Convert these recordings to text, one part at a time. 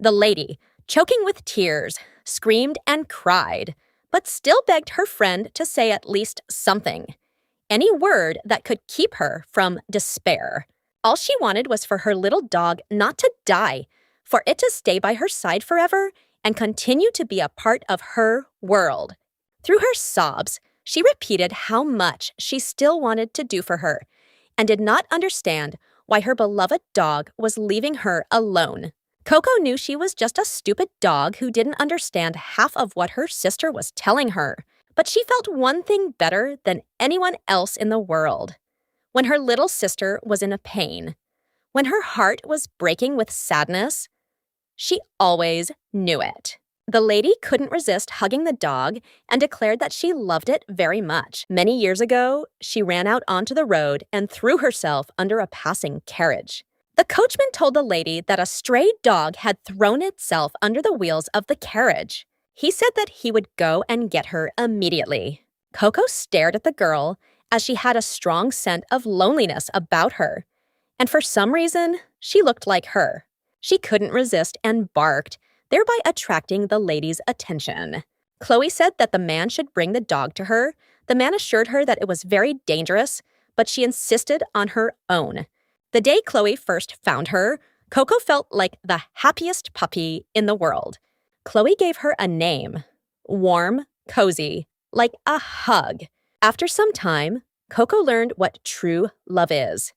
The lady, choking with tears, screamed and cried, but still begged her friend to say at least something. Any word that could keep her from despair. All she wanted was for her little dog not to die, for it to stay by her side forever and continue to be a part of her world. Through her sobs, she repeated how much she still wanted to do for her and did not understand why her beloved dog was leaving her alone. Koko knew she was just a stupid dog who didn't understand half of what her sister was telling her, but she felt one thing better than anyone else in the world. When her little sister was in a pain, when her heart was breaking with sadness, she always knew it. The lady couldn't resist hugging the dog and declared that she loved it very much. Many years ago, she ran out onto the road and threw herself under a passing carriage. The coachman told the lady that a stray dog had thrown itself under the wheels of the carriage. He said that he would go and get her immediately. Koko stared at the girl as she had a strong scent of loneliness about her. And for some reason, she looked like her. She couldn't resist and barked, thereby attracting the lady's attention. Chloe said that the man should bring the dog to her. The man assured her that it was very dangerous, but she insisted on her own. The day Chloe first found her, Koko felt like the happiest puppy in the world. Chloe gave her a name, warm, cozy, like a hug. After some time, Koko learned what true love is.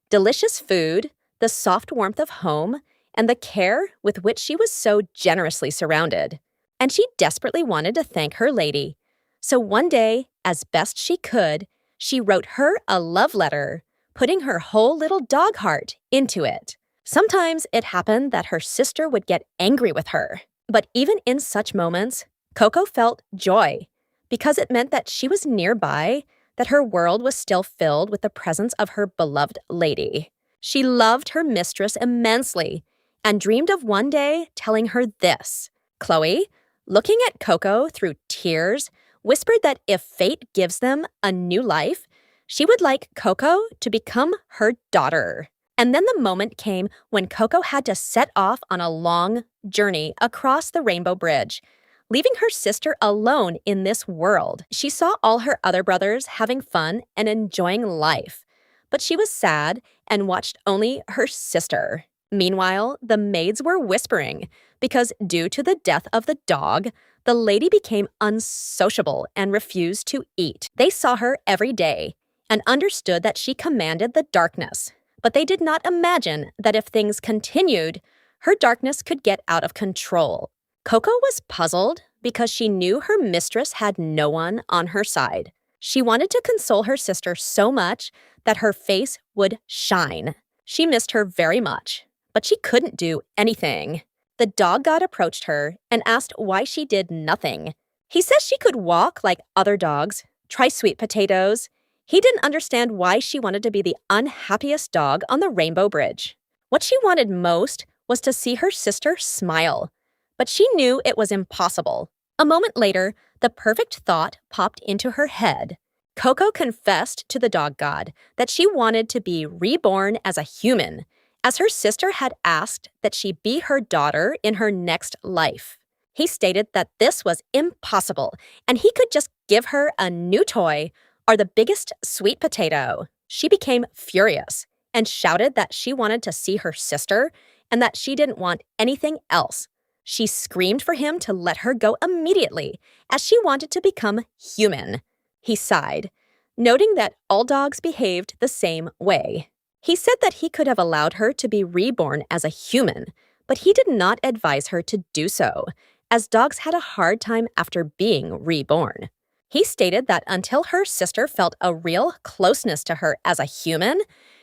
Delicious food, the soft warmth of home, and the care with which she was so generously surrounded. And she desperately wanted to thank her lady. So one day, as best she could, she wrote her a love letter, putting her whole little dog heart into it. Sometimes it happened that her sister would get angry with her. But even in such moments, Koko felt joy, because it meant that she was nearby, that her world was still filled with the presence of her beloved lady. She loved her mistress immensely, and dreamed of one day telling her this. Chloe, looking at Koko through tears, whispered that if fate gives them a new life, she would like Koko to become her daughter. And then the moment came when Koko had to set off on a long journey across the Rainbow Bridge, leaving her sister alone in this world. She saw all her other brothers having fun and enjoying life, but she was sad and watched only her sister. Meanwhile, the maids were whispering because due to the death of the dog, the lady became unsociable and refused to eat. They saw her every day and understood that she commanded the darkness, but they did not imagine that if things continued, her darkness could get out of control. Koko was puzzled because she knew her mistress had no one on her side. She wanted to console her sister so much that her face would shine. She missed her very much, but she couldn't do anything. The dog god approached her and asked why she did nothing. He says she could walk like other dogs, try sweet potatoes. He didn't understand why she wanted to be the unhappiest dog on the Rainbow Bridge. What she wanted most was to see her sister smile, but she knew it was impossible. A moment later, the perfect thought popped into her head. Koko confessed to the dog god that she wanted to be reborn as a human, as her sister had asked that she be her daughter in her next life. He stated that this was impossible, and he could just give her a new toy or the biggest sweet potato. She became furious and shouted that she wanted to see her sister and that she didn't want anything else. She screamed for him to let her go immediately, as she wanted to become human. He sighed, noting that all dogs behaved the same way. He said that he could have allowed her to be reborn as a human, but he did not advise her to do so, as dogs had a hard time after being reborn. He stated that until her sister felt a real closeness to her as a human,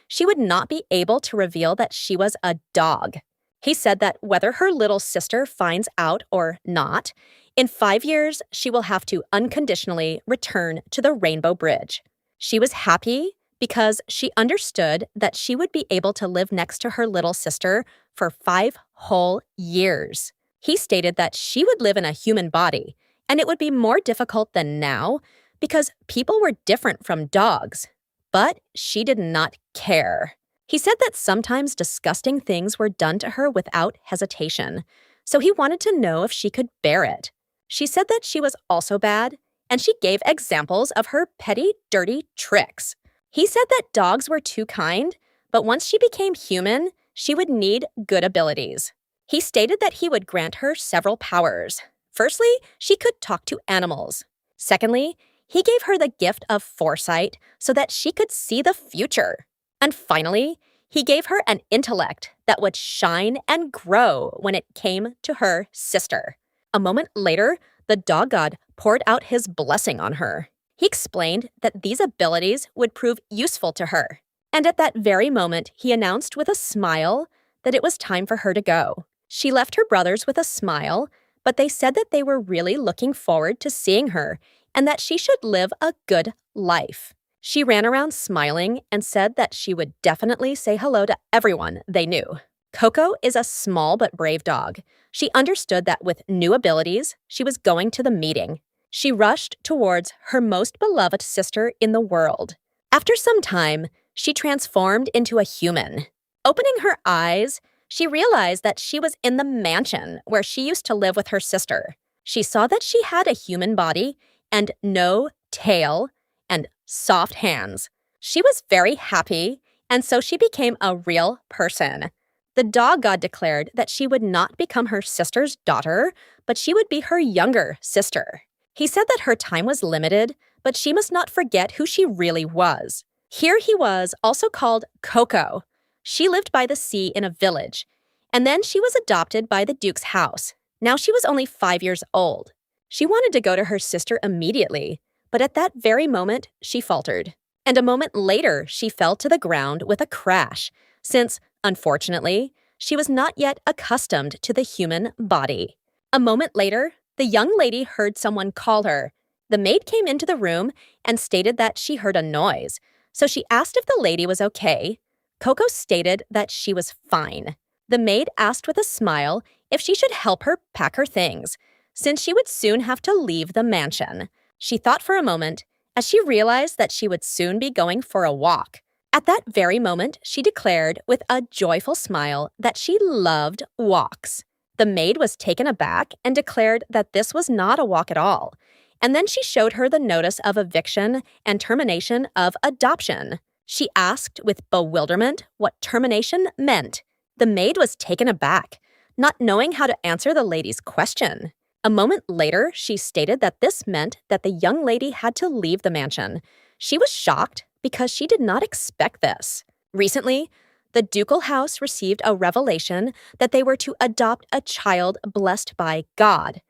she would not be able to reveal that she was a dog. He said that whether her little sister finds out or not, in 5 years, she will have to unconditionally return to the Rainbow Bridge. She was happy because she understood that she would be able to live next to her little sister for 5 whole years. He stated that she would live in a human body, and it would be more difficult than now because people were different from dogs. But she did not care. He said that sometimes disgusting things were done to her without hesitation, so he wanted to know if she could bear it. She said that she was also bad, and she gave examples of her petty, dirty tricks. He said that dogs were too kind, but once she became human, she would need good abilities. He stated that he would grant her several powers. Firstly, she could talk to animals. Secondly, he gave her the gift of foresight so that she could see the future. And finally, he gave her an intellect that would shine and grow when it came to her sister. A moment later, the dog god poured out his blessing on her. He explained that these abilities would prove useful to her. And at that very moment, he announced with a smile that it was time for her to go. She left her brothers with a smile, but they said that they were really looking forward to seeing her and that she should live a good life. She ran around smiling and said that she would definitely say hello to everyone they knew. Koko is a small but brave dog. She understood that with new abilities, she was going to the meeting. She rushed towards her most beloved sister in the world. After some time, she transformed into a human. Opening her eyes, she realized that she was in the mansion where she used to live with her sister. She saw that she had a human body and no tail and soft hands. She was very happy, and so she became a real person. The dog god declared that she would not become her sister's daughter, but she would be her younger sister. He said that her time was limited, but she must not forget who she really was. Here he was, also called Koko. She lived by the sea in a village, and then she was adopted by the Duke's house. Now she was only 5 years old. She wanted to go to her sister immediately, but at that very moment, she faltered. And a moment later, she fell to the ground with a crash, since, unfortunately, she was not yet accustomed to the human body. A moment later, the young lady heard someone call her. The maid came into the room and stated that she heard a noise, so she asked if the lady was okay. Koko stated that she was fine. The maid asked with a smile if she should help her pack her things, since she would soon have to leave the mansion. She thought for a moment as she realized that she would soon be going for a walk. At that very moment, she declared with a joyful smile that she loved walks. The maid was taken aback and declared that this was not a walk at all. And then she showed her the notice of eviction and termination of adoption. She asked with bewilderment what termination meant. The maid was taken aback, not knowing how to answer the lady's question. A moment later, she stated that this meant that the young lady had to leave the mansion. She was shocked because she did not expect this. Recently, the ducal house received a revelation that they were to adopt a child blessed by God.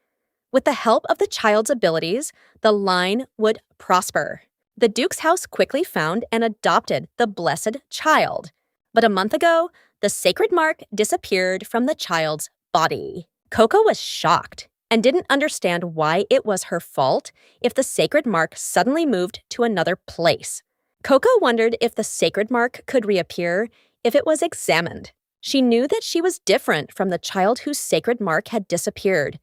With the help of the child's abilities, the line would prosper. The Duke's house quickly found and adopted the blessed child. But a month ago, the sacred mark disappeared from the child's body. Koko was shocked and didn't understand why it was her fault if the sacred mark suddenly moved to another place. Koko wondered if the sacred mark could reappear if it was examined. She knew that she was different from the child whose sacred mark had disappeared.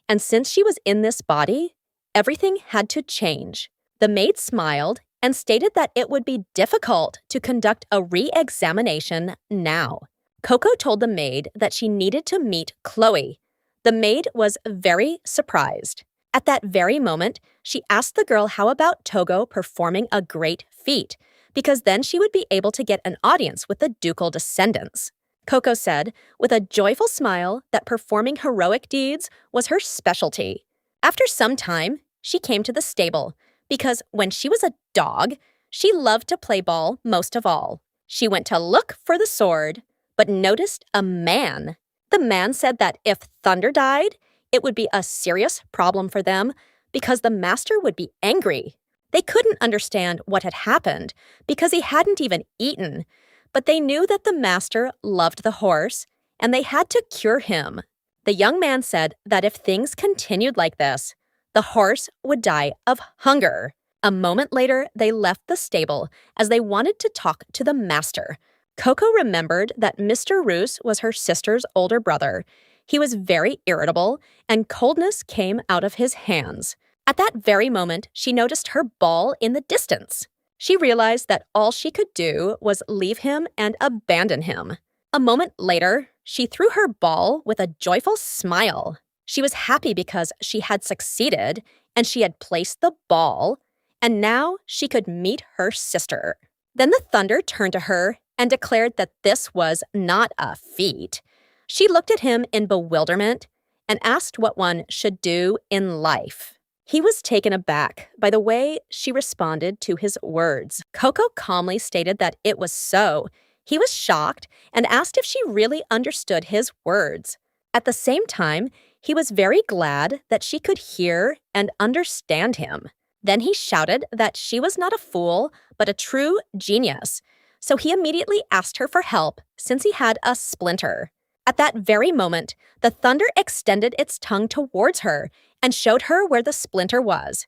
And since she was in this body, everything had to change. The maid smiled and stated that it would be difficult to conduct a re-examination now. Koko told the maid that she needed to meet Chloe. The maid was very surprised. At that very moment, she asked the girl how about Togo performing a great feat, because then she would be able to get an audience with the ducal descendants. Koko said, with a joyful smile, that performing heroic deeds was her specialty. After some time, she came to the stable, because when she was a dog, she loved to play ball most of all. She went to look for the sword, but noticed a man. The man said that if Thunder died, it would be a serious problem for them because the master would be angry. They couldn't understand what had happened because he hadn't even eaten, but they knew that the master loved the horse and they had to cure him. The young man said that if things continued like this, the horse would die of hunger. A moment later, they left the stable as they wanted to talk to the master. Koko remembered that Mr. Roos was her sister's older brother. He was very irritable, and coldness came out of his hands. At that very moment, she noticed her ball in the distance. She realized that all she could do was leave him and abandon him. A moment later, she threw her ball with a joyful smile. She was happy because she had succeeded and she had placed the ball, and now she could meet her sister. Then the thunder turned to her and declared that this was not a feat. She looked at him in bewilderment and asked what one should do in life. He was taken aback by the way she responded to his words. Koko calmly stated that it was so. He was shocked and asked if she really understood his words. At the same time, he was very glad that she could hear and understand him. Then he shouted that she was not a fool, but a true genius. So he immediately asked her for help since he had a splinter. At that very moment, the thunder extended its tongue towards her and showed her where the splinter was.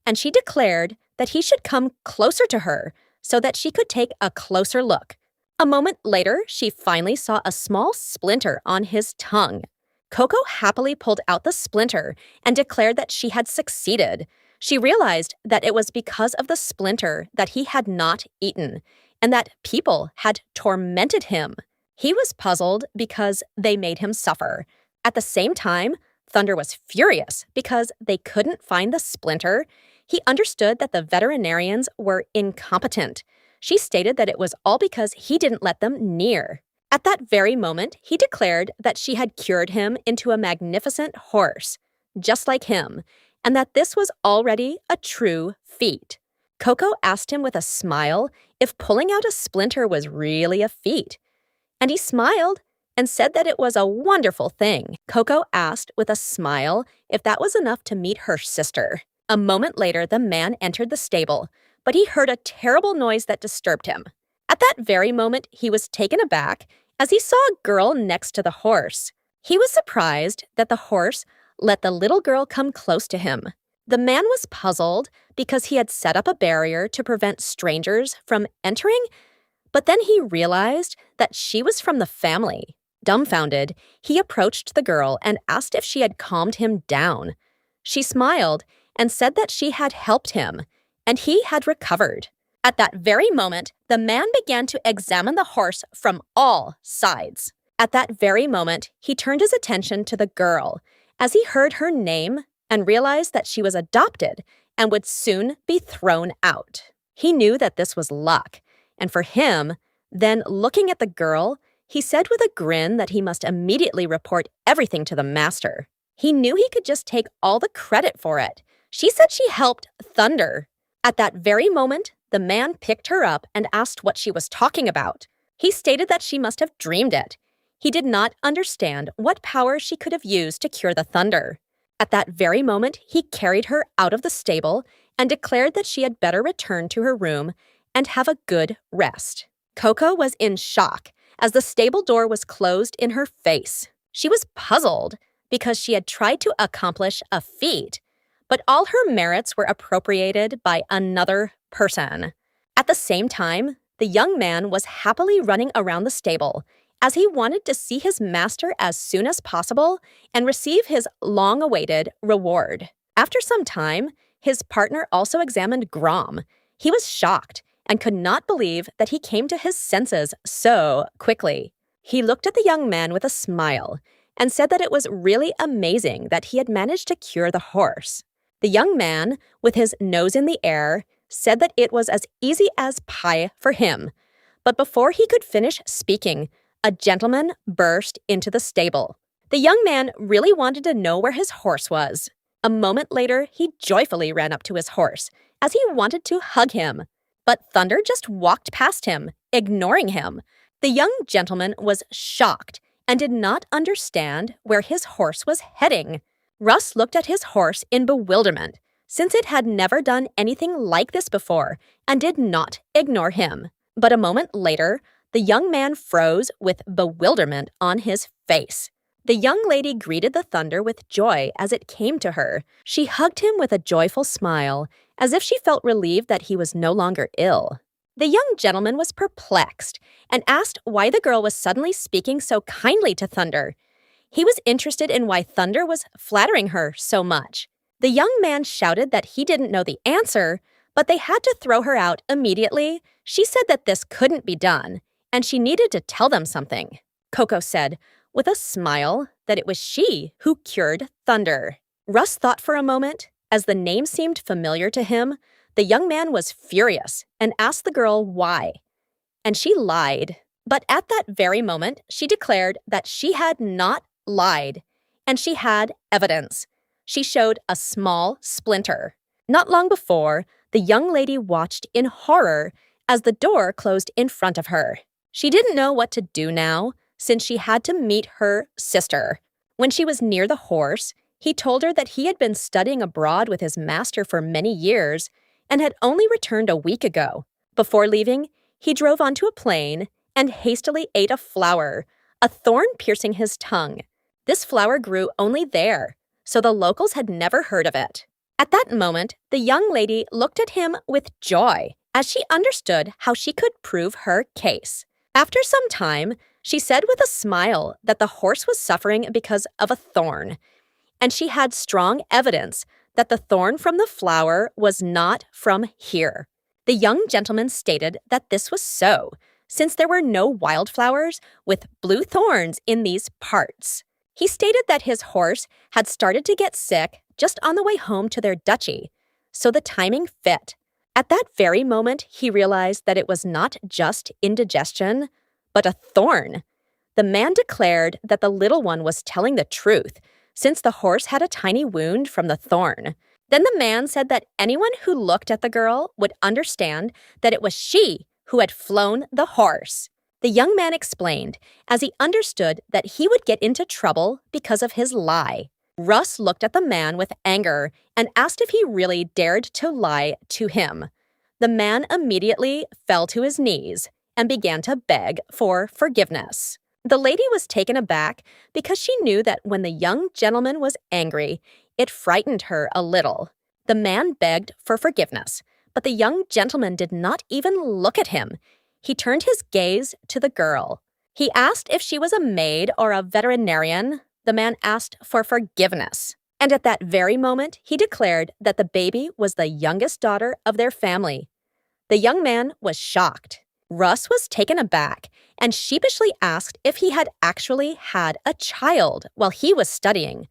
And she declared that he should come closer to her so that she could take a closer look. A moment later, she finally saw a small splinter on his tongue. Koko happily pulled out the splinter and declared that she had succeeded. She realized that it was because of the splinter that he had not eaten, and that people had tormented him. He was puzzled because they made him suffer. At the same time, Thunder was furious because they couldn't find the splinter. He understood that the veterinarians were incompetent. She stated that it was all because he didn't let them near. At that very moment, he declared that she had cured him into a magnificent horse, just like him, and that this was already a true feat. Koko asked him with a smile if pulling out a splinter was really a feat. And he smiled and said that it was a wonderful thing. Koko asked with a smile if that was enough to meet her sister. A moment later, the man entered the stable, but he heard a terrible noise that disturbed him. At that very moment, he was taken aback as he saw a girl next to the horse. He was surprised that the horse let the little girl come close to him. The man was puzzled because he had set up a barrier to prevent strangers from entering, but then he realized that she was from the family. Dumbfounded, he approached the girl and asked if she had calmed him down. She smiled and said that she had helped him, and he had recovered. At that very moment, the man began to examine the horse from all sides. At that very moment, he turned his attention to the girl as he heard her name and realized that she was adopted and would soon be thrown out. He knew that this was luck, and for him, then looking at the girl, he said with a grin that he must immediately report everything to the master. He knew he could just take all the credit for it. She said she helped Thunder. At that very moment, the man picked her up and asked what she was talking about. He stated that she must have dreamed it. He did not understand what power she could have used to cure the thunder. At that very moment, he carried her out of the stable and declared that she had better return to her room and have a good rest. Koko was in shock as the stable door was closed in her face. She was puzzled because she had tried to accomplish a feat, but all her merits were appropriated by another person. At the same time, the young man was happily running around the stable as he wanted to see his master as soon as possible and receive his long-awaited reward. After some time, his partner also examined Grom. He was shocked and could not believe that he came to his senses so quickly. He looked at the young man with a smile and said that it was really amazing that he had managed to cure the horse. The young man, with his nose in the air, said that it was as easy as pie for him. But before he could finish speaking, a gentleman burst into the stable. The young man really wanted to know where his horse was. A moment later, he joyfully ran up to his horse as he wanted to hug him. But Thunder just walked past him, ignoring him. The young gentleman was shocked and did not understand where his horse was heading. Russ looked at his horse in bewilderment, since it had never done anything like this before and did not ignore him. But a moment later, the young man froze with bewilderment on his face. The young lady greeted the thunder with joy as it came to her. She hugged him with a joyful smile, as if she felt relieved that he was no longer ill. The young gentleman was perplexed and asked why the girl was suddenly speaking so kindly to Thunder. He was interested in why Thunder was flattering her so much. The young man shouted that he didn't know the answer, but they had to throw her out immediately. She said that this couldn't be done, and she needed to tell them something. Koko said, with a smile that it was she who cured thunder. Russ thought for a moment. As the name seemed familiar to him, the young man was furious and asked the girl why. And she lied. But at that very moment, she declared that she had not lied, and she had evidence. She showed a small splinter. Not long before, the young lady watched in horror as the door closed in front of her. She didn't know what to do now, since she had to meet her sister. When she was near the horse, he told her that he had been studying abroad with his master for many years and had only returned a week ago. Before leaving, he drove onto a plane and hastily ate a flower, a thorn piercing his tongue. This flower grew only there, so the locals had never heard of it. At that moment, the young lady looked at him with joy as she understood how she could prove her case. After some time, she said with a smile that the horse was suffering because of a thorn, and she had strong evidence that the thorn from the flower was not from here. The young gentleman stated that this was so, since there were no wildflowers with blue thorns in these parts. He stated that his horse had started to get sick just on the way home to their duchy, so the timing fit. At that very moment, he realized that it was not just indigestion, but a thorn. The man declared that the little one was telling the truth, since the horse had a tiny wound from the thorn. Then the man said that anyone who looked at the girl would understand that it was she who had flown the horse. The young man explained, as he understood that he would get into trouble because of his lie. Russ looked at the man with anger and asked if he really dared to lie to him. The man immediately fell to his knees and began to beg for forgiveness. The lady was taken aback because she knew that when the young gentleman was angry, it frightened her a little. The man begged for forgiveness, but the young gentleman did not even look at him. He turned his gaze to the girl. He asked if she was a maid or a veterinarian. The man asked for forgiveness. And at that very moment, he declared that the baby was the youngest daughter of their family. The young man was shocked. Russ was taken aback and sheepishly asked if he had actually had a child while he was studying.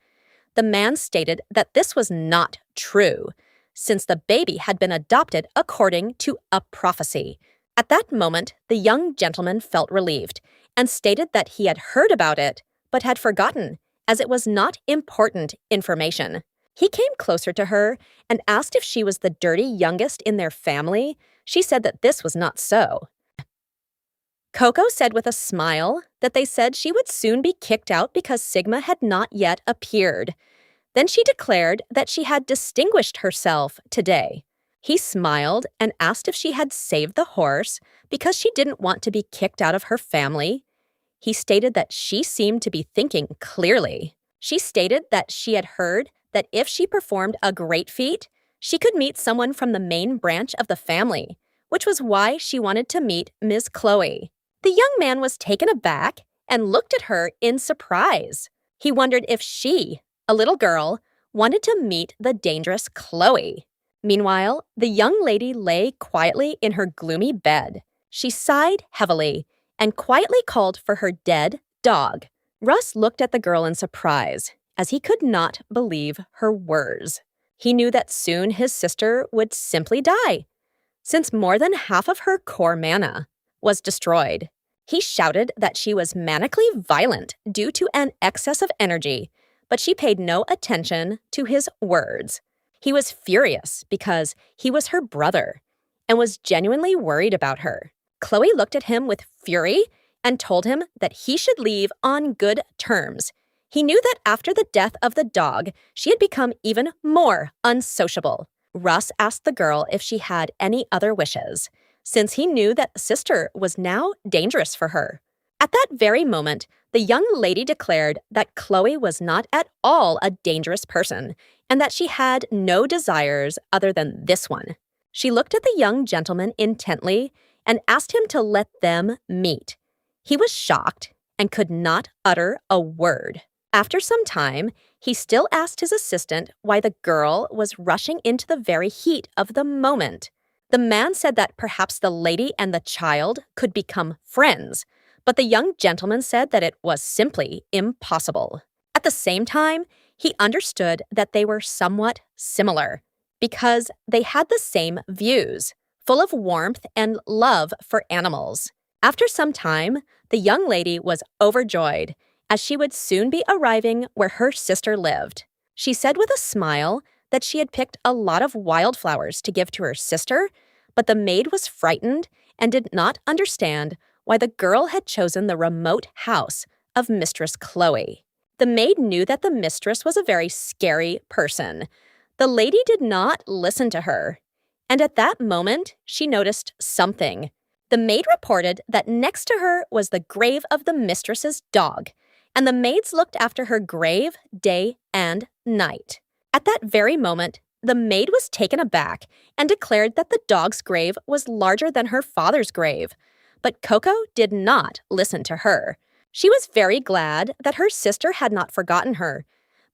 The man stated that this was not true, since the baby had been adopted according to a prophecy. At that moment, the young gentleman felt relieved and stated that he had heard about it, but had forgotten, as it was not important information. He came closer to her and asked if she was the dirty youngest in their family. She said that this was not so. Koko said with a smile that they said she would soon be kicked out because Sigma had not yet appeared. Then she declared that she had distinguished herself today. He smiled and asked if she had saved the horse because she didn't want to be kicked out of her family. He stated that she seemed to be thinking clearly. She stated that she had heard that if she performed a great feat, she could meet someone from the main branch of the family, which was why she wanted to meet Ms. Chloe. The young man was taken aback and looked at her in surprise. He wondered if she, a little girl, wanted to meet the dangerous Chloe. Meanwhile, the young lady lay quietly in her gloomy bed. She sighed heavily and quietly called for her dead dog. Russ looked at the girl in surprise, as he could not believe her words. He knew that soon his sister would simply die, since more than half of her core mana was destroyed. He shouted that she was manically violent due to an excess of energy, but she paid no attention to his words. He was furious because he was her brother and was genuinely worried about her. Chloe looked at him with fury and told him that he should leave on good terms. He knew that after the death of the dog, she had become even more unsociable. Russ asked the girl if she had any other wishes, since he knew that sister was now dangerous for her. At that very moment, the young lady declared that Chloe was not at all a dangerous person and that she had no desires other than this one. She looked at the young gentleman intently and asked him to let them meet. He was shocked and could not utter a word. After some time, he still asked his assistant why the girl was rushing into the very heat of the moment. The man said that perhaps the lady and the child could become friends, but the young gentleman said that it was simply impossible. At the same time, he understood that they were somewhat similar because they had the same views, full of warmth and love for animals. After some time, the young lady was overjoyed, as she would soon be arriving where her sister lived. She said with a smile that she had picked a lot of wildflowers to give to her sister, but the maid was frightened and did not understand why the girl had chosen the remote house of Mistress Chloe. The maid knew that the mistress was a very scary person. The lady did not listen to her, and at that moment, she noticed something. The maid reported that next to her was the grave of the mistress's dog, and the maids looked after her grave day and night. At that very moment, the maid was taken aback and declared that the dog's grave was larger than her father's grave. But Koko did not listen to her. She was very glad that her sister had not forgotten her,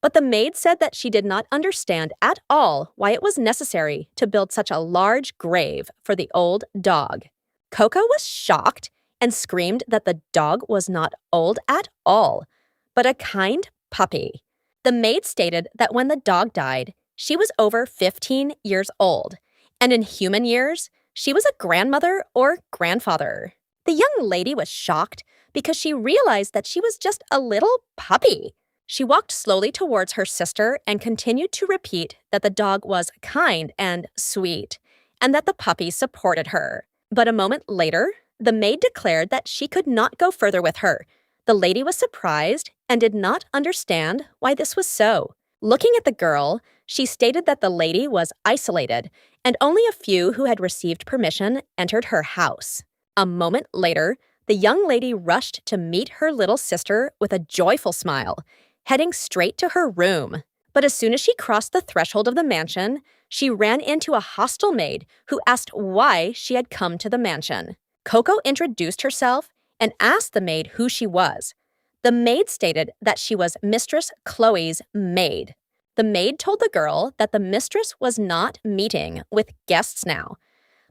but the maid said that she did not understand at all why it was necessary to build such a large grave for the old dog. Koko was shocked and screamed that the dog was not old at all, but a kind puppy. The maid stated that when the dog died, she was over 15 years old, and in human years, she was a grandmother or grandfather. The young lady was shocked because she realized that she was just a little puppy. She walked slowly towards her sister and continued to repeat that the dog was kind and sweet, and that the puppy supported her. But a moment later, the maid declared that she could not go further with her. The lady was surprised and did not understand why this was so. Looking at the girl, she stated that the lady was isolated, and only a few who had received permission entered her house. A moment later, the young lady rushed to meet her little sister with a joyful smile, heading straight to her room. But as soon as she crossed the threshold of the mansion, she ran into a hostile maid who asked why she had come to the mansion. Koko introduced herself and asked the maid who she was. The maid stated that she was Mistress Chloe's maid. The maid told the girl that the mistress was not meeting with guests now,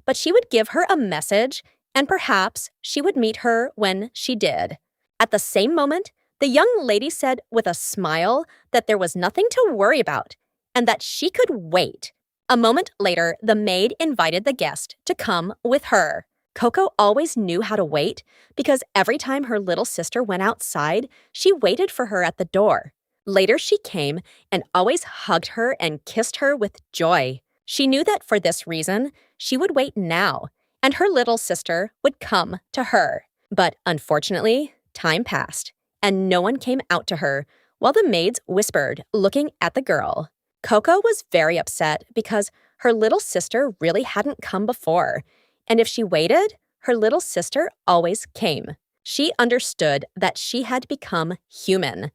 but she would give her a message and perhaps she would meet her when she did. At the same moment, the young lady said with a smile that there was nothing to worry about and that she could wait. A moment later, the maid invited the guest to come with her. Koko always knew how to wait because every time her little sister went outside, she waited for her at the door. Later she came and always hugged her and kissed her with joy. She knew that for this reason, she would wait now, and her little sister would come to her. But unfortunately, time passed, and no one came out to her, while the maids whispered, looking at the girl. Koko was very upset because her little sister really hadn't come before, and if she waited, her little sister always came. She understood that she had become human,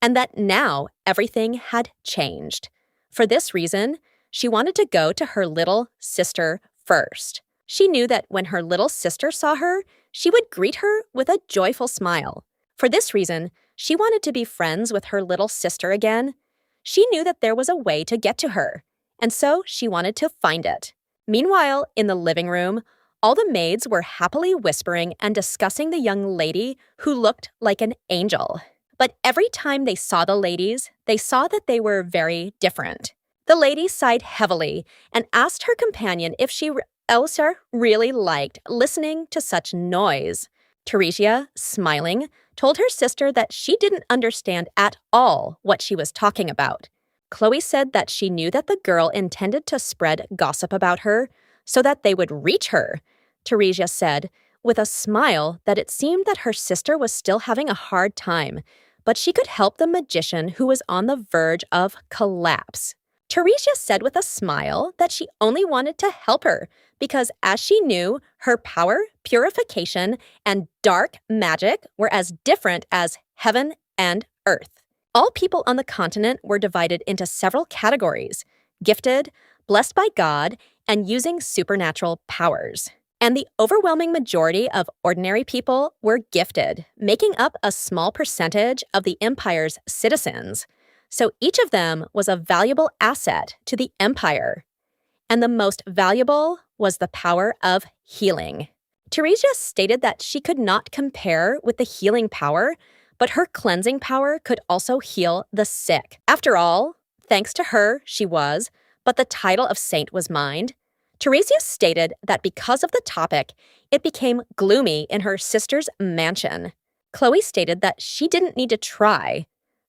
and that now everything had changed. For this reason, she wanted to go to her little sister first. She knew that when her little sister saw her, she would greet her with a joyful smile. For this reason, she wanted to be friends with her little sister again. She knew that there was a way to get to her, and so she wanted to find it. Meanwhile, in the living room, all the maids were happily whispering and discussing the young lady who looked like an angel. But every time they saw the ladies, they saw that they were very different. The lady sighed heavily and asked her companion if she really liked listening to such noise. Teresia, smiling, told her sister that she didn't understand at all what she was talking about. Chloe said that she knew that the girl intended to spread gossip about her so that they would reach her. Teresia said, with a smile, that it seemed that her sister was still having a hard time, but she could help the magician who was on the verge of collapse. Teresia said with a smile that she only wanted to help her because, as she knew, her power, purification, and dark magic were as different as heaven and earth. All people on the continent were divided into several categories: gifted, blessed by God, and using supernatural powers. And the overwhelming majority of ordinary people were gifted, making up a small percentage of the empire's citizens. So each of them was a valuable asset to the empire. And the most valuable was the power of healing. Teresia stated that she could not compare with the healing power, but her cleansing power could also heal the sick. After all, thanks to her, she was, but the title of saint was mine. Teresia stated that because of the topic, it became gloomy in her sister's mansion. Chloe stated that she didn't need to try,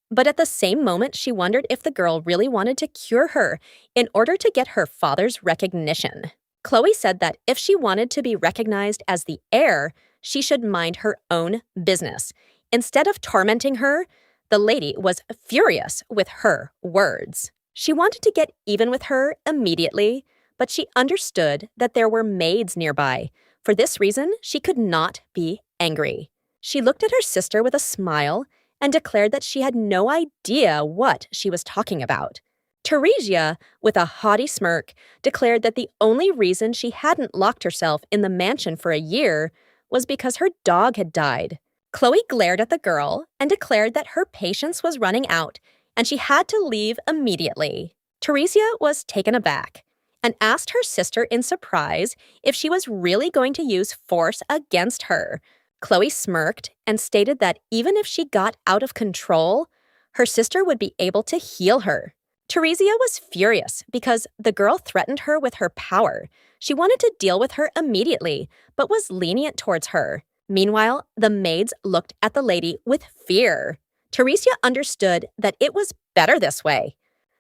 but at the same moment she wondered if the girl really wanted to cure her in order to get her father's recognition. Chloe said that if she wanted to be recognized as the heir, she should mind her own business. Instead of tormenting her, the lady was furious with her words. She wanted to get even with her immediately, but she understood that there were maids nearby. For this reason, she could not be angry. She looked at her sister with a smile and declared that she had no idea what she was talking about. Teresia, with a haughty smirk, declared that the only reason she hadn't locked herself in the mansion for a year was because her dog had died. Chloe glared at the girl and declared that her patience was running out and she had to leave immediately. Teresia was taken aback and asked her sister in surprise if she was really going to use force against her. Chloe smirked and stated that even if she got out of control, her sister would be able to heal her. Teresia was furious because the girl threatened her with her power. She wanted to deal with her immediately, but was lenient towards her. Meanwhile, the maids looked at the lady with fear. Teresia understood that it was better this way.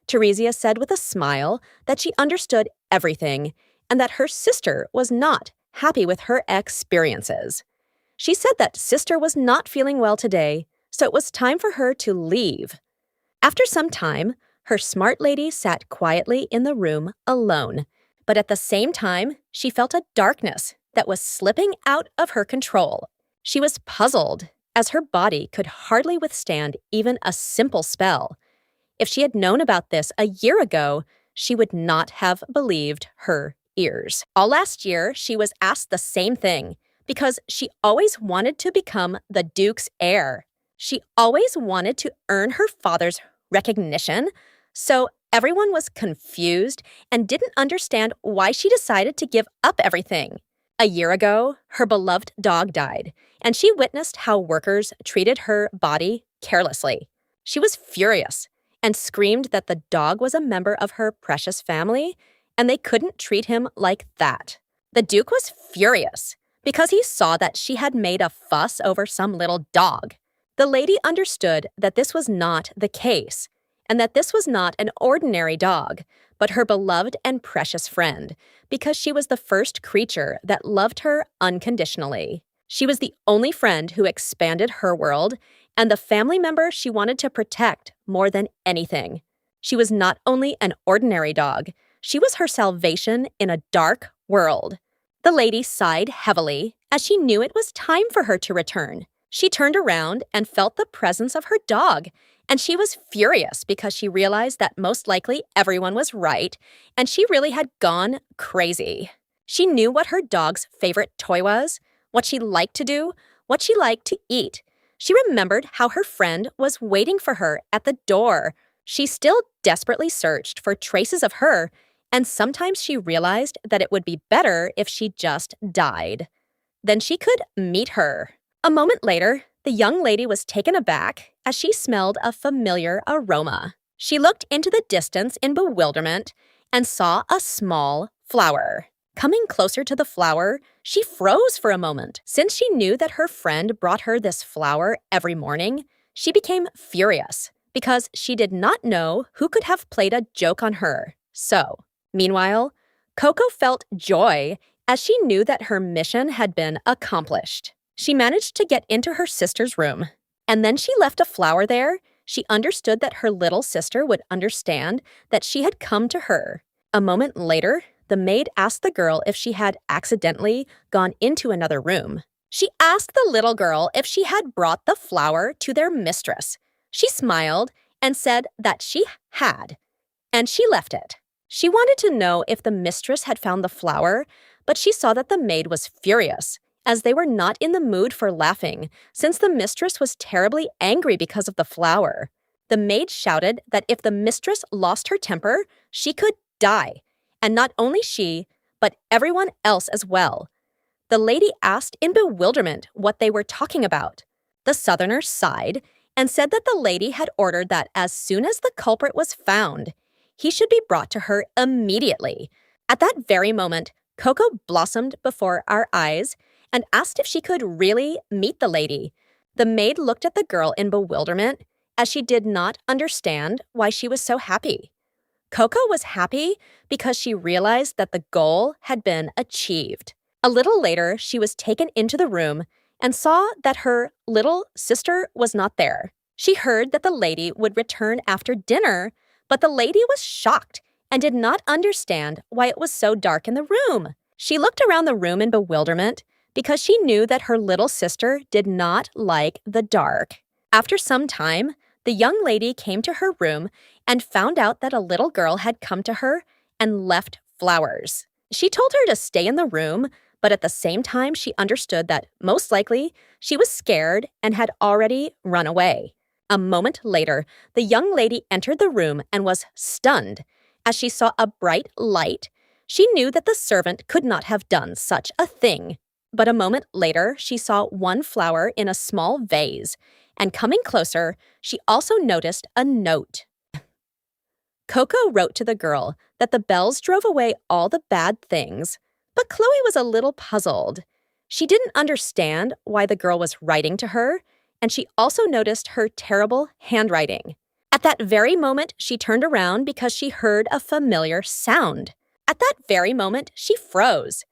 Teresia said with a smile that she understood everything and that her sister was not happy with her experiences. She said that sister was not feeling well today, so it was time for her to leave. After some time, her smart lady sat quietly in the room alone, but at the same time, she felt a darkness that was slipping out of her control. She was puzzled, as her body could hardly withstand even a simple spell. If she had known about this a year ago, she would not have believed her ears. All last year, she was asked the same thing, because she always wanted to become the Duke's heir. She always wanted to earn her father's recognition, so everyone was confused and didn't understand why she decided to give up everything. A year ago, her beloved dog died, and she witnessed how workers treated her body carelessly. She was furious and screamed that the dog was a member of her precious family, and they couldn't treat him like that. The Duke was furious because he saw that she had made a fuss over some little dog. The lady understood that this was not the case, and that this was not an ordinary dog, but her beloved and precious friend, because she was the first creature that loved her unconditionally. She was the only friend who expanded her world, and the family member she wanted to protect more than anything. She was not only an ordinary dog, she was her salvation in a dark world. The lady sighed heavily as she knew it was time for her to return. She turned around and felt the presence of her dog, and she was furious because she realized that most likely everyone was right, and she really had gone crazy. She knew what her dog's favorite toy was, what she liked to do, what she liked to eat. She remembered how her friend was waiting for her at the door. She still desperately searched for traces of her, and sometimes she realized that it would be better if she just died. Then she could meet her. A moment later, the young lady was taken aback as she smelled a familiar aroma. She looked into the distance in bewilderment and saw a small flower. Coming closer to the flower, she froze for a moment. Since she knew that her friend brought her this flower every morning, she became furious because she did not know who could have played a joke on her. Meanwhile, Koko felt joy as she knew that her mission had been accomplished. She managed to get into her sister's room, and then she left a flower there. She understood that her little sister would understand that she had come to her. A moment later, the maid asked the girl if she had accidentally gone into another room. She asked the little girl if she had brought the flower to their mistress. She smiled and said that she had, and she left it. She wanted to know if the mistress had found the flower, but she saw that the maid was furious, as they were not in the mood for laughing, since the mistress was terribly angry because of the flower. The maid shouted that if the mistress lost her temper, she could die, and not only she, but everyone else as well. The lady asked in bewilderment what they were talking about. The Southerner sighed and said that the lady had ordered that as soon as the culprit was found, he should be brought to her immediately. At that very moment, Koko blossomed before our eyes and asked if she could really meet the lady. The maid looked at the girl in bewilderment, as she did not understand why she was so happy. Koko was happy because she realized that the goal had been achieved. A little later, she was taken into the room and saw that her little sister was not there. She heard that the lady would return after dinner, but the lady was shocked and did not understand why it was so dark in the room. She looked around the room in bewilderment because she knew that her little sister did not like the dark. After some time, the young lady came to her room and found out that a little girl had come to her and left flowers. She told her to stay in the room, but at the same time she understood that most likely she was scared and had already run away. A moment later, the young lady entered the room and was stunned. As she saw a bright light, she knew that the servant could not have done such a thing. But a moment later, she saw one flower in a small vase, and coming closer, she also noticed a note. Koko wrote to the girl that the bells drove away all the bad things, but Chloe was a little puzzled. She didn't understand why the girl was writing to her, and she also noticed her terrible handwriting. At that very moment, she turned around because she heard a familiar sound. At that very moment, she froze.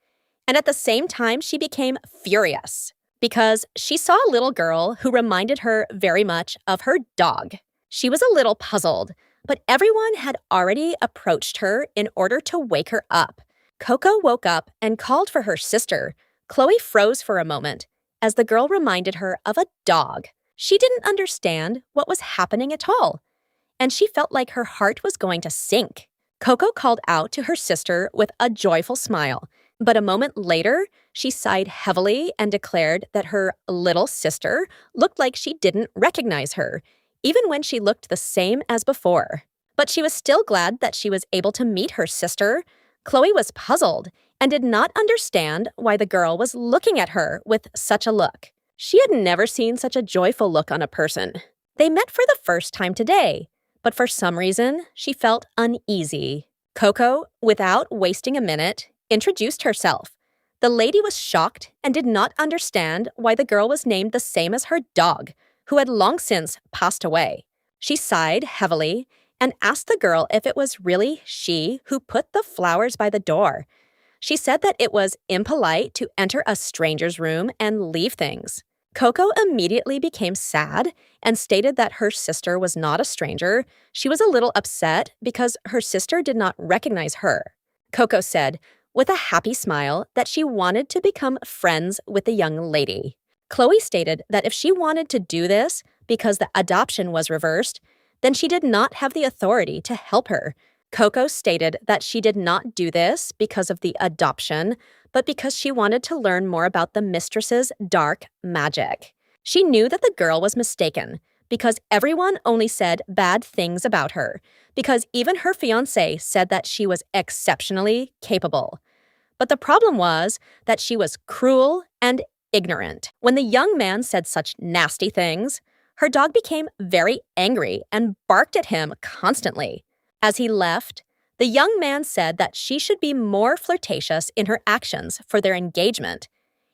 And at the same time, she became furious because she saw a little girl who reminded her very much of her dog. She was a little puzzled, but everyone had already approached her in order to wake her up. Koko woke up and called for her sister. Chloe froze for a moment as the girl reminded her of a dog. She didn't understand what was happening at all, and she felt like her heart was going to sink. Koko called out to her sister with a joyful smile, but a moment later, she sighed heavily and declared that her little sister looked like she didn't recognize her, even when she looked the same as before. But she was still glad that she was able to meet her sister. Chloe was puzzled and did not understand why the girl was looking at her with such a look. She had never seen such a joyful look on a person. They met for the first time today, but for some reason, she felt uneasy. Koko, without wasting a minute, introduced herself. The lady was shocked and did not understand why the girl was named the same as her dog, who had long since passed away. She sighed heavily and asked the girl if it was really she who put the flowers by the door. She said that it was impolite to enter a stranger's room and leave things. Koko immediately became sad and stated that her sister was not a stranger. She was a little upset because her sister did not recognize her. Koko said, with a happy smile, that she wanted to become friends with the young lady. Chloe stated that if she wanted to do this because the adoption was reversed, then she did not have the authority to help her. Koko stated that she did not do this because of the adoption, but because she wanted to learn more about the mistress's dark magic. She knew that the girl was mistaken because everyone only said bad things about her, because even her fiancé said that she was exceptionally capable. But the problem was that she was cruel and ignorant. When the young man said such nasty things, her dog became very angry and barked at him constantly. As he left, the young man said that she should be more flirtatious in her actions for their engagement,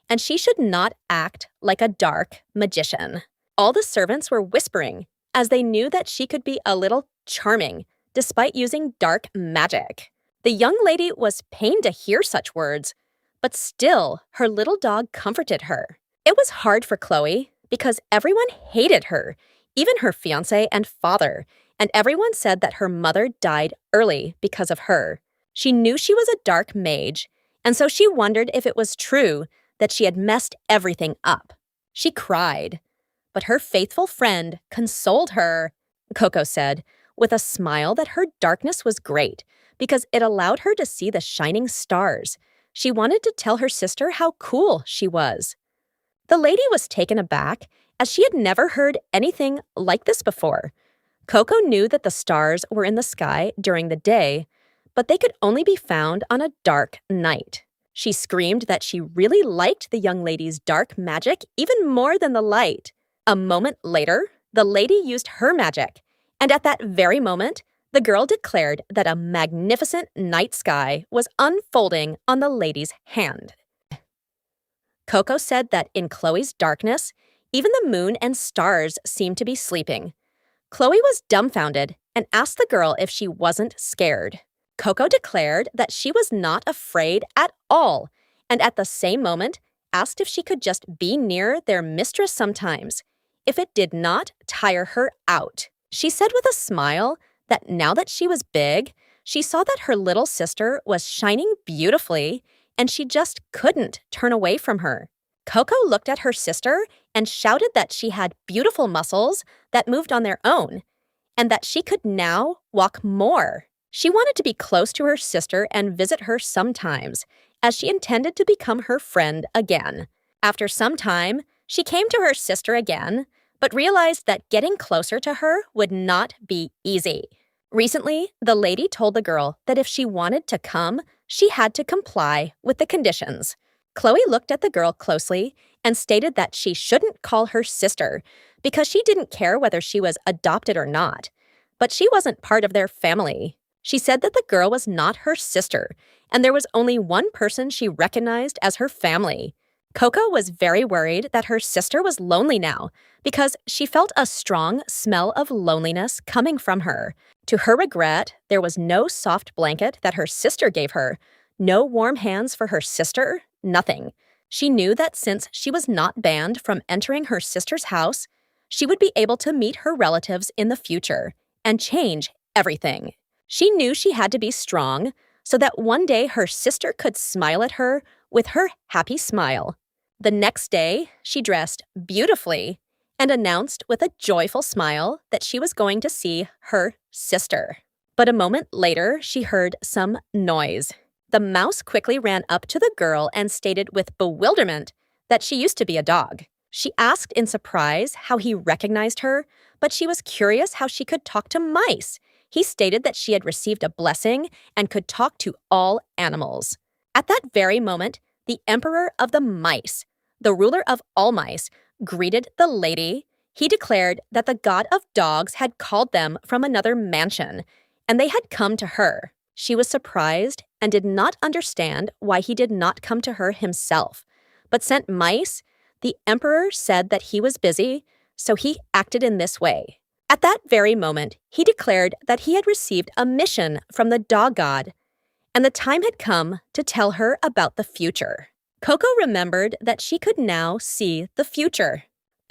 and she should not act like a dark magician. All the servants were whispering, as they knew that she could be a little charming, despite using dark magic. The young lady was pained to hear such words, but still, her little dog comforted her. It was hard for Chloe, because everyone hated her, even her fiancé and father, and everyone said that her mother died early because of her. She knew she was a dark mage, and so she wondered if it was true that she had messed everything up. She cried, but her faithful friend consoled her. Koko said, with a smile, that her darkness was great because it allowed her to see the shining stars. She wanted to tell her sister how cool she was. The lady was taken aback, as she had never heard anything like this before. Koko knew that the stars were in the sky during the day, but they could only be found on a dark night. She screamed that she really liked the young lady's dark magic even more than the light. A moment later, the lady used her magic, and at that very moment, the girl declared that a magnificent night sky was unfolding on the lady's hand. Koko said that in Chloe's darkness, even the moon and stars seemed to be sleeping. Chloe was dumbfounded and asked the girl if she wasn't scared. Koko declared that she was not afraid at all, and at the same moment asked if she could just be near their mistress sometimes, if it did not tire her out. She said with a smile that now that she was big, she saw that her little sister was shining beautifully, and she just couldn't turn away from her. Koko looked at her sister and shouted that she had beautiful muscles that moved on their own, and that she could now walk more. She wanted to be close to her sister and visit her sometimes, as she intended to become her friend again. After some time, she came to her sister again, but realized that getting closer to her would not be easy. Recently, the lady told the girl that if she wanted to come, she had to comply with the conditions. Chloe looked at the girl closely and stated that she shouldn't call her sister because she didn't care whether she was adopted or not, but she wasn't part of their family. She said that the girl was not her sister, and there was only one person she recognized as her family. Koko was very worried that her sister was lonely now because she felt a strong smell of loneliness coming from her. To her regret, there was no soft blanket that her sister gave her, no warm hands for her sister, nothing. She knew that since she was not banned from entering her sister's house, she would be able to meet her relatives in the future and change everything. She knew she had to be strong so that one day her sister could smile at her with her happy smile. The next day, she dressed beautifully and announced with a joyful smile that she was going to see her sister. But a moment later, she heard some noise. The mouse quickly ran up to the girl and stated with bewilderment that she used to be a dog. She asked in surprise how he recognized her, but she was curious how she could talk to mice. He stated that she had received a blessing and could talk to all animals. At that very moment, the emperor of the mice, the ruler of all mice, greeted the lady. He declared that the god of dogs had called them from another mansion, and they had come to her. She was surprised and did not understand why he did not come to her himself, but sent mice. The emperor said that he was busy, so he acted in this way. At that very moment, he declared that he had received a mission from the dog god, and the time had come to tell her about the future. Koko remembered that she could now see the future.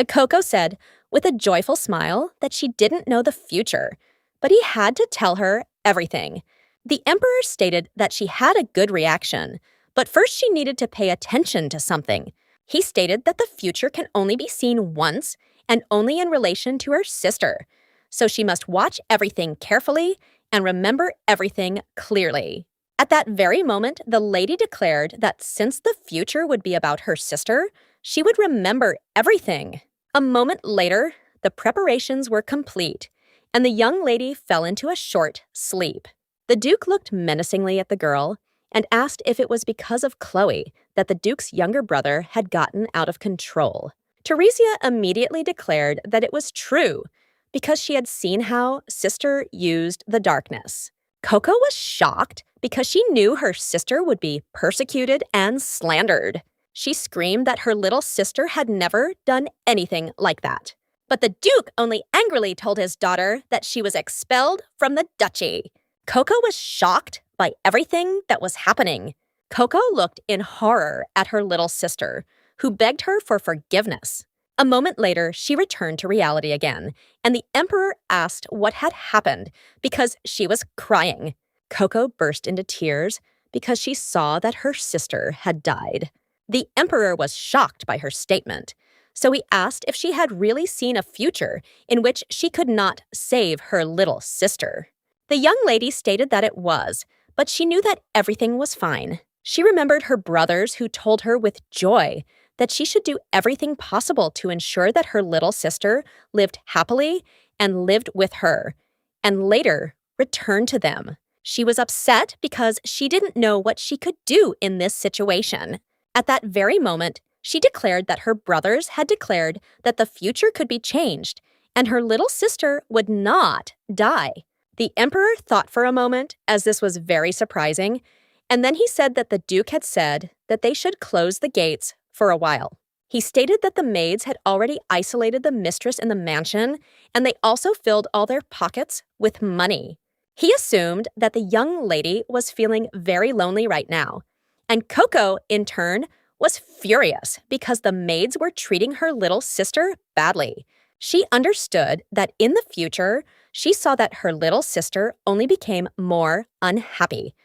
Koko said with a joyful smile that she didn't know the future, but he had to tell her everything. The emperor stated that she had a good reaction, but first she needed to pay attention to something. He stated that the future can only be seen once and only in relation to her sister, so she must watch everything carefully and remember everything clearly. At that very moment, the lady declared that since the future would be about her sister, she would remember everything. A moment later, the preparations were complete, and the young lady fell into a short sleep. The Duke looked menacingly at the girl and asked if it was because of Chloe that the Duke's younger brother had gotten out of control. Teresia immediately declared that it was true because she had seen how sister used the darkness. Koko was shocked because she knew her sister would be persecuted and slandered. She screamed that her little sister had never done anything like that. But the Duke only angrily told his daughter that she was expelled from the duchy. Koko was shocked by everything that was happening. Koko looked in horror at her little sister, who begged her for forgiveness. A moment later, she returned to reality again, and the emperor asked what had happened because she was crying. Koko burst into tears because she saw that her sister had died. The emperor was shocked by her statement, so he asked if she had really seen a future in which she could not save her little sister. The young lady stated that it was, but she knew that everything was fine. She remembered her brothers who told her with joy that she should do everything possible to ensure that her little sister lived happily and lived with her, and later returned to them. She was upset because she didn't know what she could do in this situation. At that very moment, she declared that her brothers had declared that the future could be changed and her little sister would not die. The emperor thought for a moment, as this was very surprising, and then he said that the duke had said that they should close the gates for a while. He stated that the maids had already isolated the mistress in the mansion, and they also filled all their pockets with money. He assumed that the young lady was feeling very lonely right now, and Koko, in turn, was furious because the maids were treating her little sister badly. She understood that in the future, she saw that her little sister only became more unhappy.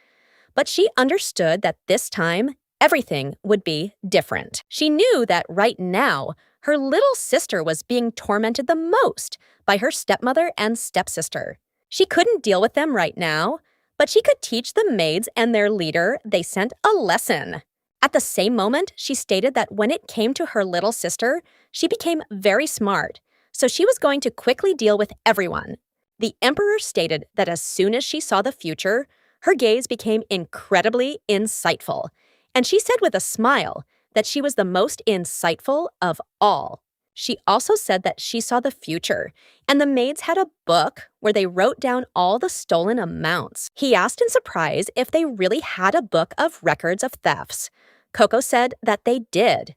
But she understood that this time, everything would be different. She knew that right now, her little sister was being tormented the most by her stepmother and stepsister. She couldn't deal with them right now, but she could teach the maids and their leader they sent a lesson. At the same moment, she stated that when it came to her little sister, she became very smart, so she was going to quickly deal with everyone. The emperor stated that as soon as she saw the future, her gaze became incredibly insightful, and she said with a smile that she was the most insightful of all. She also said that she saw the future, and the maids had a book where they wrote down all the stolen amounts. He asked in surprise if they really had a book of records of thefts. Koko said that they did,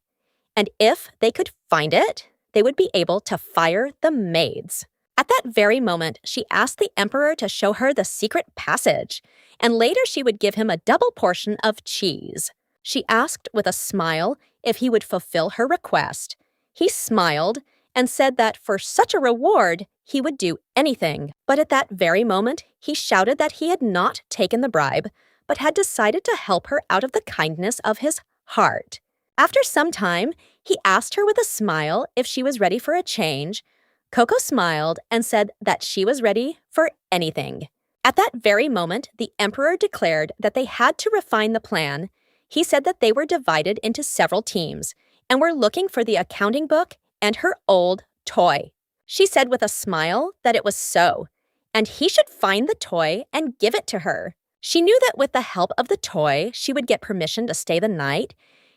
and if they could find it, they would be able to fire the maids. At that very moment, she asked the emperor to show her the secret passage, and later she would give him a double portion of cheese. She asked with a smile if he would fulfill her request. He smiled and said that for such a reward, he would do anything. But at that very moment, he shouted that he had not taken the bribe, but had decided to help her out of the kindness of his heart. After some time, he asked her with a smile if she was ready for a change. Koko smiled and said that she was ready for anything. At that very moment, the emperor declared that they had to refine the plan. He said that they were divided into several teams and were looking for the accounting book and her old toy. She said with a smile that it was so, and he should find the toy and give it to her. She knew that with the help of the toy, she would get permission to stay the night.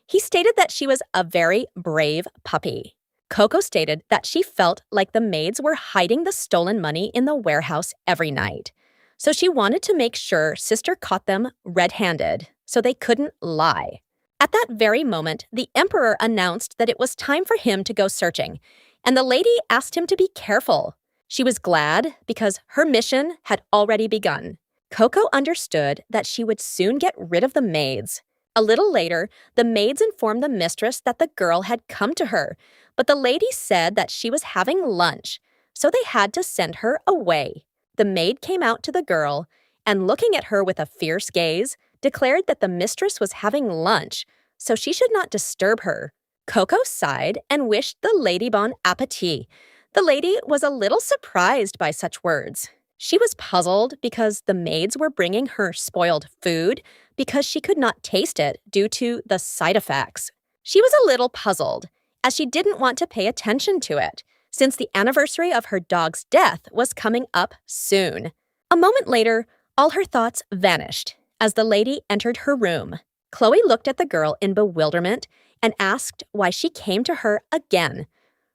He stated that she was a very brave puppy. Koko stated that she felt like the maids were hiding the stolen money in the warehouse every night. So she wanted to make sure Sister caught them red-handed, so they couldn't lie. At that very moment, the emperor announced that it was time for him to go searching, and the lady asked him to be careful. She was glad because her mission had already begun. Koko understood that she would soon get rid of the maids. A little later, the maids informed the mistress that the girl had come to her, but the lady said that she was having lunch, so they had to send her away. The maid came out to the girl and, looking at her with a fierce gaze, declared that the mistress was having lunch, so she should not disturb her. Koko sighed and wished the lady bon appetit. The lady was a little surprised by such words. She was puzzled because the maids were bringing her spoiled food because she could not taste it due to the side effects. She was a little puzzled, as she didn't want to pay attention to it, since the anniversary of her dog's death was coming up soon. A moment later, all her thoughts vanished as the lady entered her room. Chloe looked at the girl in bewilderment and asked why she came to her again.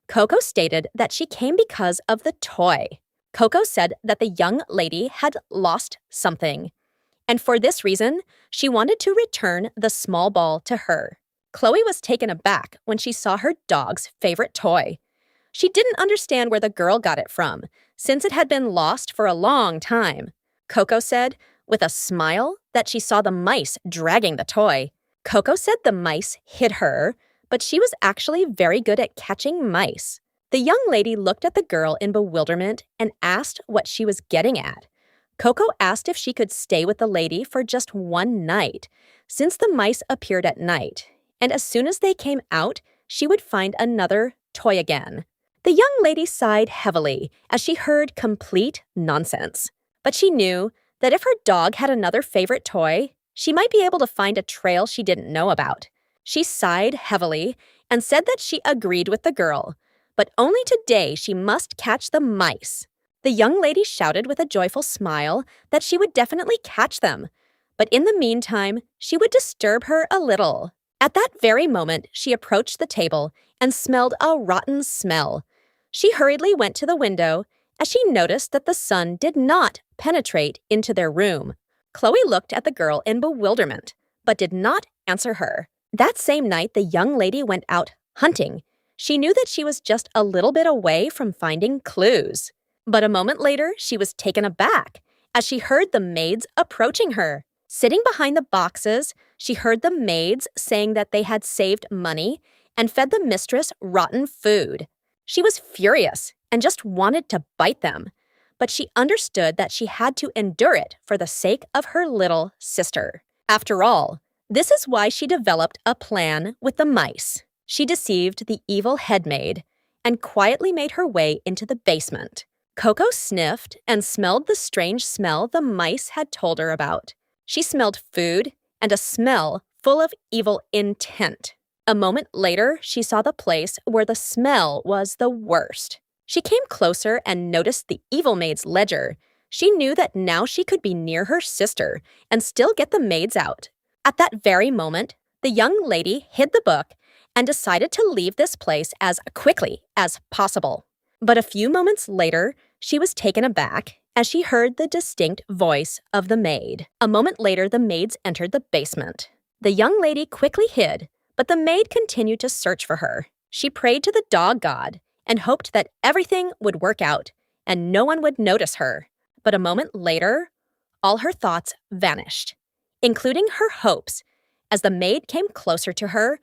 Koko stated that she came because of the toy. Koko said that the young lady had lost something, and for this reason, she wanted to return the small ball to her. Chloe was taken aback when she saw her dog's favorite toy. She didn't understand where the girl got it from, since it had been lost for a long time. Koko said, with a smile, that she saw the mice dragging the toy. Koko said the mice hit her, but she was actually very good at catching mice. The young lady looked at the girl in bewilderment and asked what she was getting at. Koko asked if she could stay with the lady for just one night, since the mice appeared at night, and as soon as they came out, she would find another toy again. The young lady sighed heavily as she heard complete nonsense, but she knew that if her dog had another favorite toy, she might be able to find a trail she didn't know about. She sighed heavily and said that she agreed with the girl, but only today she must catch the mice. The young lady shouted with a joyful smile that she would definitely catch them, but in the meantime, she would disturb her a little. At that very moment, she approached the table and smelled a rotten smell. She hurriedly went to the window as she noticed that the sun did not penetrate into their room. Chloe looked at the girl in bewilderment, but did not answer her. That same night, the young lady went out hunting. She knew that she was just a little bit away from finding clues. But a moment later, she was taken aback as she heard the maids approaching her. Sitting behind the boxes, she heard the maids saying that they had saved money and fed the mistress rotten food. She was furious and just wanted to bite them, but she understood that she had to endure it for the sake of her little sister. After all, this is why she developed a plan with the mice. She deceived the evil headmaid and quietly made her way into the basement. Koko sniffed and smelled the strange smell the mice had told her about. She smelled food and a smell full of evil intent. A moment later, she saw the place where the smell was the worst. She came closer and noticed the evil maid's ledger. She knew that now she could be near her sister and still get the maids out. At that very moment, the young lady hid the book and decided to leave this place as quickly as possible. But a few moments later, she was taken aback as she heard the distinct voice of the maid. A moment later, the maids entered the basement. The young lady quickly hid, but the maid continued to search for her. She prayed to the dog god and hoped that everything would work out and no one would notice her. But a moment later, all her thoughts vanished, including her hopes, as the maid came closer to her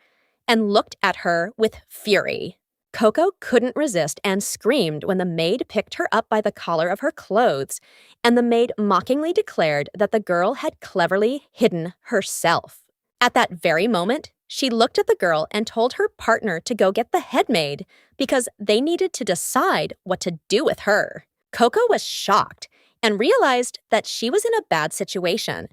and looked at her with fury. Koko couldn't resist and screamed when the maid picked her up by the collar of her clothes, and the maid mockingly declared that the girl had cleverly hidden herself. At that very moment, she looked at the girl and told her partner to go get the headmaid because they needed to decide what to do with her. Koko was shocked and realized that she was in a bad situation.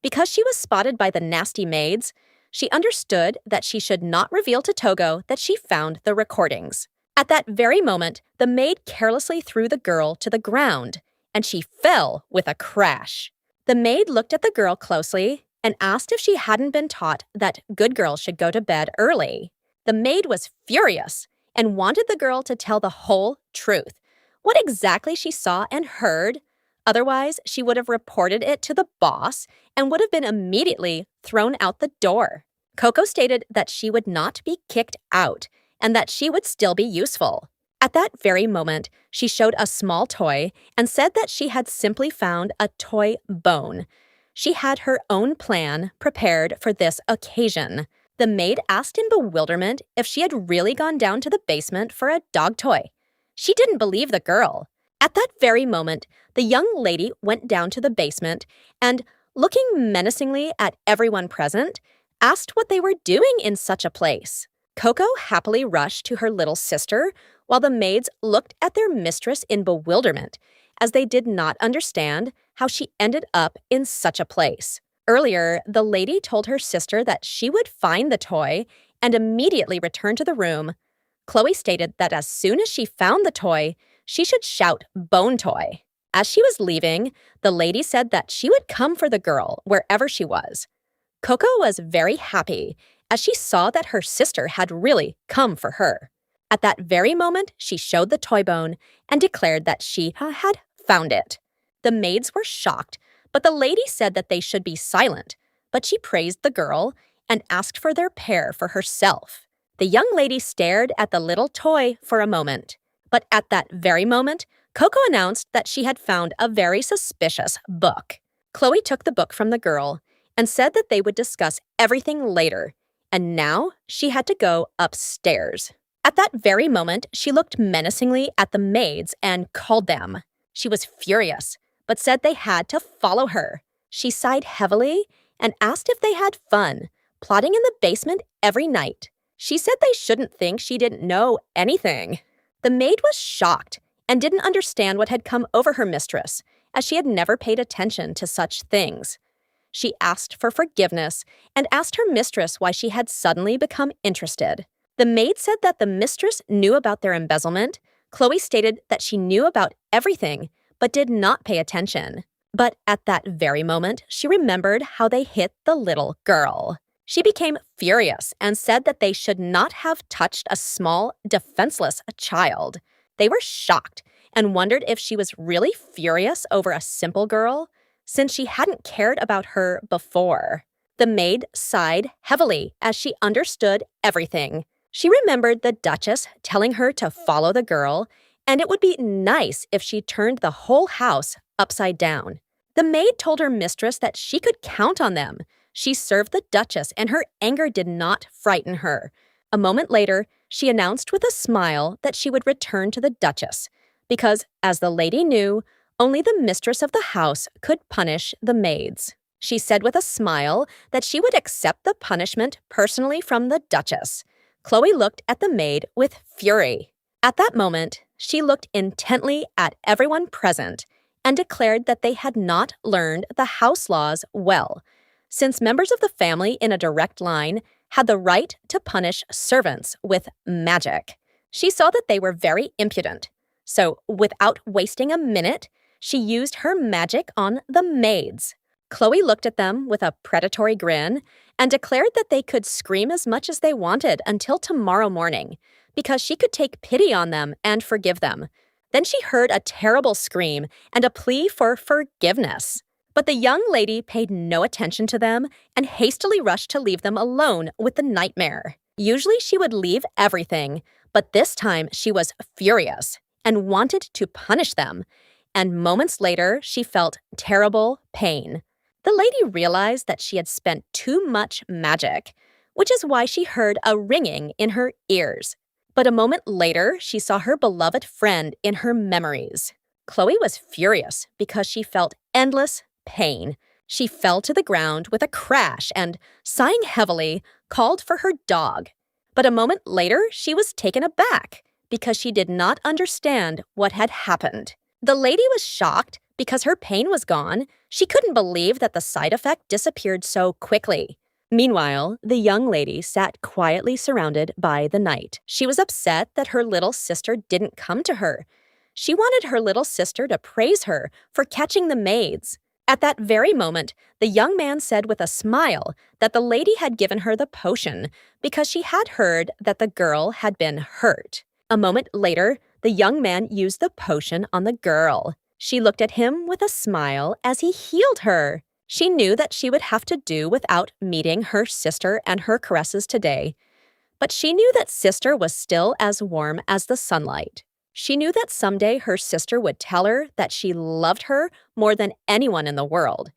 Because she was spotted by the nasty maids, she understood that she should not reveal to Togo that she found the recordings. At that very moment, the maid carelessly threw the girl to the ground, and she fell with a crash. The maid looked at the girl closely and asked if she hadn't been taught that good girls should go to bed early. The maid was furious and wanted the girl to tell the whole truth, what exactly she saw and heard. Otherwise, she would have reported it to the boss and would have been immediately thrown out the door. Koko stated that she would not be kicked out and that she would still be useful. At that very moment, she showed a small toy and said that she had simply found a toy bone. She had her own plan prepared for this occasion. The maid asked in bewilderment if she had really gone down to the basement for a dog toy. She didn't believe the girl. At that very moment, the young lady went down to the basement and, looking menacingly at everyone present, asked what they were doing in such a place. Koko happily rushed to her little sister, while the maids looked at their mistress in bewilderment, as they did not understand how she ended up in such a place. Earlier, the lady told her sister that she would find the toy and immediately return to the room. Chloe stated that as soon as she found the toy, she should shout "bone toy." As she was leaving, the lady said that she would come for the girl wherever she was. Koko was very happy as she saw that her sister had really come for her. At that very moment, she showed the toy bone and declared that she had found it. The maids were shocked, but the lady said that they should be silent, but she praised the girl and asked for their pair for herself. The young lady stared at the little toy for a moment, but at that very moment, Koko announced that she had found a very suspicious book. Chloe took the book from the girl and said that they would discuss everything later, and now she had to go upstairs. At that very moment, she looked menacingly at the maids and called them. She was furious, but said they had to follow her. She sighed heavily and asked if they had fun, plotting in the basement every night. She said they shouldn't think she didn't know anything. The maid was shocked and didn't understand what had come over her mistress, as she had never paid attention to such things. She asked for forgiveness and asked her mistress why she had suddenly become interested. The maid said that the mistress knew about their embezzlement, Chloe stated that she knew about everything, but did not pay attention. But at that very moment, she remembered how they hit the little girl. She became furious and said that they should not have touched a small, defenseless child. They were shocked and wondered if she was really furious over a simple girl, since she hadn't cared about her before. The maid sighed heavily as she understood everything. She remembered the Duchess telling her to follow the girl, and it would be nice if she turned the whole house upside down. The maid told her mistress that she could count on them. She served the Duchess, and her anger did not frighten her. A moment later, she announced with a smile that she would return to the Duchess, because, as the lady knew, only the mistress of the house could punish the maids. She said with a smile that she would accept the punishment personally from the Duchess. Chloe looked at the maid with fury. At that moment, she looked intently at everyone present and declared that they had not learned the house laws well, since members of the family in a direct line had the right to punish servants with magic. She saw that they were very impudent, so without wasting a minute, she used her magic on the maids. Chloe looked at them with a predatory grin and declared that they could scream as much as they wanted until tomorrow morning, because she could take pity on them and forgive them. Then she heard a terrible scream and a plea for forgiveness. But the young lady paid no attention to them and hastily rushed to leave them alone with the nightmare. Usually she would leave everything, but this time she was furious and wanted to punish them. And moments later, she felt terrible pain. The lady realized that she had spent too much magic, which is why she heard a ringing in her ears. But a moment later, she saw her beloved friend in her memories. Chloe was furious because she felt endless pain. She fell to the ground with a crash and, sighing heavily, called for her dog. But a moment later, she was taken aback because she did not understand what had happened. The lady was shocked because her pain was gone. She couldn't believe that the side effect disappeared so quickly. Meanwhile, the young lady sat quietly surrounded by the night. She was upset that her little sister didn't come to her. She wanted her little sister to praise her for catching the maids. At that very moment, the young man said with a smile that the lady had given her the potion because she had heard that the girl had been hurt. A moment later, the young man used the potion on the girl. She looked at him with a smile as he healed her. She knew that she would have to do without meeting her sister and her caresses today. But she knew that sister was still as warm as the sunlight. She knew that someday her sister would tell her that she loved her more than anyone in the world.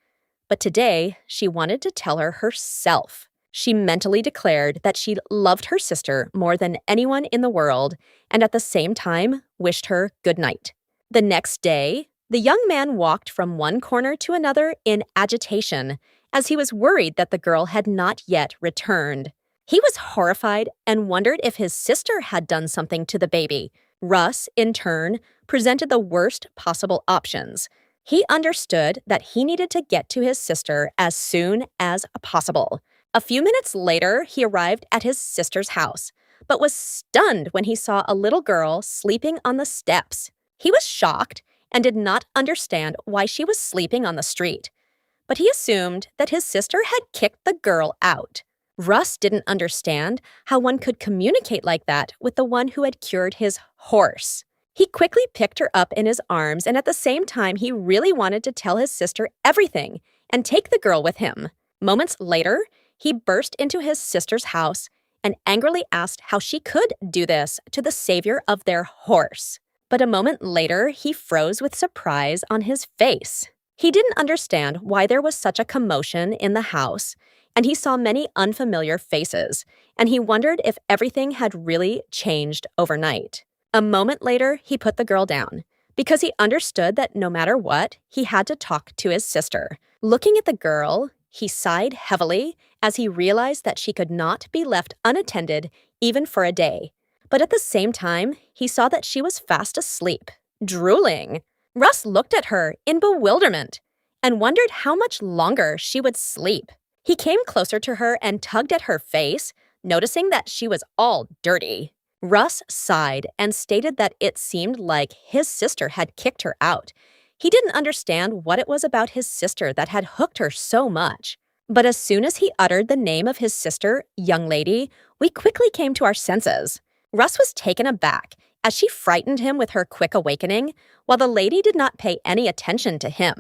But today, she wanted to tell her herself. She mentally declared that she loved her sister more than anyone in the world and at the same time wished her good night. The next day, the young man walked from one corner to another in agitation as he was worried that the girl had not yet returned. He was horrified and wondered if his sister had done something to the baby. Russ, in turn, presented the worst possible options. He understood that he needed to get to his sister as soon as possible. A few minutes later, he arrived at his sister's house, but was stunned when he saw a little girl sleeping on the steps. He was shocked and did not understand why she was sleeping on the street, but he assumed that his sister had kicked the girl out. Russ didn't understand how one could communicate like that with the one who had cured his horse. He quickly picked her up in his arms, and at the same time, he really wanted to tell his sister everything and take the girl with him. Moments later, he burst into his sister's house and angrily asked how she could do this to the savior of their horse. But a moment later, he froze with surprise on his face. He didn't understand why there was such a commotion in the house, and he saw many unfamiliar faces, and he wondered if everything had really changed overnight. A moment later, he put the girl down, because he understood that no matter what, he had to talk to his sister. Looking at the girl, he sighed heavily as he realized that she could not be left unattended even for a day. But at the same time, he saw that she was fast asleep, drooling. Russ looked at her in bewilderment and wondered how much longer she would sleep. He came closer to her and tugged at her face, noticing that she was all dirty. Russ sighed and stated that it seemed like his sister had kicked her out. He didn't understand what it was about his sister that had hooked her so much. But as soon as he uttered the name of his sister, young lady, we quickly came to our senses. Russ was taken aback as she frightened him with her quick awakening, while the lady did not pay any attention to him.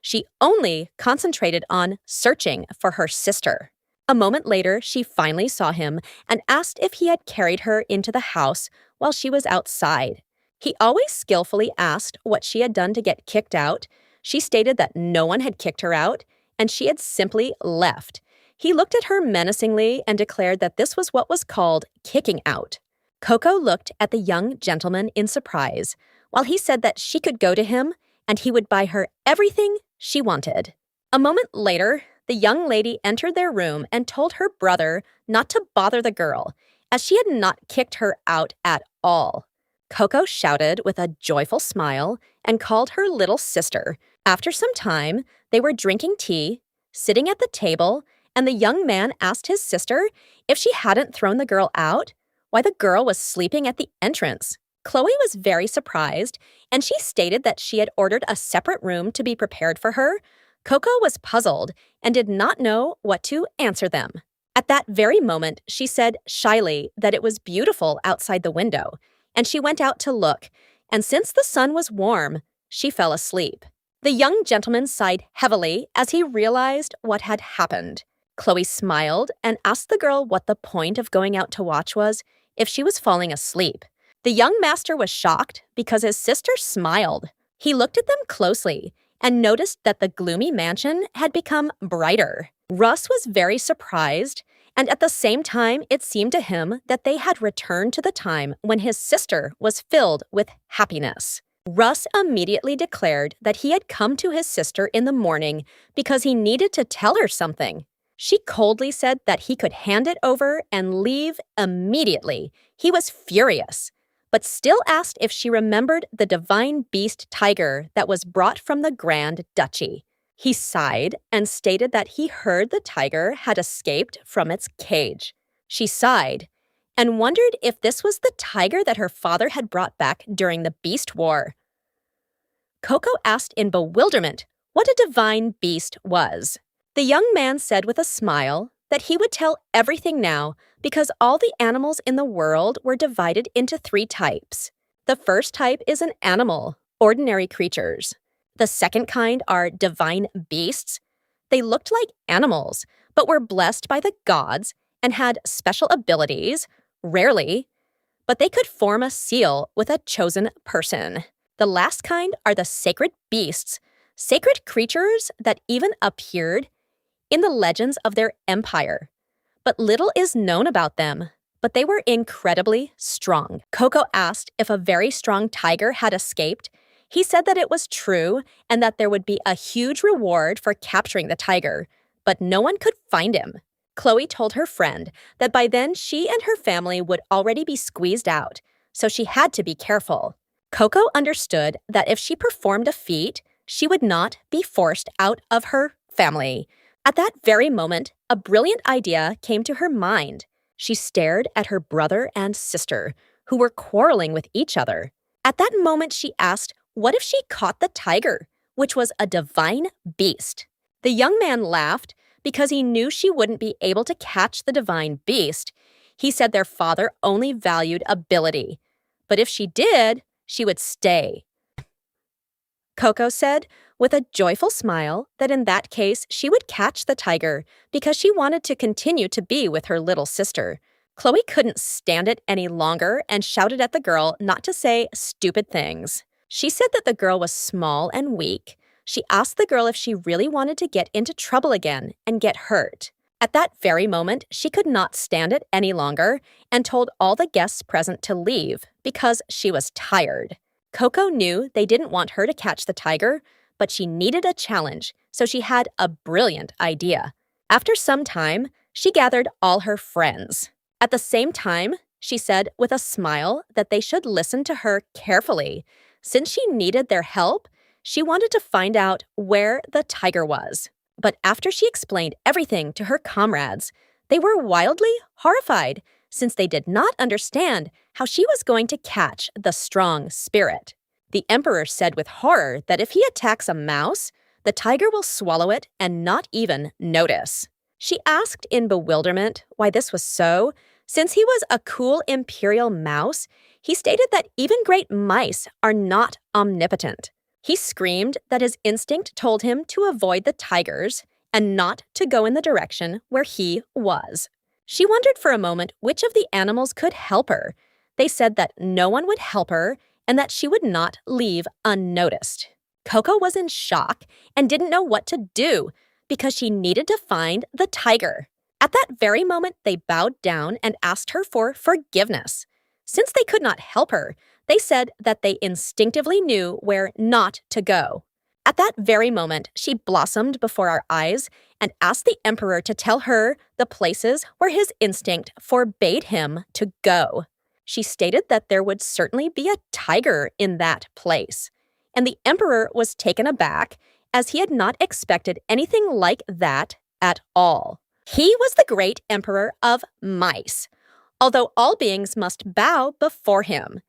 She only concentrated on searching for her sister. A moment later, she finally saw him and asked if he had carried her into the house while she was outside. He always skillfully asked what she had done to get kicked out. She stated that no one had kicked her out, and she had simply left. He looked at her menacingly and declared that this was what was called kicking out. Koko looked at the young gentleman in surprise, while he said that she could go to him and he would buy her everything she wanted. A moment later, the young lady entered their room and told her brother not to bother the girl, as she had not kicked her out at all. Koko shouted with a joyful smile and called her little sister. After some time, they were drinking tea, sitting at the table, and the young man asked his sister if she hadn't thrown the girl out, why the girl was sleeping at the entrance. Chloe was very surprised, and she stated that she had ordered a separate room to be prepared for her. Koko was puzzled and did not know what to answer them. At that very moment, she said shyly that it was beautiful outside the window, and she went out to look, and since the sun was warm, she fell asleep. The young gentleman sighed heavily as he realized what had happened. Chloe smiled and asked the girl what the point of going out to watch was if she was falling asleep. The young master was shocked because his sister smiled. He looked at them closely and noticed that the gloomy mansion had become brighter. Russ was very surprised, and at the same time it seemed to him that they had returned to the time when his sister was filled with happiness. Russ immediately declared that he had come to his sister in the morning because he needed to tell her something. She coldly said that he could hand it over and leave immediately. He was furious, but still asked if she remembered the divine beast tiger that was brought from the Grand Duchy. He sighed and stated that he heard the tiger had escaped from its cage. She sighed and wondered if this was the tiger that her father had brought back during the Beast War. Koko asked in bewilderment what a divine beast was. The young man said with a smile that he would tell everything now because all the animals in the world were divided into 3 types. The first type is an animal, ordinary creatures. The second kind are divine beasts. They looked like animals, but were blessed by the gods and had special abilities, rarely, but they could form a seal with a chosen person. The last kind are the sacred beasts, sacred creatures that even appeared in the legends of their empire. But little is known about them, but they were incredibly strong. Koko asked if a very strong tiger had escaped. He said that it was true and that there would be a huge reward for capturing the tiger, but no one could find him. Chloe told her friend that by then she and her family would already be squeezed out, so she had to be careful. Koko understood that if she performed a feat, she would not be forced out of her family. At that very moment, a brilliant idea came to her mind. She stared at her brother and sister, who were quarreling with each other. At that moment, she asked, what if she caught the tiger, which was a divine beast? The young man laughed because he knew she wouldn't be able to catch the divine beast. He said their father only valued ability, but if she did, she would stay. Koko said, with a joyful smile, that in that case she would catch the tiger because she wanted to continue to be with her little sister. Chloe couldn't stand it any longer and shouted at the girl not to say stupid things. She said that the girl was small and weak. She asked the girl if she really wanted to get into trouble again and get hurt. At that very moment, she could not stand it any longer and told all the guests present to leave because she was tired. Koko knew they didn't want her to catch the tiger, but she needed a challenge, so she had a brilliant idea. After some time, she gathered all her friends. At the same time, she said with a smile that they should listen to her carefully. Since she needed their help, she wanted to find out where the tiger was. But after she explained everything to her comrades, they were wildly horrified since they did not understand how she was going to catch the strong spirit. The emperor said with horror that if he attacks a mouse, the tiger will swallow it and not even notice. She asked in bewilderment why this was so. Since he was a cool imperial mouse, he stated that even great mice are not omnipotent. He screamed that his instinct told him to avoid the tigers and not to go in the direction where he was. She wondered for a moment which of the animals could help her. They said that no one would help her and that she would not leave unnoticed. Koko was in shock and didn't know what to do because she needed to find the tiger. At that very moment, they bowed down and asked her for forgiveness. Since they could not help her, they said that they instinctively knew where not to go. At that very moment, she blossomed before our eyes and asked the emperor to tell her the places where his instinct forbade him to go. She stated that there would certainly be a tiger in that place, and the emperor was taken aback as he had not expected anything like that at all. He was the great emperor of mice, although all beings must bow before him.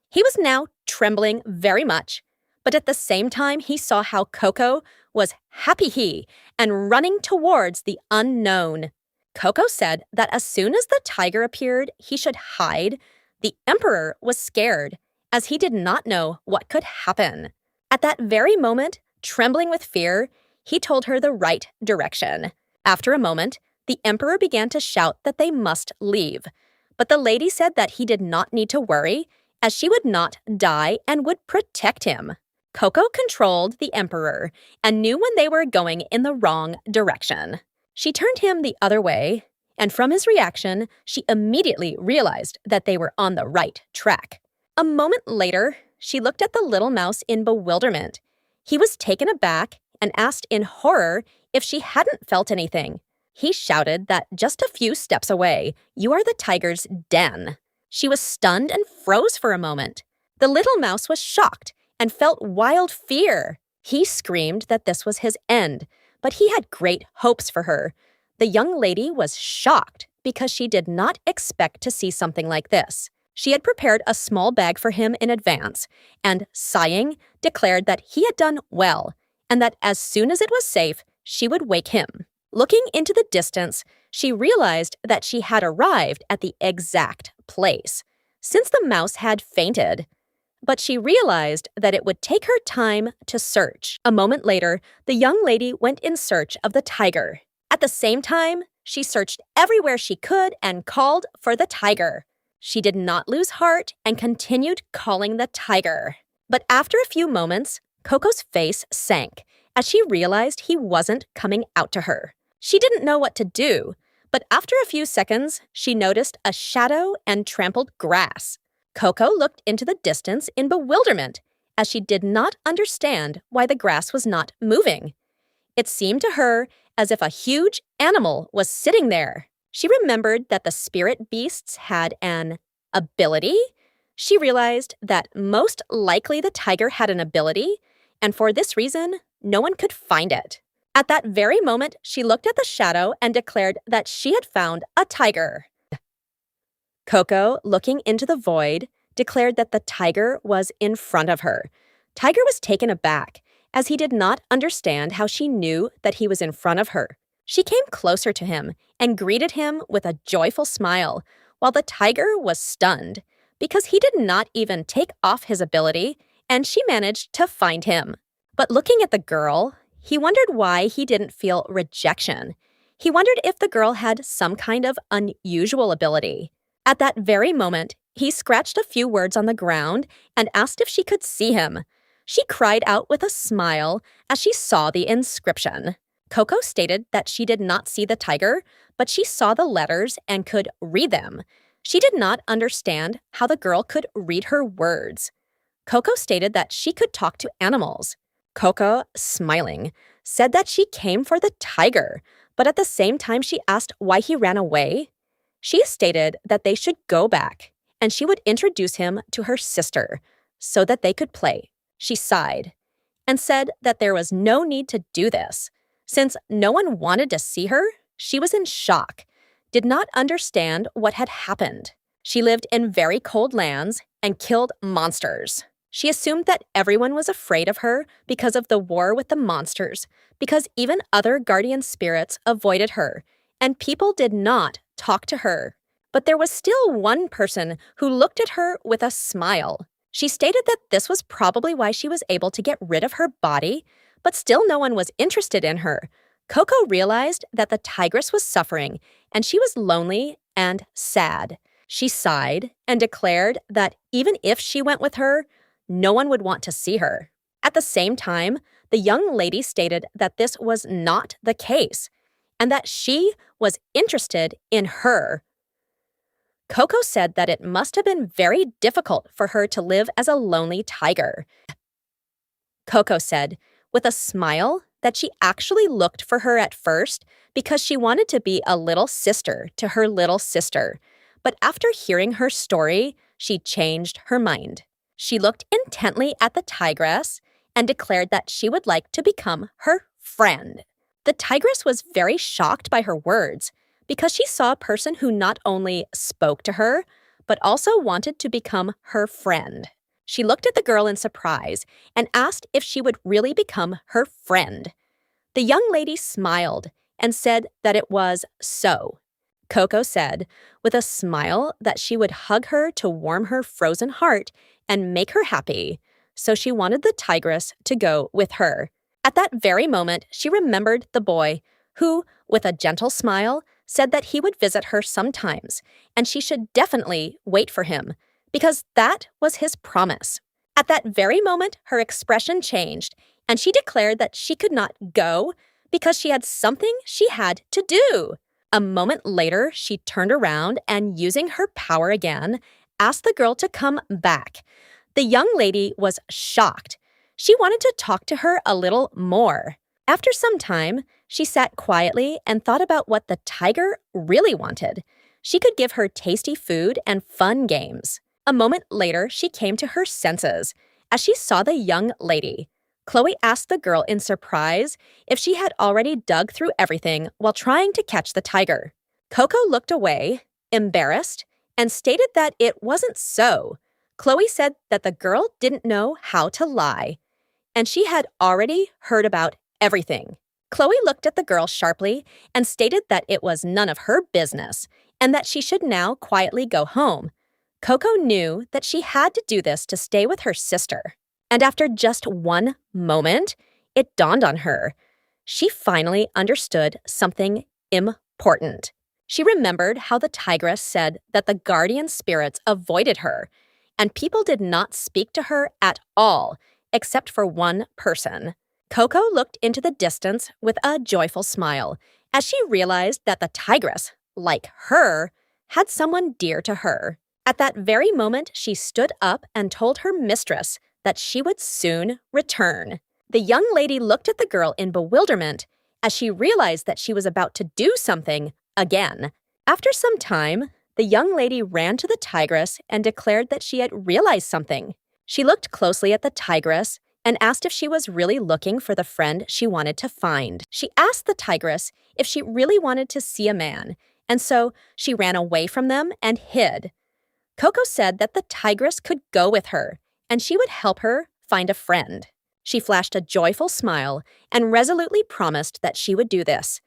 He was now trembling very much, but at the same time he saw how Koko was happy and running towards the unknown. Koko said that as soon as the tiger appeared, he should hide. The emperor was scared, as he did not know what could happen. At that very moment, trembling with fear, he told her the right direction. After a moment, the emperor began to shout that they must leave. But the lady said that he did not need to worry, as she would not die and would protect him. Koko controlled the emperor and knew when they were going in the wrong direction. She turned him the other way, and from his reaction, she immediately realized that they were on the right track. A moment later, she looked at the little mouse in bewilderment. He was taken aback and asked in horror if she hadn't felt anything. He shouted that just a few steps away, you are the tiger's den. She was stunned and froze for a moment. The little mouse was shocked and felt wild fear. He screamed that this was his end, but he had great hopes for her. The young lady was shocked because she did not expect to see something like this. She had prepared a small bag for him in advance and, sighing, declared that he had done well and that as soon as it was safe, she would wake him. Looking into the distance, she realized that she had arrived at the exact place, since the mouse had fainted. But she realized that it would take her time to search. A moment later, the young lady went in search of the tiger. At the same time, she searched everywhere she could and called for the tiger. She did not lose heart and continued calling the tiger. But after a few moments, Koko's face sank as she realized he wasn't coming out to her. She didn't know what to do, but after a few seconds, she noticed a shadow and trampled grass. Koko looked into the distance in bewilderment as she did not understand why the grass was not moving. It seemed to her as if a huge animal was sitting there. She remembered that the spirit beasts had an ability. She realized that most likely the tiger had an ability, and for this reason, no one could find it. At that very moment, she looked at the shadow and declared that she had found a tiger. Koko, looking into the void, declared that the tiger was in front of her. Tiger was taken aback, as he did not understand how she knew that he was in front of her. She came closer to him and greeted him with a joyful smile, while the tiger was stunned, because he did not even take off his ability, and she managed to find him. But looking at the girl, he wondered why he didn't feel rejection. He wondered if the girl had some kind of unusual ability. At that very moment, he scratched a few words on the ground and asked if she could see him. She cried out with a smile as she saw the inscription. Koko stated that she did not see the tiger, but she saw the letters and could read them. She did not understand how the girl could read her words. Koko stated that she could talk to animals. Koko, smiling, said that she came for the tiger, but at the same time she asked why he ran away. She stated that they should go back, and she would introduce him to her sister so that they could play. She sighed and said that there was no need to do this. Since no one wanted to see her, she was in shock, did not understand what had happened. She lived in very cold lands and killed monsters. She assumed that everyone was afraid of her because of the war with the monsters, because even other guardian spirits avoided her, and people did not talk to her. But there was still one person who looked at her with a smile. She stated that this was probably why she was able to get rid of her body, but still no one was interested in her. Koko realized that the tigress was suffering, and she was lonely and sad. She sighed and declared that even if she went with her, no one would want to see her. At the same time, the young lady stated that this was not the case, and that she was interested in her. Koko said that it must have been very difficult for her to live as a lonely tiger. Koko said, with a smile, that she actually looked for her at first because she wanted to be a little sister to her little sister. But after hearing her story, she changed her mind. She looked intently at the tigress and declared that she would like to become her friend. The tigress was very shocked by her words because she saw a person who not only spoke to her, but also wanted to become her friend. She looked at the girl in surprise and asked if she would really become her friend. The young lady smiled and said that it was so. Koko said, with a smile, that she would hug her to warm her frozen heart and make her happy, so she wanted the tigress to go with her. At that very moment, she remembered the boy who, with a gentle smile, said that he would visit her sometimes, and she should definitely wait for him, because that was his promise. At that very moment, her expression changed, and she declared that she could not go because she had something she had to do. A moment later, she turned around and, using her power again, asked the girl to come back. The young lady was shocked. She wanted to talk to her a little more. After some time, she sat quietly and thought about what the tiger really wanted. She could give her tasty food and fun games. A moment later, she came to her senses as she saw the young lady. Chloe asked the girl in surprise if she had already dug through everything while trying to catch the tiger. Koko looked away, embarrassed, and stated that it wasn't so. Chloe said that the girl didn't know how to lie, and she had already heard about everything. Chloe looked at the girl sharply and stated that it was none of her business and that she should now quietly go home. Koko knew that she had to do this to stay with her sister. And after just one moment, it dawned on her. She finally understood something important. She remembered how the tigress said that the guardian spirits avoided her, and people did not speak to her at all, except for one person. Koko looked into the distance with a joyful smile as she realized that the tigress, like her, had someone dear to her. At that very moment, she stood up and told her mistress that she would soon return. The young lady looked at the girl in bewilderment as she realized that she was about to do something again. After some time, the young lady ran to the tigress and declared that she had realized something. She looked closely at the tigress and asked if she was really looking for the friend she wanted to find. She asked the tigress if she really wanted to see a man, and so she ran away from them and hid. Koko said that the tigress could go with her, and she would help her find a friend. She flashed a joyful smile and resolutely promised that she would do this.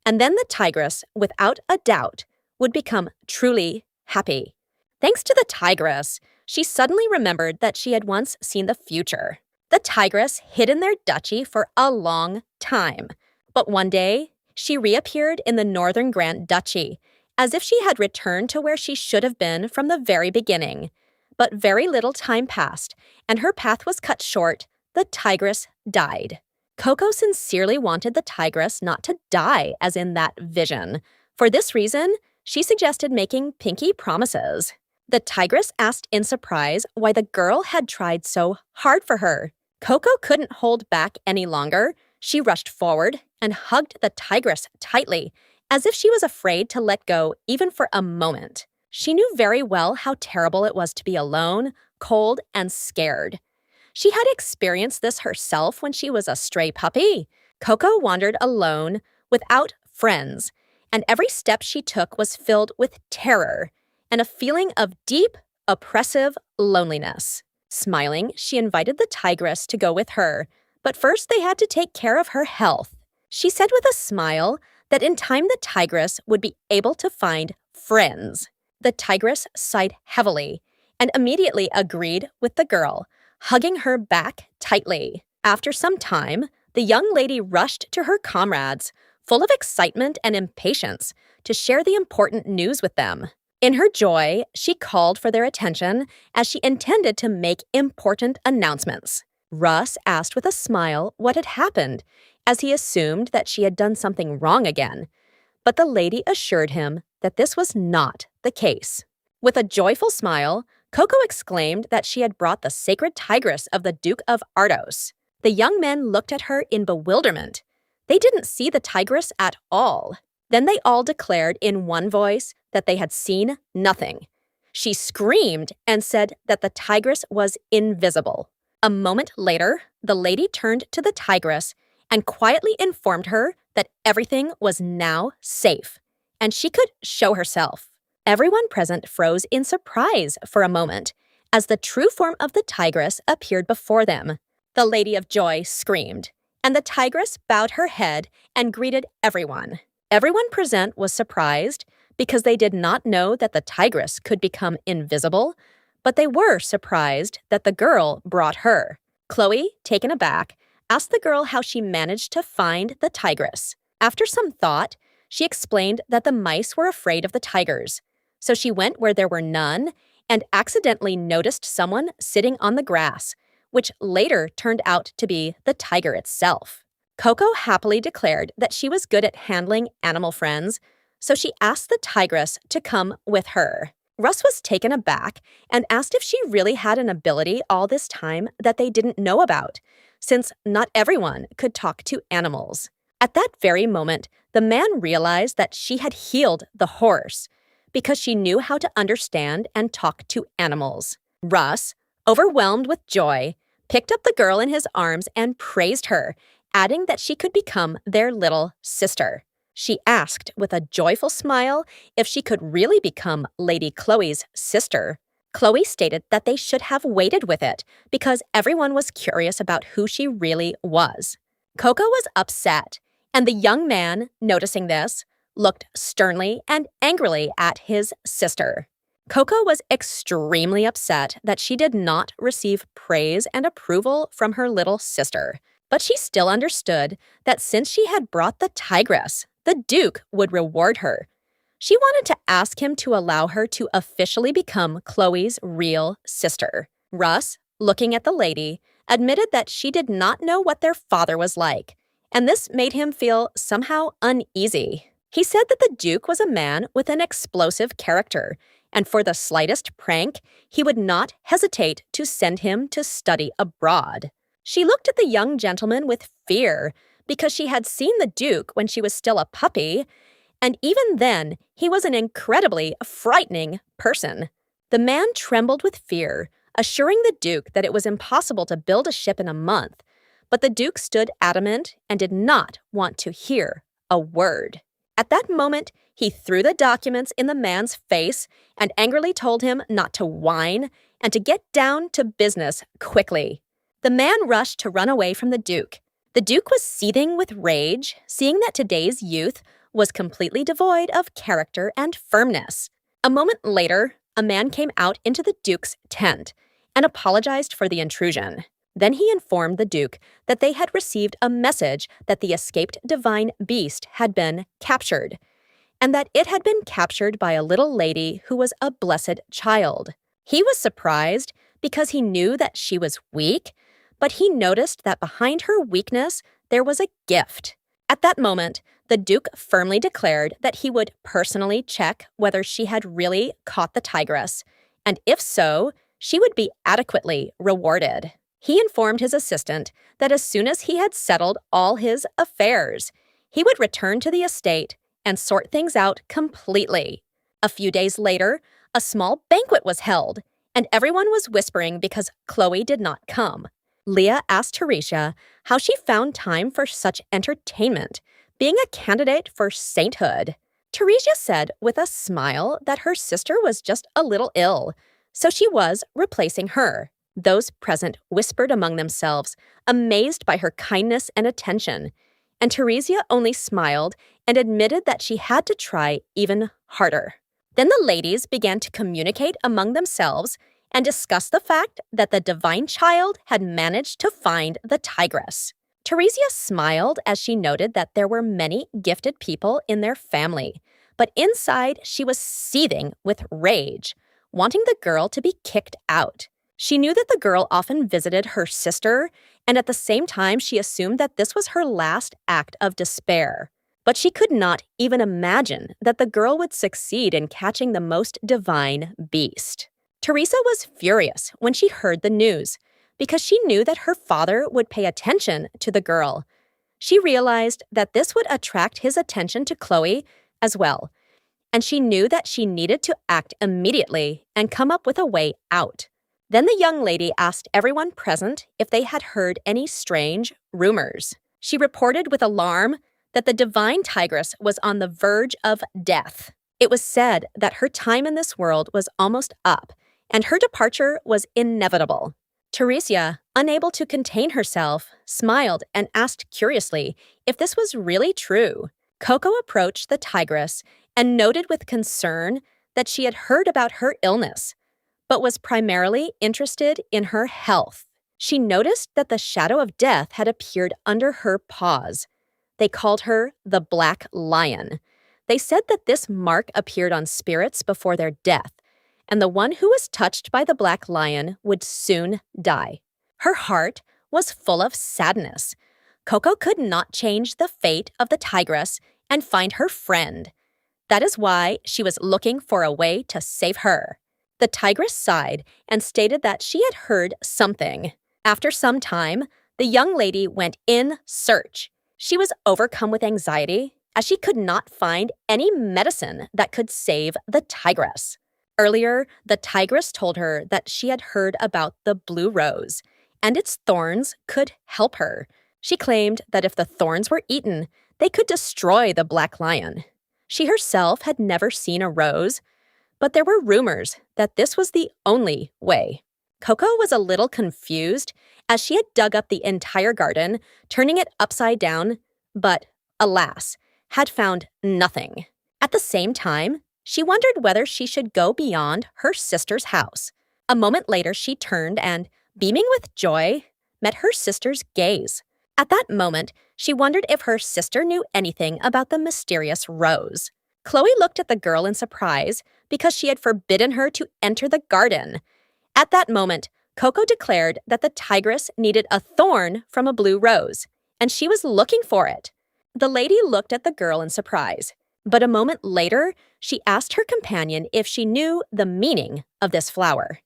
And then the tigress, without a doubt, would become truly happy. Thanks to the tigress, she suddenly remembered that she had once seen the future. The tigress hid in their duchy for a long time. But one day, she reappeared in the Northern Grand Duchy, as if she had returned to where she should have been from the very beginning. But very little time passed, and her path was cut short. The tigress died. Koko sincerely wanted the tigress not to die, as in that vision. For this reason, she suggested making pinky promises. The tigress asked in surprise why the girl had tried so hard for her. Koko couldn't hold back any longer. She rushed forward and hugged the tigress tightly, as if she was afraid to let go even for a moment. She knew very well how terrible it was to be alone, cold, and scared. She had experienced this herself when she was a stray puppy. Koko wandered alone, without friends, and every step she took was filled with terror. and a feeling of deep, oppressive loneliness. Smiling, she invited the tigress to go with her, but first they had to take care of her health. She said with a smile that in time the tigress would be able to find friends. The tigress sighed heavily and immediately agreed with the girl, hugging her back tightly. After some time, the young lady rushed to her comrades, full of excitement and impatience, to share the important news with them. In her joy, she called for their attention as she intended to make important announcements. Russ asked with a smile what had happened, as he assumed that she had done something wrong again. But the lady assured him that this was not the case. With a joyful smile, Koko exclaimed that she had brought the sacred tigress of the Duke of Ardos. The young men looked at her in bewilderment. They didn't see the tigress at all. Then they all declared in one voice that they had seen nothing. She screamed and said that the tigress was invisible. A moment later, the lady turned to the tigress and quietly informed her that everything was now safe, and she could show herself. Everyone present froze in surprise for a moment as the true form of the tigress appeared before them. The Lady of Joy screamed, and the tigress bowed her head and greeted everyone. Everyone present was surprised because they did not know that the tigress could become invisible, but they were surprised that the girl brought her. Chloe, taken aback, asked the girl how she managed to find the tigress. After some thought, she explained that the mice were afraid of the tigers, so she went where there were none and accidentally noticed someone sitting on the grass, which later turned out to be the tiger itself. Koko happily declared that she was good at handling animal friends, so she asked the tigress to come with her. Russ was taken aback and asked if she really had an ability all this time that they didn't know about, since not everyone could talk to animals. At that very moment, the man realized that she had healed the horse because she knew how to understand and talk to animals. Russ, overwhelmed with joy, picked up the girl in his arms and praised her, adding that she could become their little sister. She asked with a joyful smile if she could really become Lady Chloe's sister. Chloe stated that they should have waited with it because everyone was curious about who she really was. Koko was upset, and the young man, noticing this, looked sternly and angrily at his sister. Koko was extremely upset that she did not receive praise and approval from her little sister, but she still understood that since she had brought the tigress, the Duke would reward her. She wanted to ask him to allow her to officially become Chloe's real sister. Russ, looking at the lady, admitted that she did not know what their father was like, and this made him feel somehow uneasy. He said that the Duke was a man with an explosive character, and for the slightest prank, he would not hesitate to send him to study abroad. She looked at the young gentleman with fear because she had seen the Duke when she was still a puppy, and even then, he was an incredibly frightening person. The man trembled with fear, assuring the Duke that it was impossible to build a ship in a month, but the Duke stood adamant and did not want to hear a word. At that moment, he threw the documents in the man's face and angrily told him not to whine and to get down to business quickly. The man rushed to run away from the Duke. The Duke was seething with rage, seeing that today's youth was completely devoid of character and firmness. A moment later, a man came out into the Duke's tent and apologized for the intrusion. Then he informed the Duke that they had received a message that the escaped divine beast had been captured, and that it had been captured by a little lady who was a blessed child. He was surprised because he knew that she was weak, but he noticed that behind her weakness there was a gift. At that moment, the Duke firmly declared that he would personally check whether she had really caught the tigress, and if so, she would be adequately rewarded. He informed his assistant that as soon as he had settled all his affairs, he would return to the estate and sort things out completely. A few days later, a small banquet was held, and everyone was whispering because Chloe did not come. Leah asked Teresia how she found time for such entertainment, being a candidate for sainthood. Teresia said with a smile that her sister was just a little ill, so she was replacing her. Those present whispered among themselves, amazed by her kindness and attention, and Teresia only smiled and admitted that she had to try even harder. Then the ladies began to communicate among themselves and discuss the fact that the divine child had managed to find the tigress. Teresia smiled as she noted that there were many gifted people in their family, but inside she was seething with rage, wanting the girl to be kicked out. She knew that the girl often visited her sister, and at the same time she assumed that this was her last act of despair. But she could not even imagine that the girl would succeed in catching the most divine beast. Teresa was furious when she heard the news, because she knew that her father would pay attention to the girl. She realized that this would attract his attention to Chloe as well, and she knew that she needed to act immediately and come up with a way out. Then the young lady asked everyone present if they had heard any strange rumors. She reported with alarm that the divine tigress was on the verge of death. It was said that her time in this world was almost up, and her departure was inevitable. Teresia, unable to contain herself, smiled and asked curiously if this was really true. Koko approached the tigress and noted with concern that she had heard about her illness, but was primarily interested in her health. She noticed that the shadow of death had appeared under her paws. They called her the Black Lion. They said that this mark appeared on spirits before their death, and the one who was touched by the Black Lion would soon die. Her heart was full of sadness. Koko could not change the fate of the tigress and find her friend. That is why she was looking for a way to save her. The tigress sighed and stated that she had heard something. After some time, the young lady went in search. She was overcome with anxiety as she could not find any medicine that could save the tigress. Earlier, the tigress told her that she had heard about the blue rose, and its thorns could help her. She claimed that if the thorns were eaten, they could destroy the Black Lion. She herself had never seen a rose, but there were rumors that this was the only way. Koko was a little confused as she had dug up the entire garden, turning it upside down, but, alas, had found nothing. At the same time, she wondered whether she should go beyond her sister's house. A moment later, she turned and, beaming with joy, met her sister's gaze. At that moment, she wondered if her sister knew anything about the mysterious rose. Chloe looked at the girl in surprise because she had forbidden her to enter the garden. At that moment, Koko declared that the tigress needed a thorn from a blue rose, and she was looking for it. The lady looked at the girl in surprise, but a moment later, she asked her companion if she knew the meaning of this flower.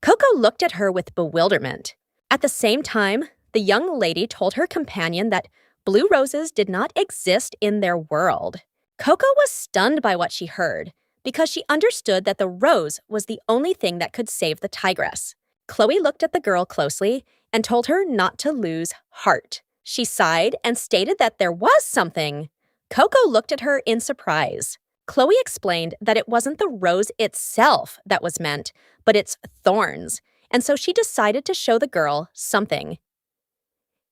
Koko looked at her with bewilderment. At the same time, the young lady told her companion that blue roses did not exist in their world. Koko was stunned by what she heard, because she understood that the rose was the only thing that could save the tigress. Chloe looked at the girl closely and told her not to lose heart. She sighed and stated that there was something. Koko looked at her in surprise. Chloe explained that it wasn't the rose itself that was meant, but its thorns, and so she decided to show the girl something.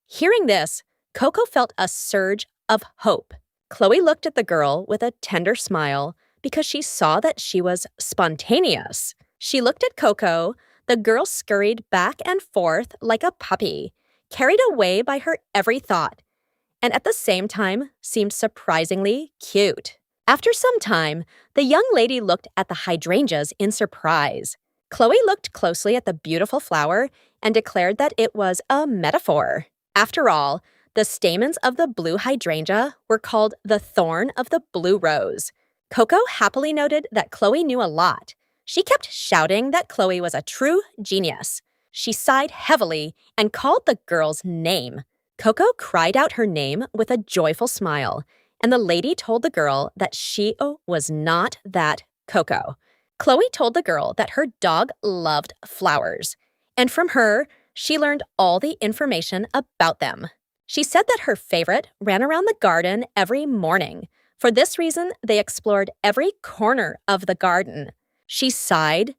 Hearing this, Koko felt a surge of hope. Chloe looked at the girl with a tender smile because she saw that she was spontaneous. She looked at Koko. The girl scurried back and forth like a puppy, carried away by her every thought, and at the same time seemed surprisingly cute. After some time, the young lady looked at the hydrangeas in surprise. Chloe looked closely at the beautiful flower and declared that it was a metaphor. After all, the stamens of the blue hydrangea were called the thorn of the blue rose. Koko happily noted that Chloe knew a lot. She kept shouting that Chloe was a true genius. She sighed heavily and called the girl's name. Koko cried out her name with a joyful smile, and the lady told the girl that she was not that Koko. Chloe told the girl that her dog loved flowers, and from her, she learned all the information about them. She said that her favorite ran around the garden every morning, For this reason, they explored every corner of the garden. She sighed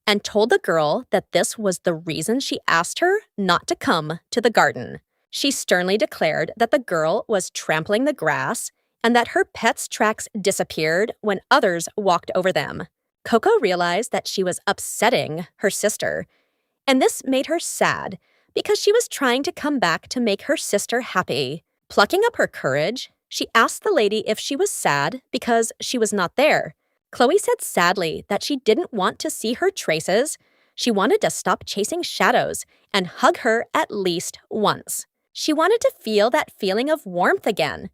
and told the girl that this was the reason she asked her not to come to the garden. She sternly declared that the girl was trampling the grass and that her pet's tracks disappeared when others walked over them. Koko realized that she was upsetting her sister, and this made her sad because she was trying to come back to make her sister happy. Plucking up her courage, she asked the lady if she was sad because she was not there. Chloe said sadly that she didn't want to see her traces. She wanted to stop chasing shadows and hug her at least once. She wanted to feel that feeling of warmth again.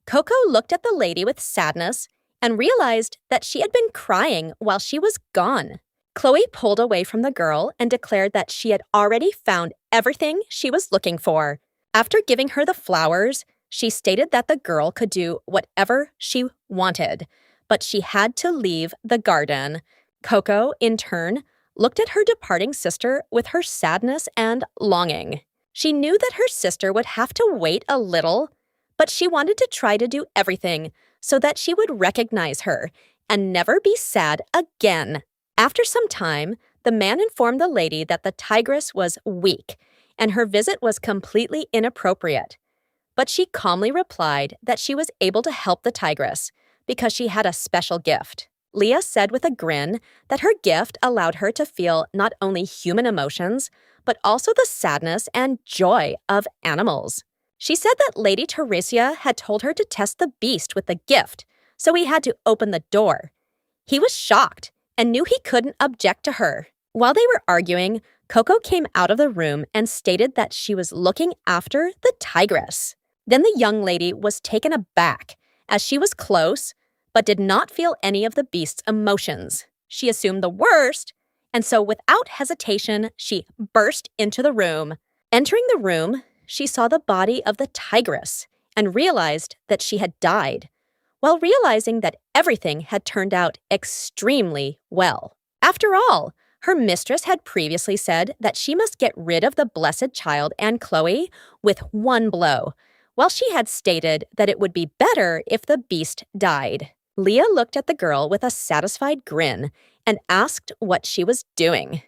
Koko looked at the lady with sadness and realized that she had been crying while she was gone. Chloe pulled away from the girl and declared that she had already found everything she was looking for. After giving her the flowers, she stated that the girl could do whatever she wanted, but she had to leave the garden. Koko, in turn, looked at her departing sister with her sadness and longing. She knew that her sister would have to wait a little, but she wanted to try to do everything so that she would recognize her and never be sad again. After some time, the man informed the lady that the tigress was weak and her visit was completely inappropriate. But she calmly replied that she was able to help the tigress because she had a special gift. Leah said with a grin that her gift allowed her to feel not only human emotions, but also the sadness and joy of animals. She said that Lady Teresia had told her to test the beast with the gift, so he had to open the door. He was shocked and knew he couldn't object to her. While they were arguing, Koko came out of the room and stated that she was looking after the tigress. Then the young lady was taken aback, as she was close, but did not feel any of the beast's emotions. She assumed the worst, and so without hesitation, she burst into the room. Entering the room, she saw the body of the tigress and realized that she had died, while realizing that everything had turned out extremely well. After all, her mistress had previously said that she must get rid of the blessed child and Chloe with one blow, while she had stated that it would be better if the beast died. Leah looked at the girl with a satisfied grin and asked what she was doing.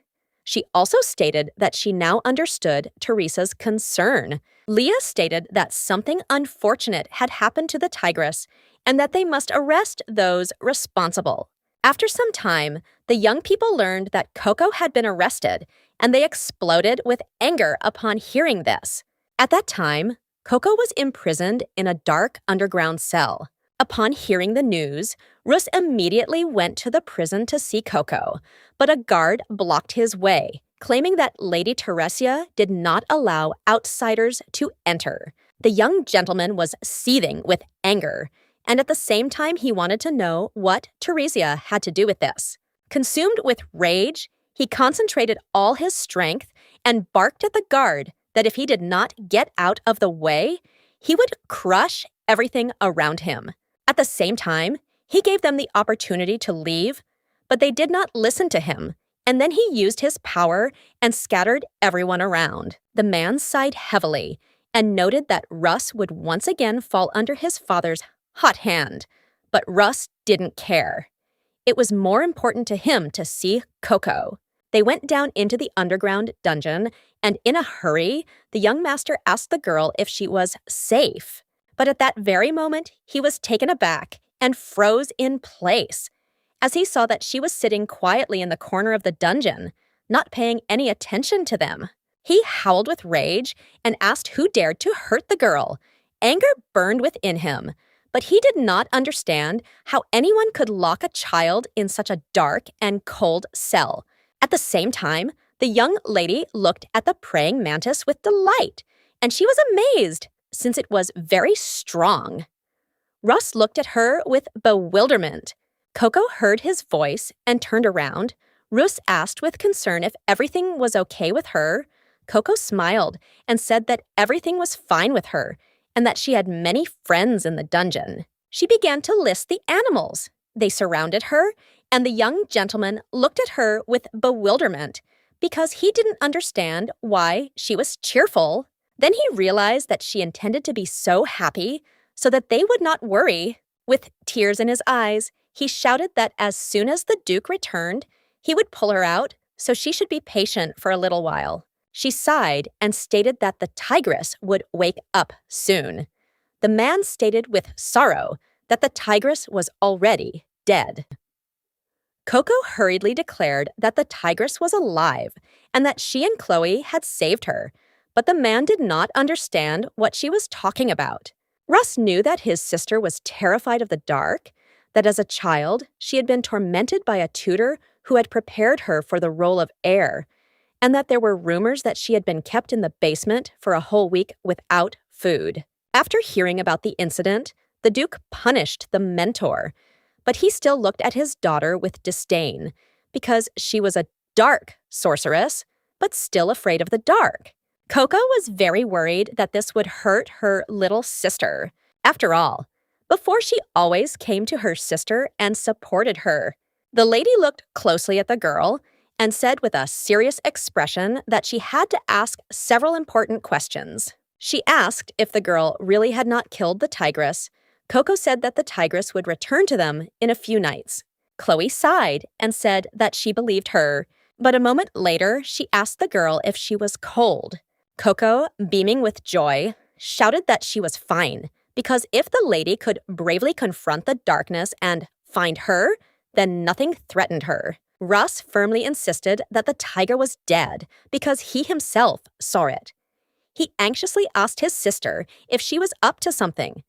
She also stated that she now understood Teresa's concern. Leah stated that something unfortunate had happened to the tigress and that they must arrest those responsible. After some time, the young people learned that Koko had been arrested, and they exploded with anger upon hearing this. At that time, Koko was imprisoned in a dark underground cell. Upon hearing the news, Rus immediately went to the prison to see Koko, but a guard blocked his way, claiming that Lady Teresia did not allow outsiders to enter. The young gentleman was seething with anger, and at the same time he wanted to know what Teresia had to do with this. Consumed with rage, he concentrated all his strength and barked at the guard that if he did not get out of the way, he would crush everything around him. At the same time, he gave them the opportunity to leave, but they did not listen to him, and then he used his power and scattered everyone around. The man sighed heavily and noted that Rus would once again fall under his father's hot hand, but Rus didn't care. It was more important to him to see Koko. They went down into the underground dungeon, and in a hurry, the young master asked the girl if she was safe. But at that very moment, he was taken aback and froze in place, as he saw that she was sitting quietly in the corner of the dungeon, not paying any attention to them. He howled with rage and asked who dared to hurt the girl. Anger burned within him, but he did not understand how anyone could lock a child in such a dark and cold cell. At the same time, the young lady looked at the praying mantis with delight, and she was amazed, since it was very strong. Rus looked at her with bewilderment. Koko heard his voice and turned around. Rus asked with concern if everything was okay with her. Koko smiled and said that everything was fine with her and that she had many friends in the dungeon. She began to list the animals. They surrounded her, and the young gentleman looked at her with bewilderment because he didn't understand why she was cheerful. Then he realized that she intended to be so happy so that they would not worry With tears in his eyes, he shouted that as soon as the Duke returned, he would pull her out, so she should be patient for a little while. She sighed and stated that the tigress would wake up soon. The man stated with sorrow that the tigress was already dead. Koko hurriedly declared that the tigress was alive and that she and Chloe had saved her, but the man did not understand what she was talking about. Russ knew that his sister was terrified of the dark, that as a child she had been tormented by a tutor who had prepared her for the role of heir, and that there were rumors that she had been kept in the basement for a whole week without food. After hearing about the incident, the Duke punished the mentor, but he still looked at his daughter with disdain because she was a dark sorceress, but still afraid of the dark. Koko was very worried that this would hurt her little sister. After all, before she always came to her sister and supported her. The lady looked closely at the girl and said with a serious expression that she had to ask several important questions. She asked if the girl really had not killed the tigress. Koko said that the tigress would return to them in a few nights. Chloe sighed and said that she believed her, but a moment later she asked the girl if she was cold. Koko, beaming with joy, shouted that she was fine, because if the lady could bravely confront the darkness and find her, then nothing threatened her. Russ firmly insisted that the tiger was dead because he himself saw it. He anxiously asked his sister if she was up to something.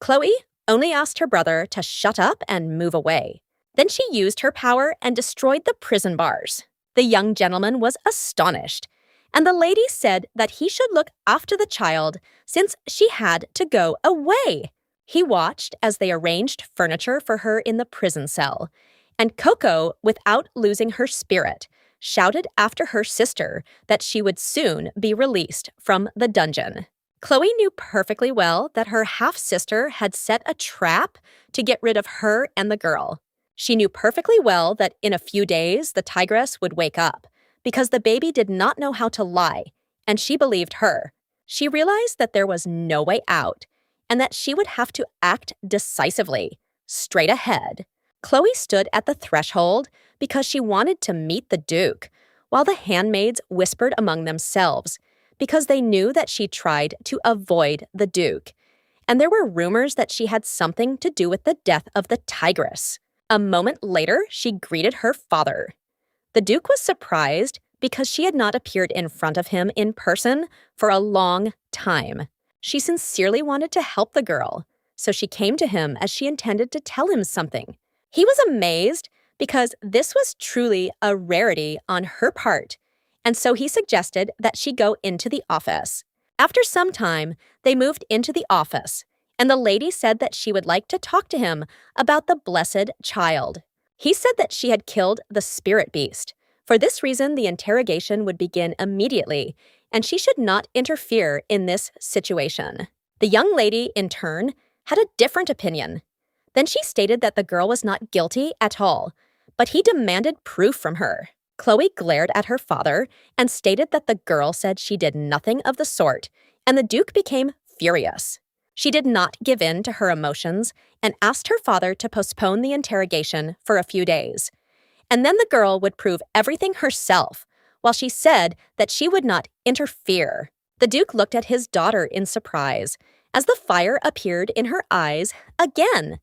Chloe only asked her brother to shut up and move away. Then she used her power and destroyed the prison bars. The young gentleman was astonished, and the lady said that he should look after the child since she had to go away. He watched as they arranged furniture for her in the prison cell, and Koko, without losing her spirit, shouted after her sister that she would soon be released from the dungeon. Chloe knew perfectly well that her half-sister had set a trap to get rid of her and the girl. She knew perfectly well that in a few days the tigress would wake up, because the baby did not know how to lie, and she believed her. She realized that there was no way out, and that she would have to act decisively, straight ahead. Chloe stood at the threshold because she wanted to meet the Duke, while the handmaids whispered among themselves, because they knew that she tried to avoid the Duke, and there were rumors that she had something to do with the death of the tigress. A moment later, she greeted her father. The Duke was surprised because she had not appeared in front of him in person for a long time. She sincerely wanted to help the girl, so she came to him as she intended to tell him something. He was amazed because this was truly a rarity on her part, and so he suggested that she go into the office. After some time, they moved into the office, and the lady said that she would like to talk to him about the blessed child. He said that she had killed the spirit beast. For this reason, the interrogation would begin immediately, and she should not interfere in this situation. The young lady, in turn, had a different opinion. Then she stated that the girl was not guilty at all, but he demanded proof from her. Chloe glared at her father and stated that the girl said she did nothing of the sort, and the Duke became furious. She did not give in to her emotions and asked her father to postpone the interrogation for a few days. And then the girl would prove everything herself, while she said that she would not interfere. The Duke looked at his daughter in surprise, as the fire appeared in her eyes again.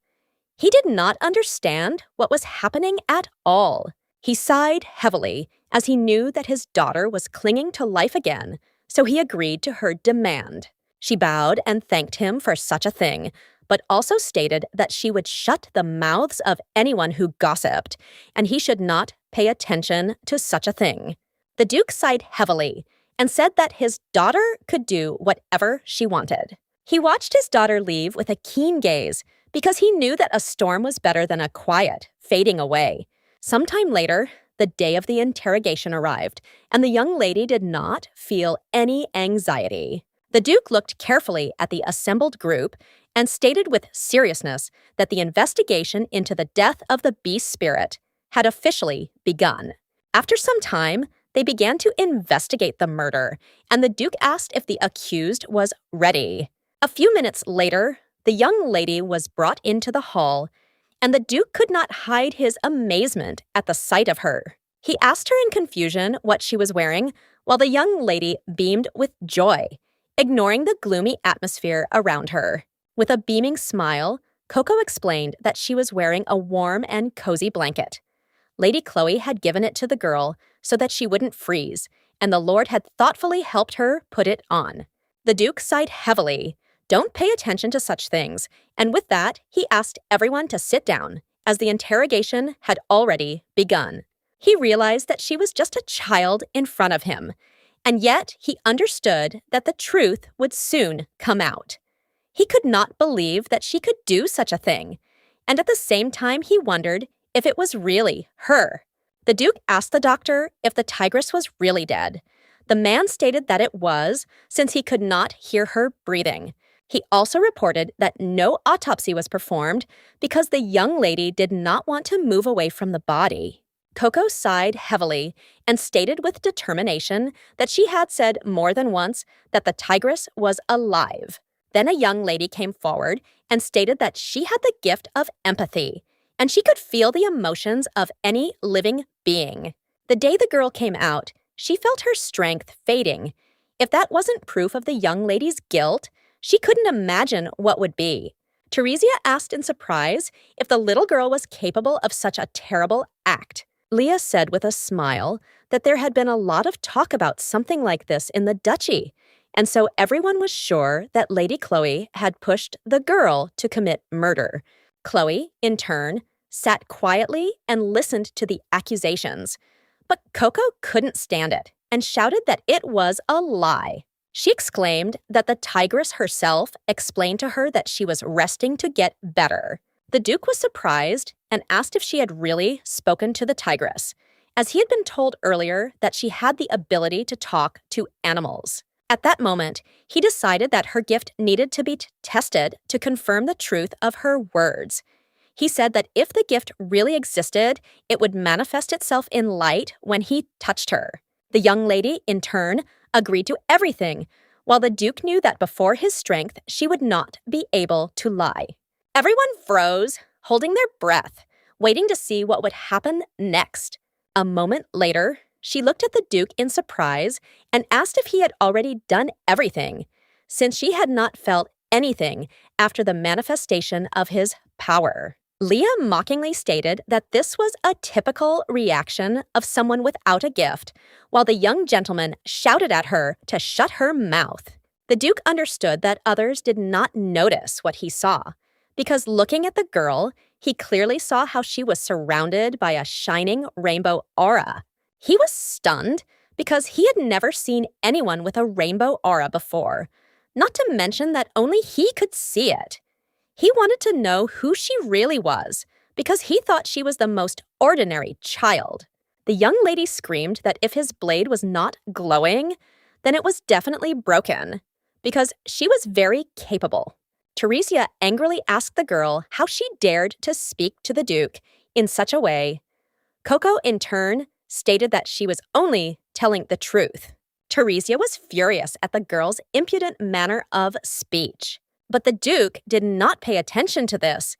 He did not understand what was happening at all. He sighed heavily as he knew that his daughter was clinging to life again, so he agreed to her demand. She bowed and thanked him for such a thing, but also stated that she would shut the mouths of anyone who gossiped, and he should not pay attention to such a thing. The Duke sighed heavily and said that his daughter could do whatever she wanted. He watched his daughter leave with a keen gaze because he knew that a storm was better than a quiet, fading away. Sometime later, the day of the interrogation arrived, and the young lady did not feel any anxiety. The Duke looked carefully at the assembled group and stated with seriousness that the investigation into the death of the beast spirit had officially begun. After some time, they began to investigate the murder, and the Duke asked if the accused was ready. A few minutes later, The young lady was brought into the hall, and the Duke could not hide his amazement at the sight of her. He asked her in confusion what she was wearing, while the young lady beamed with joy, ignoring the gloomy atmosphere around her. With a beaming smile, Koko explained that she was wearing a warm and cozy blanket. Lady Chloe had given it to the girl so that she wouldn't freeze, and the Lord had thoughtfully helped her put it on. The Duke sighed heavily. Don't pay attention to such things, and with that, he asked everyone to sit down, as the interrogation had already begun. He realized that she was just a child in front of him, and yet he understood that the truth would soon come out. He could not believe that she could do such a thing, and at the same time he wondered if it was really her. The Duke asked the doctor if the tigress was really dead. The man stated that it was, since he could not hear her breathing. He also reported that no autopsy was performed because the young lady did not want to move away from the body. Koko sighed heavily and stated with determination that she had said more than once that the tigress was alive. Then a young lady came forward and stated that she had the gift of empathy, and she could feel the emotions of any living being. The day the girl came out, she felt her strength fading. If that wasn't proof of the young lady's guilt, she couldn't imagine what would be. Teresia asked in surprise if the little girl was capable of such a terrible act. Leah said with a smile that there had been a lot of talk about something like this in the duchy, and so everyone was sure that Lady Chloe had pushed the girl to commit murder. Chloe, in turn, sat quietly and listened to the accusations. But Koko couldn't stand it and shouted that it was a lie. She exclaimed that the tigress herself explained to her that she was resting to get better. The Duke was surprised and asked if she had really spoken to the tigress, as he had been told earlier that she had the ability to talk to animals. At that moment, he decided that her gift needed to be tested to confirm the truth of her words. He said that if the gift really existed, it would manifest itself in light when he touched her. The young lady, in turn, agreed to everything, while the Duke knew that before his strength, she would not be able to lie. Everyone froze, holding their breath, waiting to see what would happen next. A moment later, she looked at the Duke in surprise and asked if he had already done everything, since she had not felt anything after the manifestation of his power. Leah mockingly stated that this was a typical reaction of someone without a gift, while the young gentleman shouted at her to shut her mouth. The Duke understood that others did not notice what he saw, because looking at the girl, he clearly saw how she was surrounded by a shining rainbow aura. He was stunned because he had never seen anyone with a rainbow aura before, not to mention that only he could see it. He wanted to know who she really was because he thought she was the most ordinary child. The young lady screamed that if his blade was not glowing, then it was definitely broken, because she was very capable. Teresia angrily asked the girl how she dared to speak to the Duke in such a way. Koko, in turn, stated that she was only telling the truth. Teresia was furious at the girl's impudent manner of speech. But the Duke did not pay attention to this.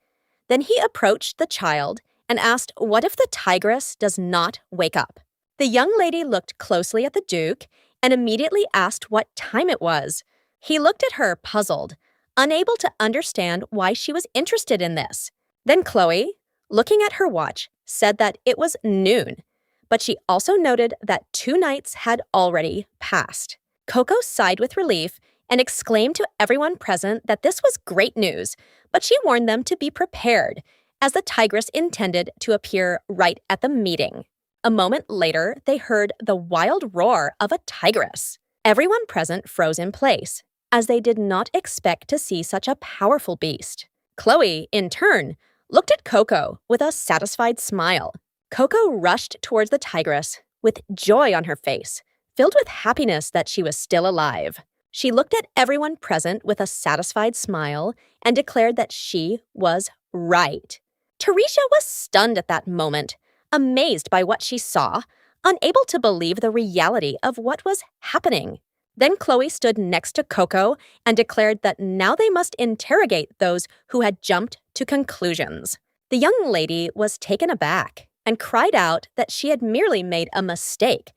Then he approached the child and asked what if the tigress does not wake up. The young lady looked closely at the Duke and immediately asked what time it was. He looked at her puzzled, unable to understand why she was interested in this. Then Chloe, looking at her watch, said that it was noon, but she also noted that 2 nights had already passed. Koko sighed with relief and exclaimed to everyone present that this was great news, but she warned them to be prepared, as the tigress intended to appear right at the meeting. A moment later, they heard the wild roar of a tigress. Everyone present froze in place, as they did not expect to see such a powerful beast. Chloe, in turn, looked at Koko with a satisfied smile. Koko rushed towards the tigress with joy on her face, filled with happiness that she was still alive. She looked at everyone present with a satisfied smile and declared that she was right. Teresia was stunned at that moment, amazed by what she saw, unable to believe the reality of what was happening. Then Chloe stood next to Koko and declared that now they must interrogate those who had jumped to conclusions. The young lady was taken aback and cried out that she had merely made a mistake,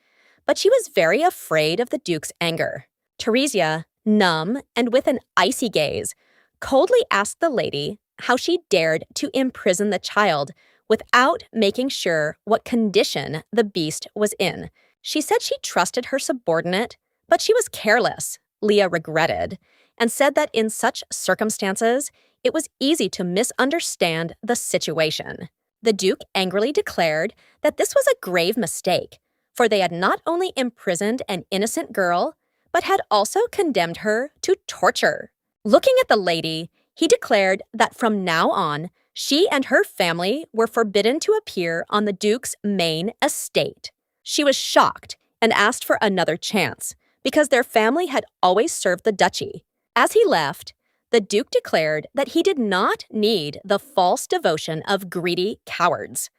but she was very afraid of the Duke's anger. Teresia, numb and with an icy gaze, coldly asked the lady how she dared to imprison the child without making sure what condition the beast was in. She said she trusted her subordinate, but she was careless, Leah regretted, and said that in such circumstances, it was easy to misunderstand the situation. The Duke angrily declared that this was a grave mistake, for they had not only imprisoned an innocent girl, but had also condemned her to torture. Looking at the lady, he declared that from now on, she and her family were forbidden to appear on the Duke's main estate. She was shocked and asked for another chance, because their family had always served the duchy. As he left, the Duke declared that he did not need the false devotion of greedy cowards.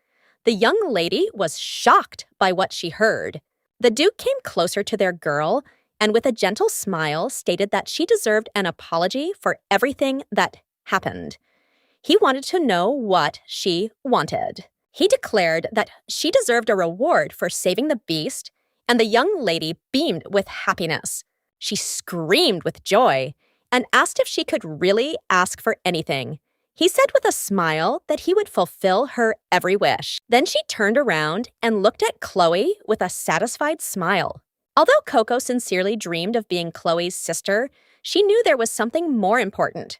The young lady was shocked by what she heard. The Duke came closer to their girl and with a gentle smile stated that she deserved an apology for everything that happened. He wanted to know what she wanted. He declared that she deserved a reward for saving the beast, and the young lady beamed with happiness. She screamed with joy and asked if she could really ask for anything. He said with a smile that he would fulfill her every wish. Then she turned around and looked at Chloe with a satisfied smile. Although Koko sincerely dreamed of being Chloe's sister, she knew there was something more important.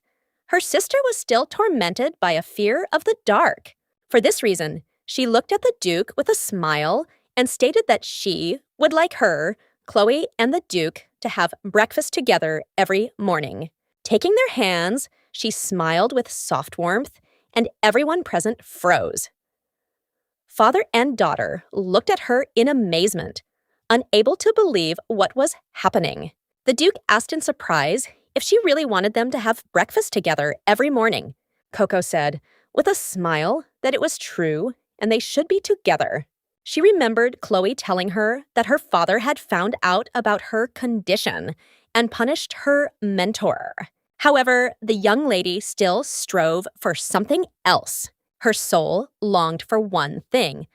Her sister was still tormented by a fear of the dark. For this reason, she looked at the Duke with a smile and stated that she would like her, Chloe and the Duke, to have breakfast together every morning. Taking their hands, she smiled with soft warmth, and everyone present froze. Father and daughter looked at her in amazement, unable to believe what was happening. The Duke asked in surprise if she really wanted them to have breakfast together every morning. Koko said, with a smile, that it was true and they should be together. She remembered Chloe telling her that her father had found out about her condition and punished her mentor. However, the young lady still strove for something else. Her soul longed for one thing,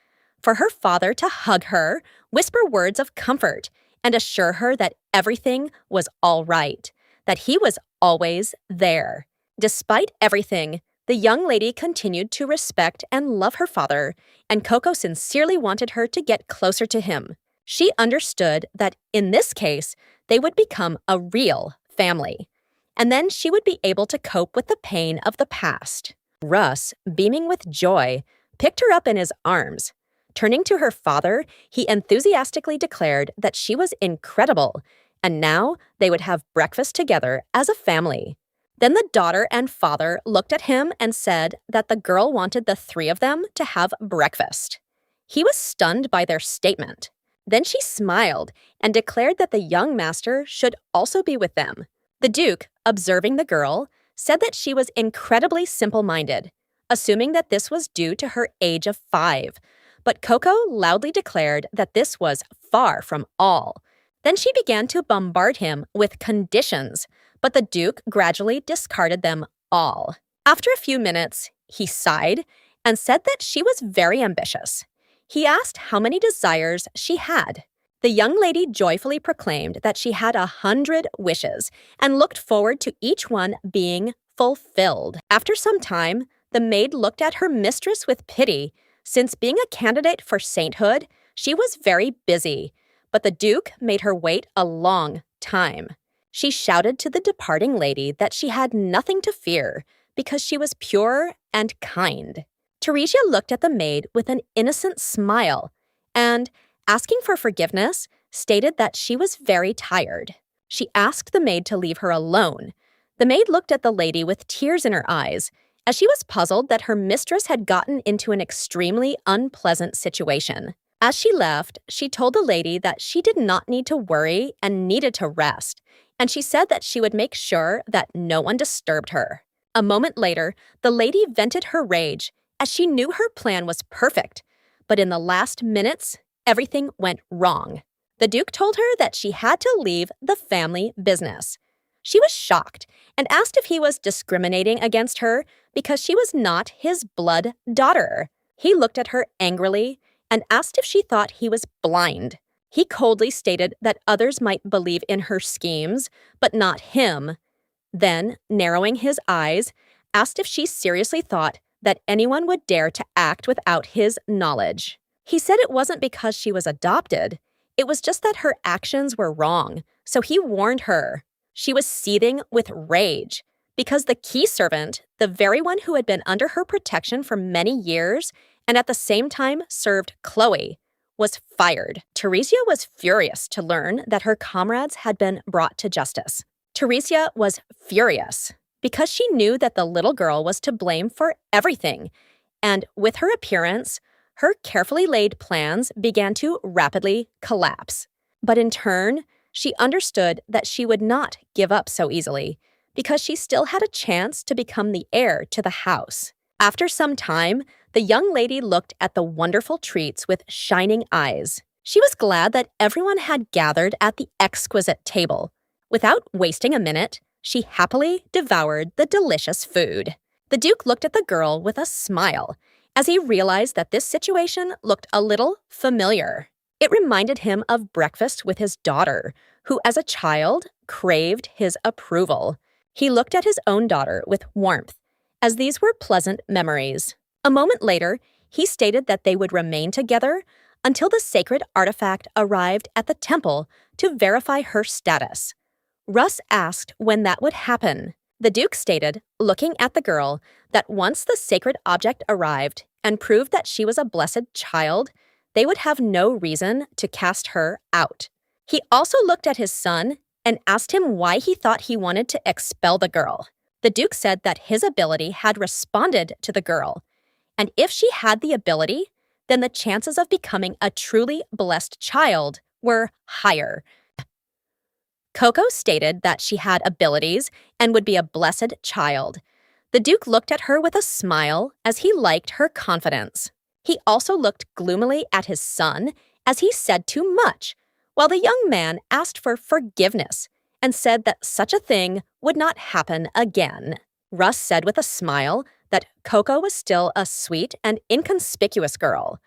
for her father to hug her, whisper words of comfort, and assure her that everything was all right, that he was always there. Despite everything, the young lady continued to respect and love her father, and Koko sincerely wanted her to get closer to him. She understood that in this case, they would become a real family, and then she would be able to cope with the pain of the past. Russ, beaming with joy, picked her up in his arms. Turning to her father, he enthusiastically declared that she was incredible, and now they would have breakfast together as a family. Then the daughter and father looked at him and said that the girl wanted the three of them to have breakfast. He was stunned by their statement. Then she smiled and declared that the young master should also be with them. The Duke, observing the girl, said that she was incredibly simple-minded, assuming that this was due to her age of 5. But Koko loudly declared that this was far from all. Then she began to bombard him with conditions, but the Duke gradually discarded them all. After a few minutes, he sighed and said that she was very ambitious. He asked how many desires she had. The young lady joyfully proclaimed that she had 100 wishes and looked forward to each one being fulfilled. After some time, the maid looked at her mistress with pity. Since being a candidate for sainthood, she was very busy, but the Duke made her wait a long time. She shouted to the departing lady that she had nothing to fear because she was pure and kind. Teresia looked at the maid with an innocent smile and, asking for forgiveness, stated that she was very tired. She asked the maid to leave her alone. The maid looked at the lady with tears in her eyes, as she was puzzled that her mistress had gotten into an extremely unpleasant situation. As she left, she told the lady that she did not need to worry and needed to rest, and she said that she would make sure that no one disturbed her. A moment later, the lady vented her rage, as she knew her plan was perfect, but in the last minutes, everything went wrong. The Duke told her that she had to leave the family business. She was shocked and asked if he was discriminating against her because she was not his blood daughter. He looked at her angrily and asked if she thought he was blind. He coldly stated that others might believe in her schemes, but not him. Then, narrowing his eyes, asked if she seriously thought that anyone would dare to act without his knowledge. He said it wasn't because she was adopted. It was just that her actions were wrong, so he warned her. She was seething with rage because the key servant, the very one who had been under her protection for many years and at the same time served Chloe, was fired. Teresia was furious to learn that her comrades had been brought to justice. Teresia was furious because she knew that the little girl was to blame for everything, and with her appearance, her carefully laid plans began to rapidly collapse. But in turn, she understood that she would not give up so easily because she still had a chance to become the heir to the house. After some time, the young lady looked at the wonderful treats with shining eyes. She was glad that everyone had gathered at the exquisite table. Without wasting a minute, she happily devoured the delicious food. The Duke looked at the girl with a smile as he realized that this situation looked a little familiar. It reminded him of breakfast with his daughter, who as a child craved his approval. He looked at his own daughter with warmth, as these were pleasant memories. A moment later, he stated that they would remain together until the sacred artifact arrived at the temple to verify her status. Russ asked when that would happen. The Duke stated, looking at the girl, that once the sacred object arrived and proved that she was a blessed child, they would have no reason to cast her out. He also looked at his son and asked him why he thought he wanted to expel the girl. The Duke said that his ability had responded to the girl, and if she had the ability, then the chances of becoming a truly blessed child were higher. Koko stated that she had abilities and would be a blessed child. The Duke looked at her with a smile as he liked her confidence. He also looked gloomily at his son as he said too much, while the young man asked for forgiveness and said that such a thing would not happen again. Russ said with a smile that Koko was still a sweet and inconspicuous girl.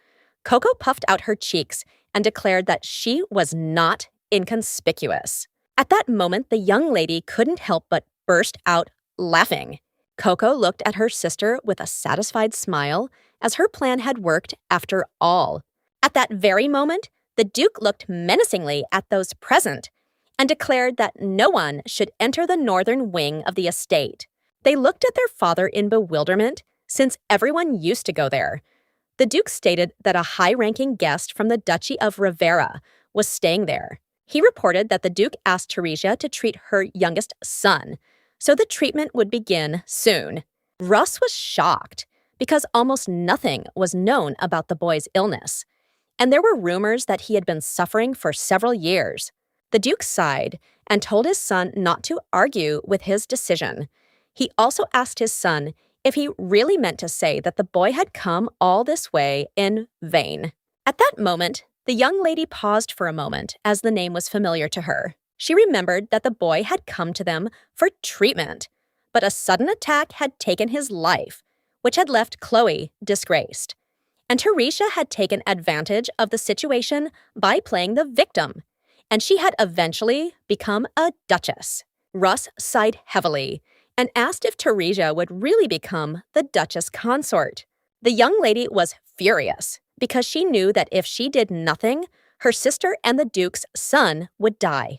Koko puffed out her cheeks and declared that she was not inconspicuous. At that moment, the young lady couldn't help but burst out laughing. Koko looked at her sister with a satisfied smile, as her plan had worked after all. At that very moment, the Duke looked menacingly at those present and declared that no one should enter the northern wing of the estate. They looked at their father in bewilderment, since everyone used to go there. The Duke stated that a high-ranking guest from the Duchy of Rivera was staying there. He reported that the Duke asked Teresia to treat her youngest son, so the treatment would begin soon. Russ was shocked because almost nothing was known about the boy's illness, and there were rumors that he had been suffering for several years. The Duke sighed and told his son not to argue with his decision. He also asked his son if he really meant to say that the boy had come all this way in vain. At that moment, the young lady paused for a moment as the name was familiar to her. She remembered that the boy had come to them for treatment, but a sudden attack had taken his life, which had left Chloe disgraced. And Teresia had taken advantage of the situation by playing the victim, and she had eventually become a duchess. Russ sighed heavily and asked if Teresia would really become the duchess consort. The young lady was furious because she knew that if she did nothing, her sister and the Duke's son would die.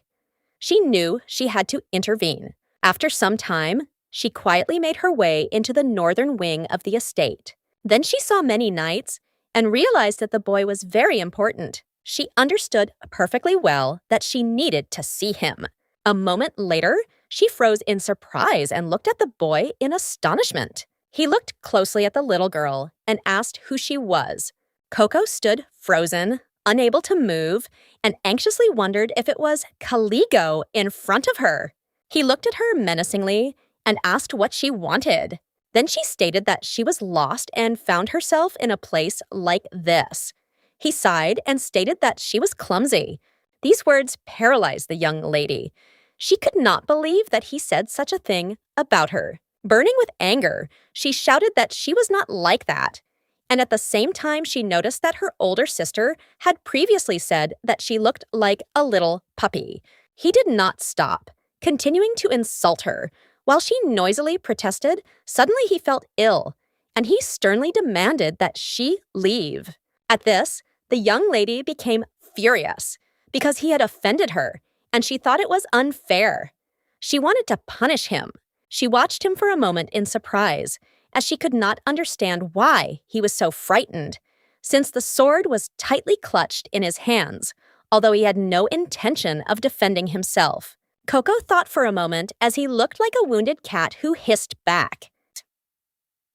She knew she had to intervene. After some time, she quietly made her way into the northern wing of the estate. Then she saw many knights and realized that the boy was very important. She understood perfectly well that she needed to see him. A moment later, she froze in surprise and looked at the boy in astonishment. He looked closely at the little girl and asked who she was. Koko stood frozen, unable to move, and anxiously wondered if it was Caligo in front of her. He looked at her menacingly and asked what she wanted. Then she stated that she was lost and found herself in a place like this. He sighed and stated that she was clumsy These words paralyzed the young lady. She could not believe that he said such a thing about her. Burning with anger, she shouted that she was not like that. And at the same time, she noticed that her older sister had previously said that she looked like a little puppy. He did not stop, continuing to insult her. While she noisily protested, suddenly he felt ill, and he sternly demanded that she leave. At this, the young lady became furious because he had offended her, and she thought it was unfair. She wanted to punish him. She watched him for a moment in surprise, as she could not understand why he was so frightened, since the sword was tightly clutched in his hands, although he had no intention of defending himself. Koko thought for a moment as he looked like a wounded cat who hissed back.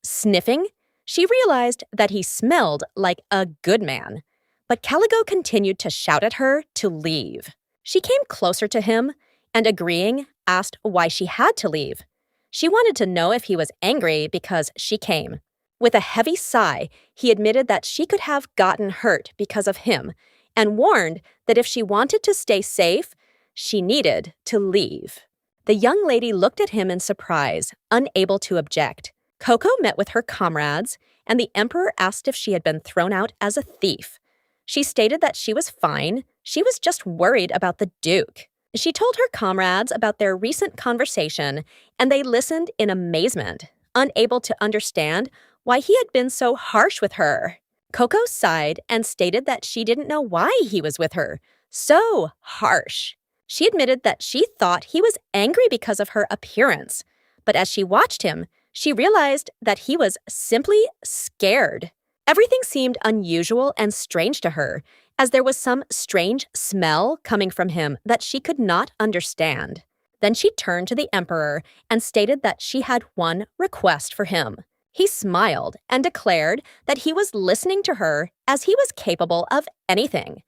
Sniffing, she realized that he smelled like a good man, but Caligo continued to shout at her to leave. She came closer to him and, agreeing, asked why she had to leave. She wanted to know if he was angry because she came. With a heavy sigh, he admitted that she could have gotten hurt because of him and warned that if she wanted to stay safe, she needed to leave. The young lady looked at him in surprise, unable to object. Koko met with her comrades, and the emperor asked if she had been thrown out as a thief. She stated that she was fine, she was just worried about the duke. She told her comrades about their recent conversation, and they listened in amazement, unable to understand why he had been so harsh with her. Koko sighed and stated that she didn't know why he was with her. So harsh. She admitted that she thought he was angry because of her appearance, but as she watched him, she realized that he was simply scared. Everything seemed unusual and strange to her, as there was some strange smell coming from him that she could not understand. Then she turned to the emperor and stated that she had one request for him. He smiled and declared that he was listening to her as he was capable of anything.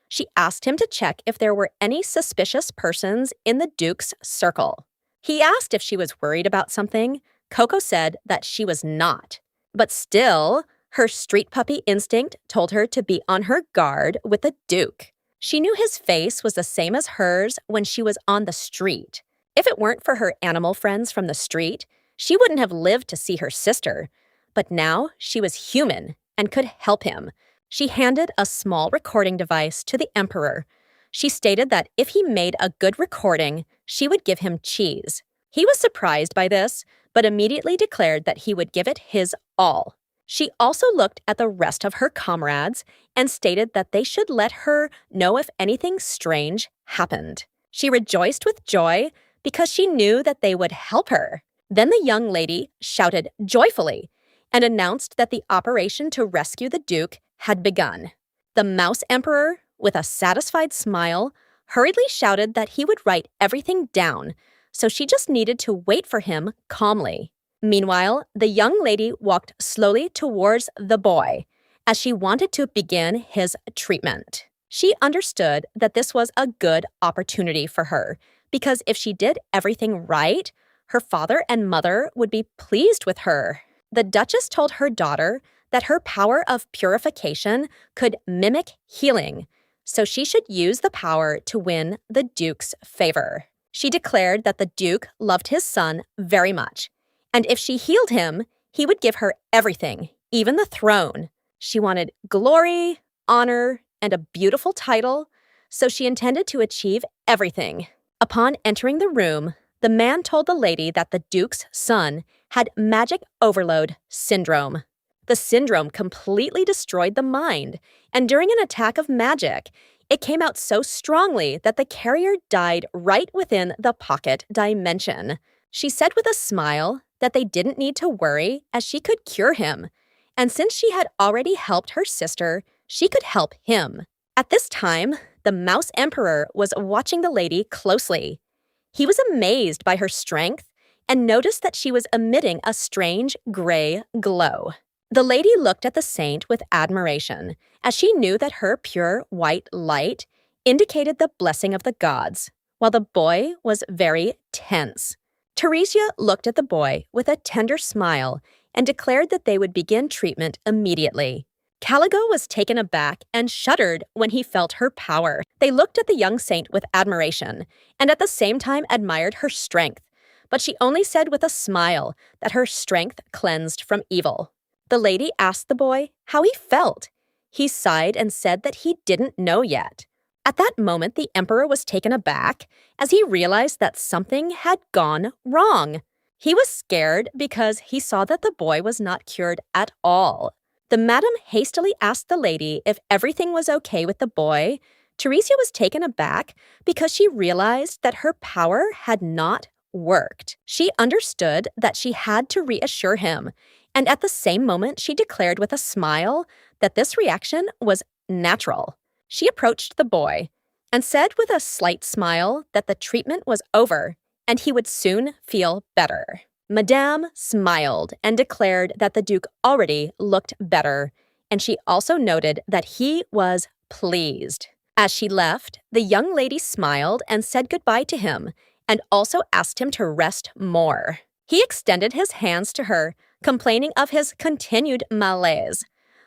She asked him to check if there were any suspicious persons in the Duke's circle. He asked if she was worried about something. Koko said that she was not. But still, her street puppy instinct told her to be on her guard with the Duke. She knew his face was the same as hers when she was on the street. If it weren't for her animal friends from the street, she wouldn't have lived to see her sister. But now she was human and could help him. She handed a small recording device to the emperor. She stated that if he made a good recording, she would give him cheese. He was surprised by this, but immediately declared that he would give it his all. She also looked at the rest of her comrades and stated that they should let her know if anything strange happened. She rejoiced with joy because she knew that they would help her. Then the young lady shouted joyfully and announced that the operation to rescue the Duke had begun. The Mouse Emperor, with a satisfied smile, hurriedly shouted that he would write everything down, so she just needed to wait for him calmly. Meanwhile, the young lady walked slowly towards the boy, as she wanted to begin his treatment. She understood that this was a good opportunity for her, because if she did everything right, her father and mother would be pleased with her. The Duchess told her daughter that her power of purification could mimic healing, so she should use the power to win the Duke's favor. She declared that the Duke loved his son very much, and if she healed him, he would give her everything, even the throne. She wanted glory, honor, and a beautiful title, so she intended to achieve everything. Upon entering the room, the man told the lady that the Duke's son had magic overload syndrome. The syndrome completely destroyed the mind, and during an attack of magic, it came out so strongly that the carrier died right within the pocket dimension. She said with a smile that they didn't need to worry as she could cure him, and since she had already helped her sister, she could help him. At this time, the Mouse Emperor was watching the lady closely. He was amazed by her strength and noticed that she was emitting a strange gray glow. The lady looked at the saint with admiration, as she knew that her pure white light indicated the blessing of the gods, while the boy was very tense. Teresia looked at the boy with a tender smile and declared that they would begin treatment immediately. Caligo was taken aback and shuddered when he felt her power. They looked at the young saint with admiration, and at the same time admired her strength. But she only said with a smile that her strength cleansed from evil. The lady asked the boy how he felt. He sighed and said that he didn't know yet. At that moment, the emperor was taken aback as he realized that something had gone wrong. He was scared because he saw that the boy was not cured at all. The madam hastily asked the lady if everything was okay with the boy. Teresia was taken aback because she realized that her power had not worked. She understood that she had to reassure him, and at the same moment she declared with a smile that this reaction was natural. She approached the boy and said with a slight smile that the treatment was over and he would soon feel better. Madame smiled and declared that the Duke already looked better, and she also noted that he was pleased. As she left, the young lady smiled and said goodbye to him, and also asked him to rest more. He extended his hands to her, complaining of his continued malaise,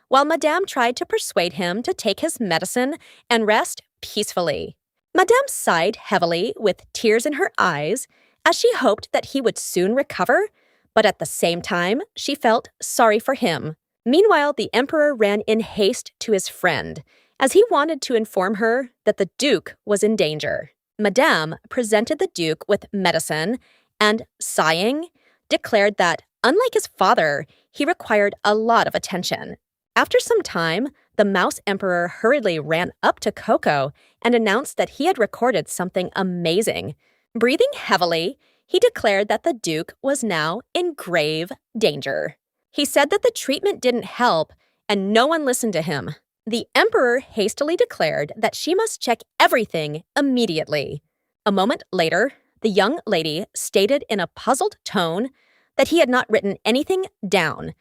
while Madame tried to persuade him to take his medicine and rest peacefully. Madame sighed heavily with tears in her eyes as she hoped that he would soon recover, but at the same time, she felt sorry for him. Meanwhile, the emperor ran in haste to his friend, as he wanted to inform her that the Duke was in danger. Madame presented the Duke with medicine and, sighing, declared that, unlike his father, he required a lot of attention. After some time, the Mouse Emperor hurriedly ran up to Koko and announced that he had recorded something amazing. Breathing heavily, he declared that the Duke was now in grave danger. He said that the treatment didn't help, and no one listened to him. The Emperor hastily declared that she must check everything immediately. A moment later, the young lady stated in a puzzled tone that he had not written anything down.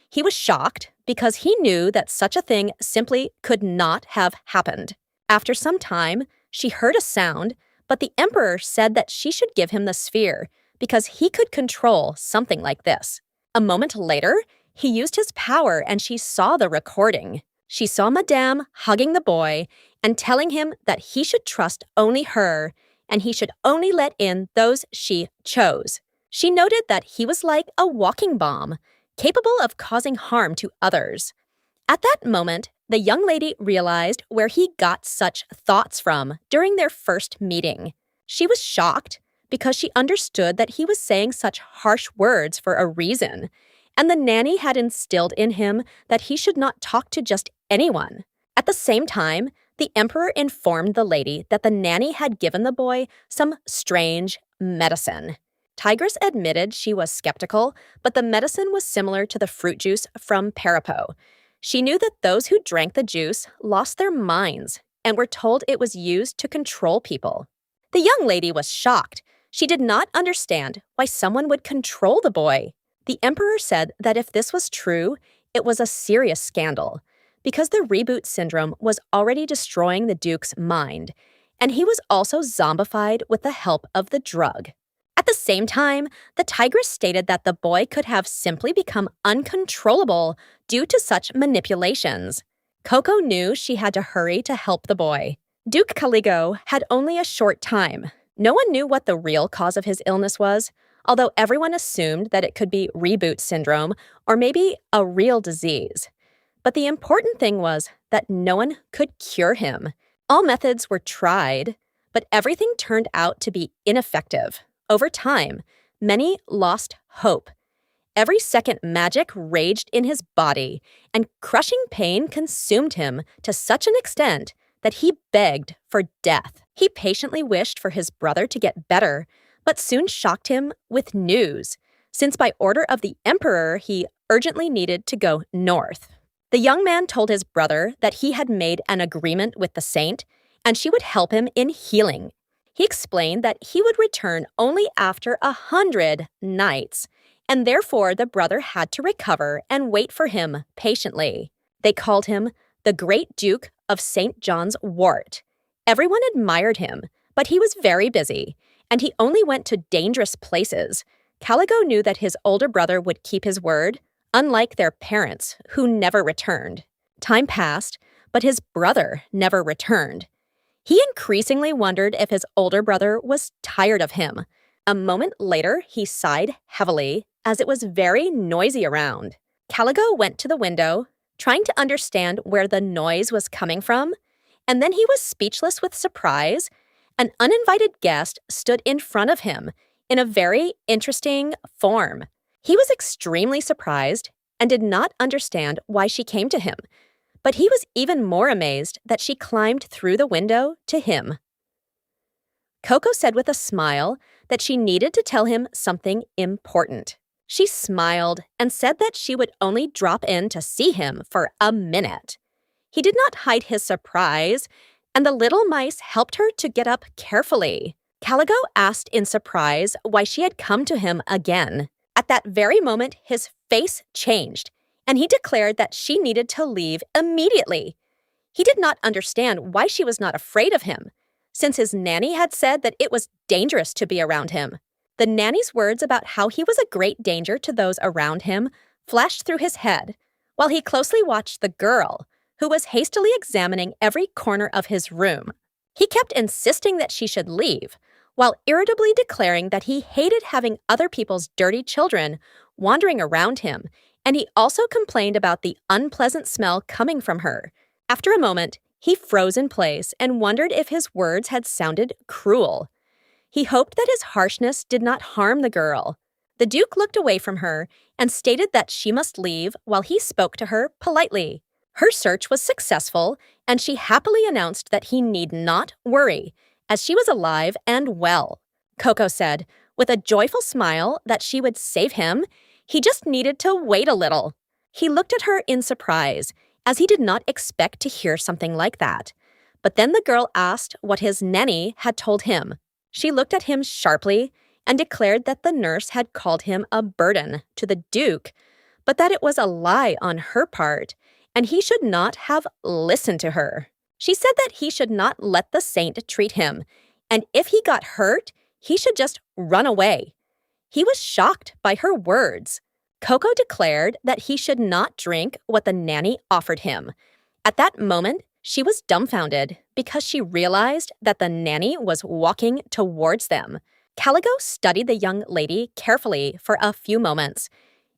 He was shocked because he knew that such a thing simply could not have happened. After some time, she heard a sound, but the Emperor said that she should give him the sphere because he could control something like this. A moment later, he used his power and she saw the recording. She saw Madame hugging the boy and telling him that he should trust only her and he should only let in those she chose. She noted that he was like a walking bomb, capable of causing harm to others. At that moment, the young lady realized where he got such thoughts from during their first meeting. She was shocked because she understood that he was saying such harsh words for a reason, and the nanny had instilled in him that he should not talk to just anyone. At the same time, the Emperor informed the lady that the nanny had given the boy some strange medicine. Tigress admitted she was skeptical, but the medicine was similar to the fruit juice from Parapo. She knew that those who drank the juice lost their minds and were told it was used to control people. The young lady was shocked. She did not understand why someone would control the boy. The Emperor said that if this was true, it was a serious scandal, because the reboot syndrome was already destroying the Duke's mind, and he was also zombified with the help of the drug. At the same time, the Tigress stated that the boy could have simply become uncontrollable due to such manipulations. Koko knew she had to hurry to help the boy. Duke Caligo had only a short time. No one knew what the real cause of his illness was, although everyone assumed that it could be reboot syndrome or maybe a real disease. But the important thing was that no one could cure him. All methods were tried, but everything turned out to be ineffective. Over time, many lost hope. Every second magic raged in his body, and crushing pain consumed him to such an extent that he begged for death. He patiently wished for his brother to get better, but soon shocked him with news, since by order of the Emperor he urgently needed to go north. The young man told his brother that he had made an agreement with the saint, and she would help him in healing. He explained that he would return only after 100 nights, and therefore the brother had to recover and wait for him patiently. They called him the Great Duke of St. John's Wort. Everyone admired him, but he was very busy, and he only went to dangerous places. Caligo knew that his older brother would keep his word, unlike their parents, who never returned. Time passed, but his brother never returned. He increasingly wondered if his older brother was tired of him. A moment later, he sighed heavily as it was very noisy around. Caligo went to the window, trying to understand where the noise was coming from, and then he was speechless with surprise. An uninvited guest stood in front of him in a very interesting form. He was extremely surprised and did not understand why she came to him, but he was even more amazed that she climbed through the window to him. Koko said with a smile that she needed to tell him something important. She smiled and said that she would only drop in to see him for a minute. He did not hide his surprise, and the little mice helped her to get up carefully. Caligo asked in surprise why she had come to him again. At that very moment, his face changed, and he declared that she needed to leave immediately. He did not understand why she was not afraid of him, since his nanny had said that it was dangerous to be around him. The nanny's words about how he was a great danger to those around him flashed through his head, while he closely watched the girl, who was hastily examining every corner of his room. He kept insisting that she should leave, while irritably declaring that he hated having other people's dirty children wandering around him, and he also complained about the unpleasant smell coming from her. After a moment, he froze in place and wondered if his words had sounded cruel. He hoped that his harshness did not harm the girl. The Duke looked away from her and stated that she must leave while he spoke to her politely. Her search was successful, and she happily announced that he need not worry, as she was alive and well. Koko said, with a joyful smile, that she would save him. He just needed to wait a little. He looked at her in surprise, as he did not expect to hear something like that. But then the girl asked what his nanny had told him. She looked at him sharply and declared that the nurse had called him a burden to the Duke, but that it was a lie on her part, and he should not have listened to her. She said that he should not let the saint treat him, and if he got hurt, he should just run away. He was shocked by her words. Koko declared that he should not drink what the nanny offered him. At that moment, she was dumbfounded because she realized that the nanny was walking towards them. Caligo studied the young lady carefully for a few moments,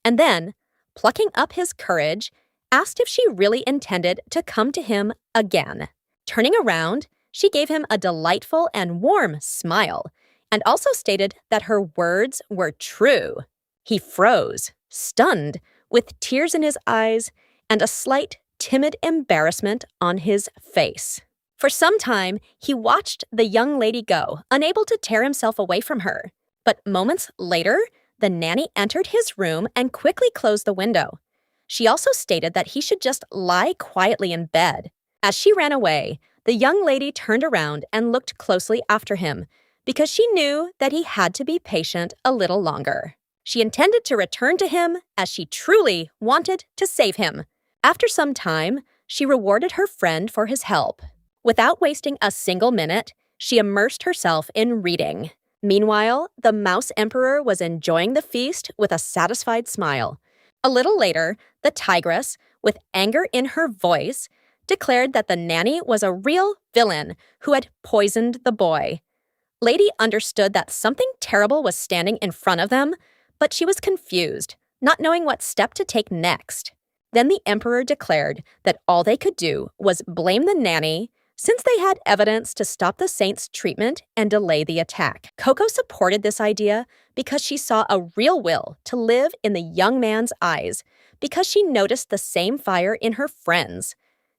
and then, plucking up his courage, asked if she really intended to come to him again. Turning around, she gave him a delightful and warm smile, and also stated that her words were true. He froze, stunned, with tears in his eyes and a slight, timid embarrassment on his face. For some time, he watched the young lady go, unable to tear himself away from her. But moments later, the nanny entered his room and quickly closed the window. She also stated that he should just lie quietly in bed. As she ran away, the young lady turned around and looked closely after him, because she knew that he had to be patient a little longer. She intended to return to him as she truly wanted to save him. After some time, she rewarded her friend for his help. Without wasting a single minute, she immersed herself in reading. Meanwhile, the Mouse Emperor was enjoying the feast with a satisfied smile. A little later, the tigress, with anger in her voice, declared that the nanny was a real villain who had poisoned the boy. Lady understood that something terrible was standing in front of them, but she was confused, not knowing what step to take next. Then the emperor declared that all they could do was blame the nanny, since they had evidence to stop the saint's treatment and delay the attack. Koko supported this idea because she saw a real will to live in the young man's eyes, because she noticed the same fire in her friends.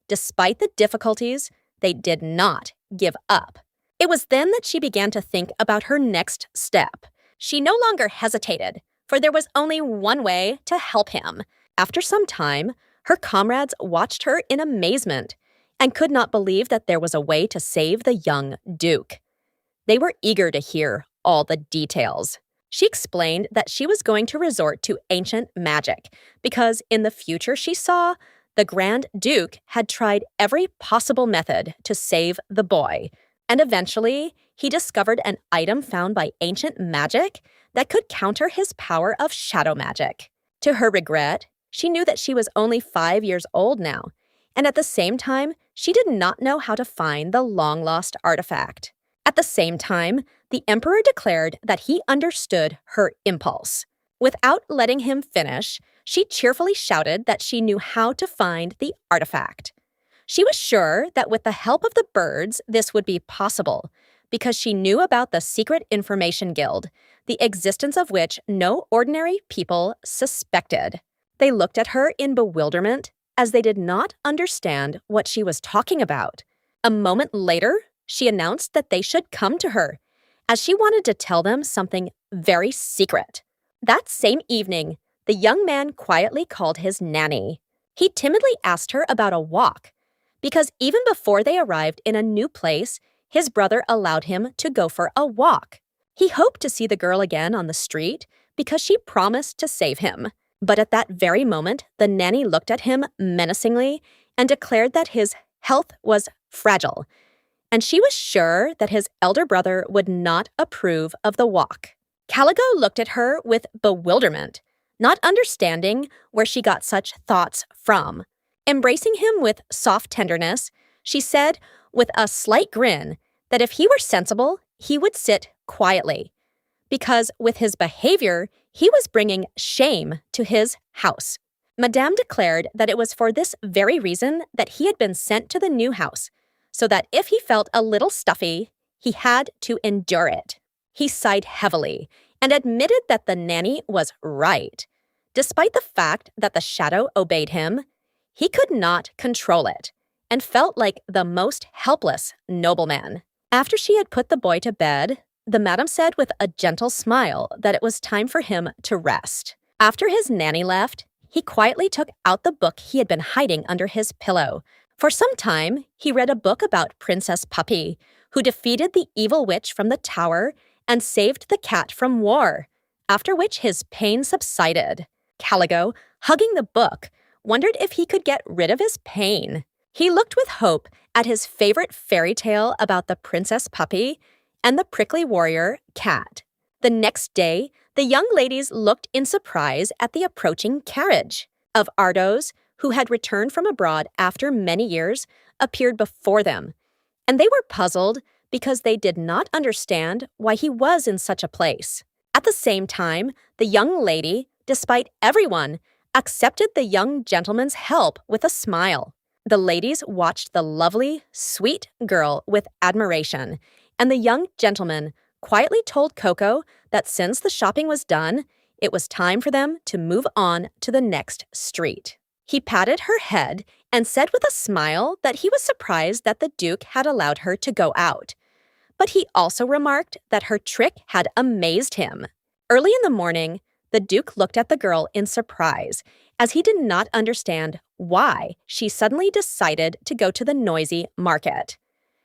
Despite the difficulties, they did not give up. It was then that she began to think about her next step. She no longer hesitated, for there was only one way to help him. After some time, her comrades watched her in amazement and could not believe that there was a way to save the young Duke. They were eager to hear all the details. She explained that she was going to resort to ancient magic because in the future she saw the Grand Duke had tried every possible method to save the boy, and eventually he discovered an item found by ancient magic that could counter his power of shadow magic. To her regret, she knew that she was only 5 years old now. and at the same time, she did not know how to find the long-lost artifact. At the same time, the emperor declared that he understood her impulse. Without letting him finish, she cheerfully shouted that she knew how to find the artifact. She was sure that with the help of the birds, this would be possible, because she knew about the Secret Information Guild, the existence of which no ordinary people suspected. They looked at her in bewilderment, as they did not understand what she was talking about. A moment later, she announced that they should come to her, as she wanted to tell them something very secret. That same evening, the young man quietly called his nanny. He timidly asked her about a walk, because even before they arrived in a new place, his brother allowed him to go for a walk. He hoped to see the girl again on the street because she promised to save him. But at that very moment, the nanny looked at him menacingly and declared that his health was fragile, and she was sure that his elder brother would not approve of the walk. Caligo looked at her with bewilderment, not understanding where she got such thoughts from. Embracing him with soft tenderness, she said with a slight grin that if he were sensible, he would sit quietly, because with his behavior, he was bringing shame to his house. Madame declared that it was for this very reason that he had been sent to the new house, so that if he felt a little stuffy, he had to endure it. He sighed heavily and admitted that the nanny was right. Despite the fact that the shadow obeyed him, he could not control it and felt like the most helpless nobleman. After she had put the boy to bed, the madam said with a gentle smile that it was time for him to rest. After his nanny left, he quietly took out the book he had been hiding under his pillow. For some time, he read a book about Princess Puppy, who defeated the evil witch from the tower and saved the cat from war, after which his pain subsided. Caligo, hugging the book, wondered if he could get rid of his pain. He looked with hope at his favorite fairy tale about the Princess Puppy and the prickly warrior cat. The next day, the young ladies looked in surprise at the approaching carriage. Of Ardos, who had returned from abroad after many years, appeared before them, and they were puzzled because they did not understand why he was in such a place. At the same time, the young lady, despite everyone, accepted the young gentleman's help with a smile. The ladies watched the lovely, sweet girl with admiration, and the young gentleman quietly told Koko that since the shopping was done, it was time for them to move on to the next street. He patted her head and said with a smile that he was surprised that the Duke had allowed her to go out. But he also remarked that her trick had amazed him. Early in the morning, the Duke looked at the girl in surprise, as he did not understand why she suddenly decided to go to the noisy market.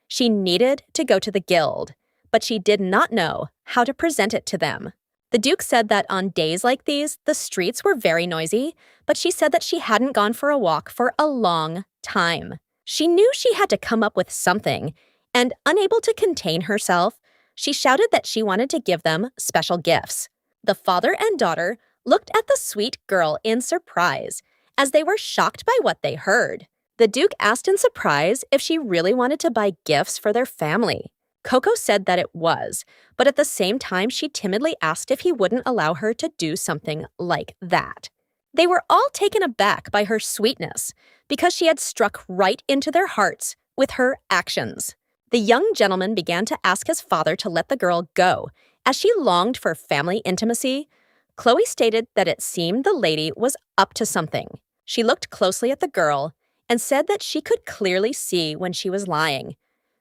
She needed to go to the guild, but she did not know how to present it to them. The Duke said that on days like these, the streets were very noisy, but she said that she hadn't gone for a walk for a long time. She knew she had to come up with something, and unable to contain herself, she shouted that she wanted to give them special gifts. The father and daughter looked at the sweet girl in surprise, as they were shocked by what they heard. The Duke asked in surprise if she really wanted to buy gifts for their family. Koko said that it was, but at the same time she timidly asked if he wouldn't allow her to do something like that. They were all taken aback by her sweetness, because she had struck right into their hearts with her actions. The young gentleman began to ask his father to let the girl go, as she longed for family intimacy. Chloe stated that it seemed the lady was up to something. She looked closely at the girl and said that she could clearly see when she was lying.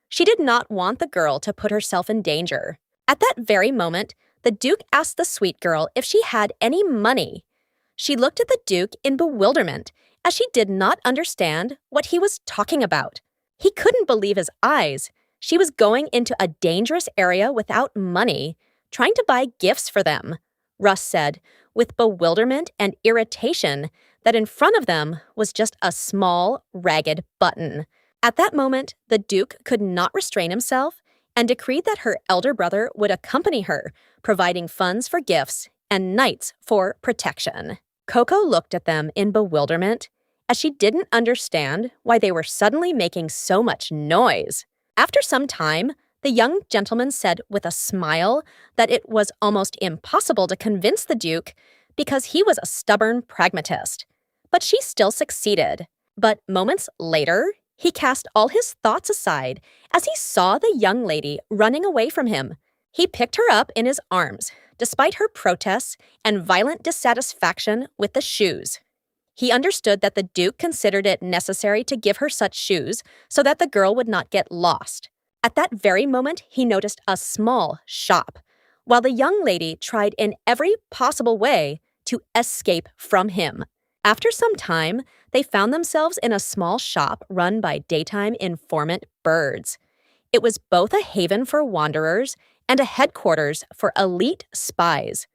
She did not want the girl to put herself in danger. At that very moment, the Duke asked the sweet girl if she had any money. She looked at the Duke in bewilderment, as she did not understand what he was talking about. He couldn't believe his eyes. She was going into a dangerous area without money, trying to buy gifts for them. Russ said, with bewilderment and irritation, that in front of them was just a small, ragged button. At that moment, the Duke could not restrain himself and decreed that her elder brother would accompany her, providing funds for gifts and knights for protection. Koko looked at them in bewilderment, as she didn't understand why they were suddenly making so much noise. After some time, the young gentleman said with a smile that it was almost impossible to convince the Duke because he was a stubborn pragmatist. But she still succeeded. But moments later, he cast all his thoughts aside as he saw the young lady running away from him. He picked her up in his arms, despite her protests and violent dissatisfaction with the shoes. He understood that the Duke considered it necessary to give her such shoes so that the girl would not get lost. At that very moment, he noticed a small shop, while the young lady tried in every possible way to escape from him. After some time, they found themselves in a small shop run by daytime informant birds. It was both a haven for wanderers and a headquarters for elite spies.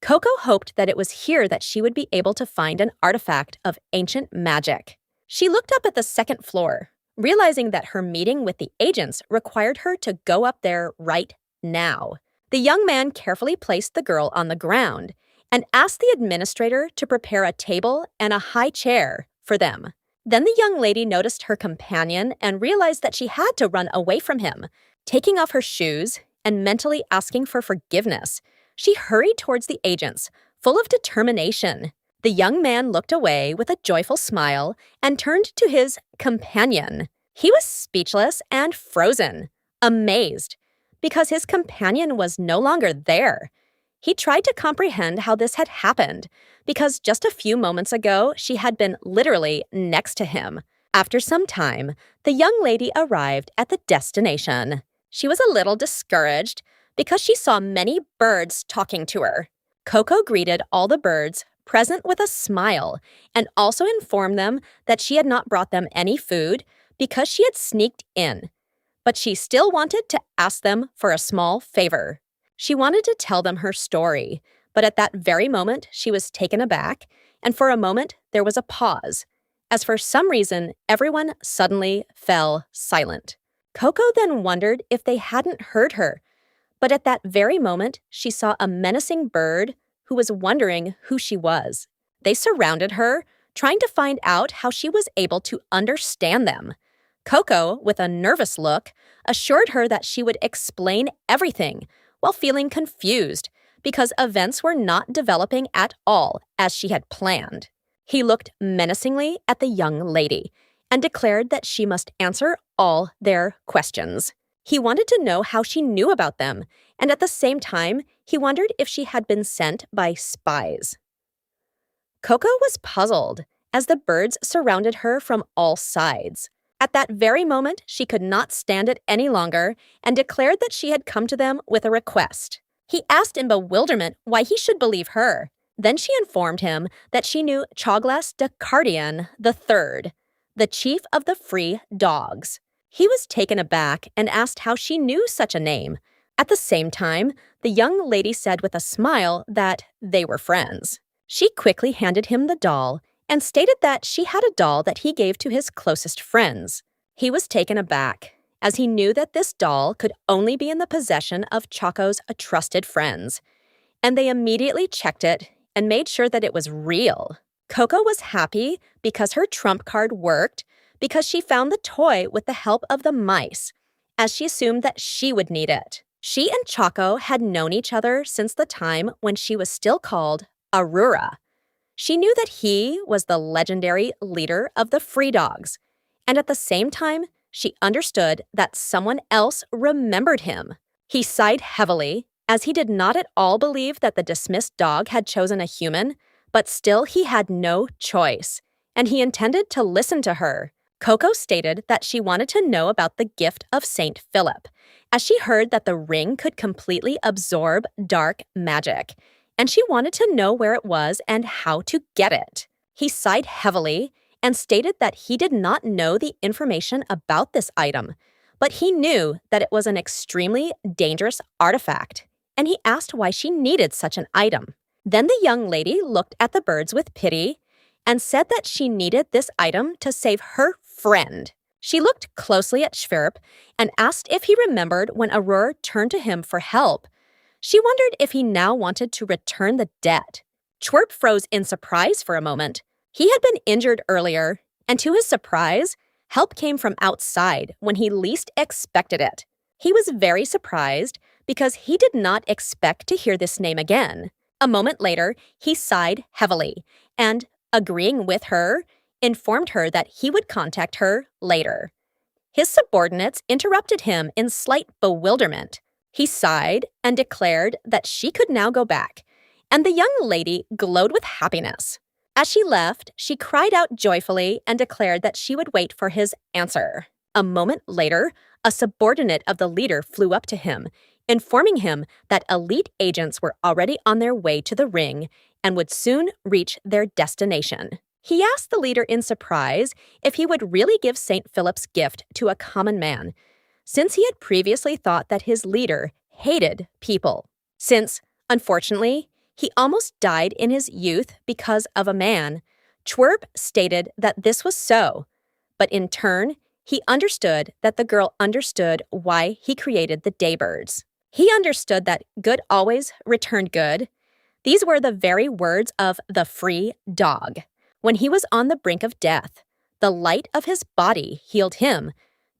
Koko hoped that it was here that she would be able to find an artifact of ancient magic. She looked up at the second floor, realizing that her meeting with the agents required her to go up there right now. The young man carefully placed the girl on the ground and asked the administrator to prepare a table and a high chair for them. Then the young lady noticed her companion and realized that she had to run away from him. Taking off her shoes and mentally asking for forgiveness, she hurried towards the agents, full of determination. The young man looked away with a joyful smile and turned to his companion. He was speechless and frozen, amazed, because his companion was no longer there. He tried to comprehend how this had happened, because just a few moments ago, she had been literally next to him. After some time, the young lady arrived at the destination. She was a little discouraged because she saw many birds talking to her. Koko greeted all the birds present with a smile and also informed them that she had not brought them any food because she had sneaked in. But she still wanted to ask them for a small favor. She wanted to tell them her story, but at that very moment she was taken aback, and for a moment there was a pause, as for some reason everyone suddenly fell silent. Koko then wondered if they hadn't heard her, but at that very moment she saw a menacing bird who was wondering who she was. They surrounded her, trying to find out how she was able to understand them. Koko, with a nervous look, assured her that she would explain everything while feeling confused because events were not developing at all as she had planned. He looked menacingly at the young lady and declared that she must answer all their questions. He wanted to know how she knew about them, and at the same time, he wondered if she had been sent by spies. Koko was puzzled as the birds surrounded her from all sides. At that very moment, she could not stand it any longer and declared that she had come to them with a request. He asked in bewilderment why he should believe her. Then she informed him that she knew Choglas de Cardian III, the chief of the Free Dogs. He was taken aback and asked how she knew such a name. At the same time, the young lady said with a smile that they were friends. She quickly handed him the doll and stated that she had a doll that he gave to his closest friends. He was taken aback, as he knew that this doll could only be in the possession of Choco's trusted friends, and they immediately checked it and made sure that it was real. Koko was happy because her trump card worked because she found the toy with the help of the mice, as she assumed that she would need it. She and Choco had known each other since the time when she was still called Aurora. She knew that he was the legendary leader of the Free Dogs, and at the same time, she understood that someone else remembered him. He sighed heavily, as he did not at all believe that the dismissed dog had chosen a human, but still he had no choice, and he intended to listen to her. Koko stated that she wanted to know about the gift of Saint Philip, as she heard that the ring could completely absorb dark magic, and she wanted to know where it was and how to get it. He sighed heavily and stated that he did not know the information about this item, but he knew that it was an extremely dangerous artifact, and he asked why she needed such an item. Then the young lady looked at the birds with pity and said that she needed this item to save her friend. She looked closely at Schwerp and asked if he remembered when Aurora turned to him for help. She wondered if he now wanted to return the debt. Schwerp froze in surprise for a moment, He had been injured earlier, and to his surprise, help came from outside when he least expected it. He was very surprised because he did not expect to hear this name again. A moment later, he sighed heavily and, agreeing with her, informed her that he would contact her later. His subordinates interrupted him in slight bewilderment. He sighed and declared that she could now go back, and the young lady glowed with happiness. As she left, she cried out joyfully and declared that she would wait for his answer. A moment later, a subordinate of the leader flew up to him, informing him that elite agents were already on their way to the ring and would soon reach their destination. He asked the leader in surprise if he would really give St. Philip's gift to a common man, since he had previously thought that his leader hated people. Since, unfortunately, he almost died in his youth because of a man, Chwerp stated that this was so, but in turn, he understood that the girl understood why he created the daybirds. He understood that good always returned good. These were the very words of the free dog. When he was on the brink of death, the light of his body healed him.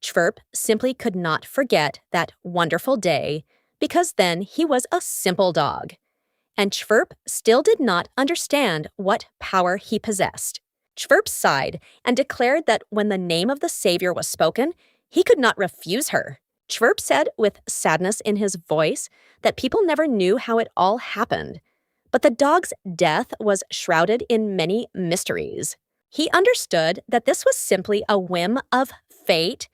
Chwerp simply could not forget that wonderful day, because then he was a simple dog. And Chwerp still did not understand what power he possessed. Chwerp sighed and declared that when the name of the Savior was spoken, he could not refuse her. Chwerp said with sadness in his voice that people never knew how it all happened. But the dog's death was shrouded in many mysteries. He understood that this was simply a whim of fate,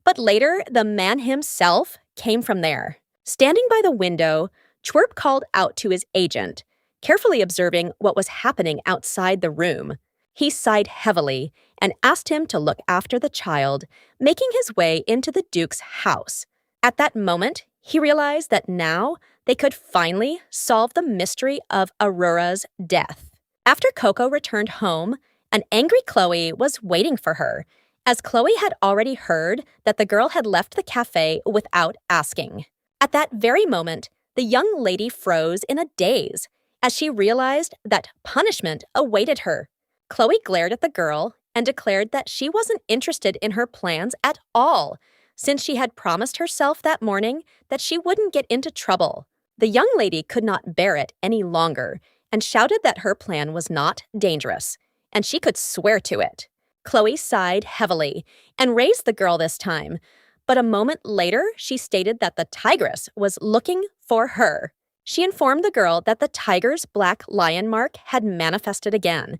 but later the man himself came from there. Standing by the window, Chwerp called out to his agent, carefully observing what was happening outside the room. He sighed heavily and asked him to look after the child, making his way into the Duke's house. At that moment, he realized that now they could finally solve the mystery of Aurora's death. After Koko returned home, an angry Chloe was waiting for her, as Chloe had already heard that the girl had left the cafe without asking. At that very moment, the young lady froze in a daze as she realized that punishment awaited her. Chloe glared at the girl and declared that she wasn't interested in her plans at all, since she had promised herself that morning that she wouldn't get into trouble. The young lady could not bear it any longer and shouted that her plan was not dangerous, and she could swear to it. Chloe sighed heavily and raised the girl this time, but a moment later she stated that the tigress was looking for her. She informed the girl that the tiger's black lion mark had manifested again.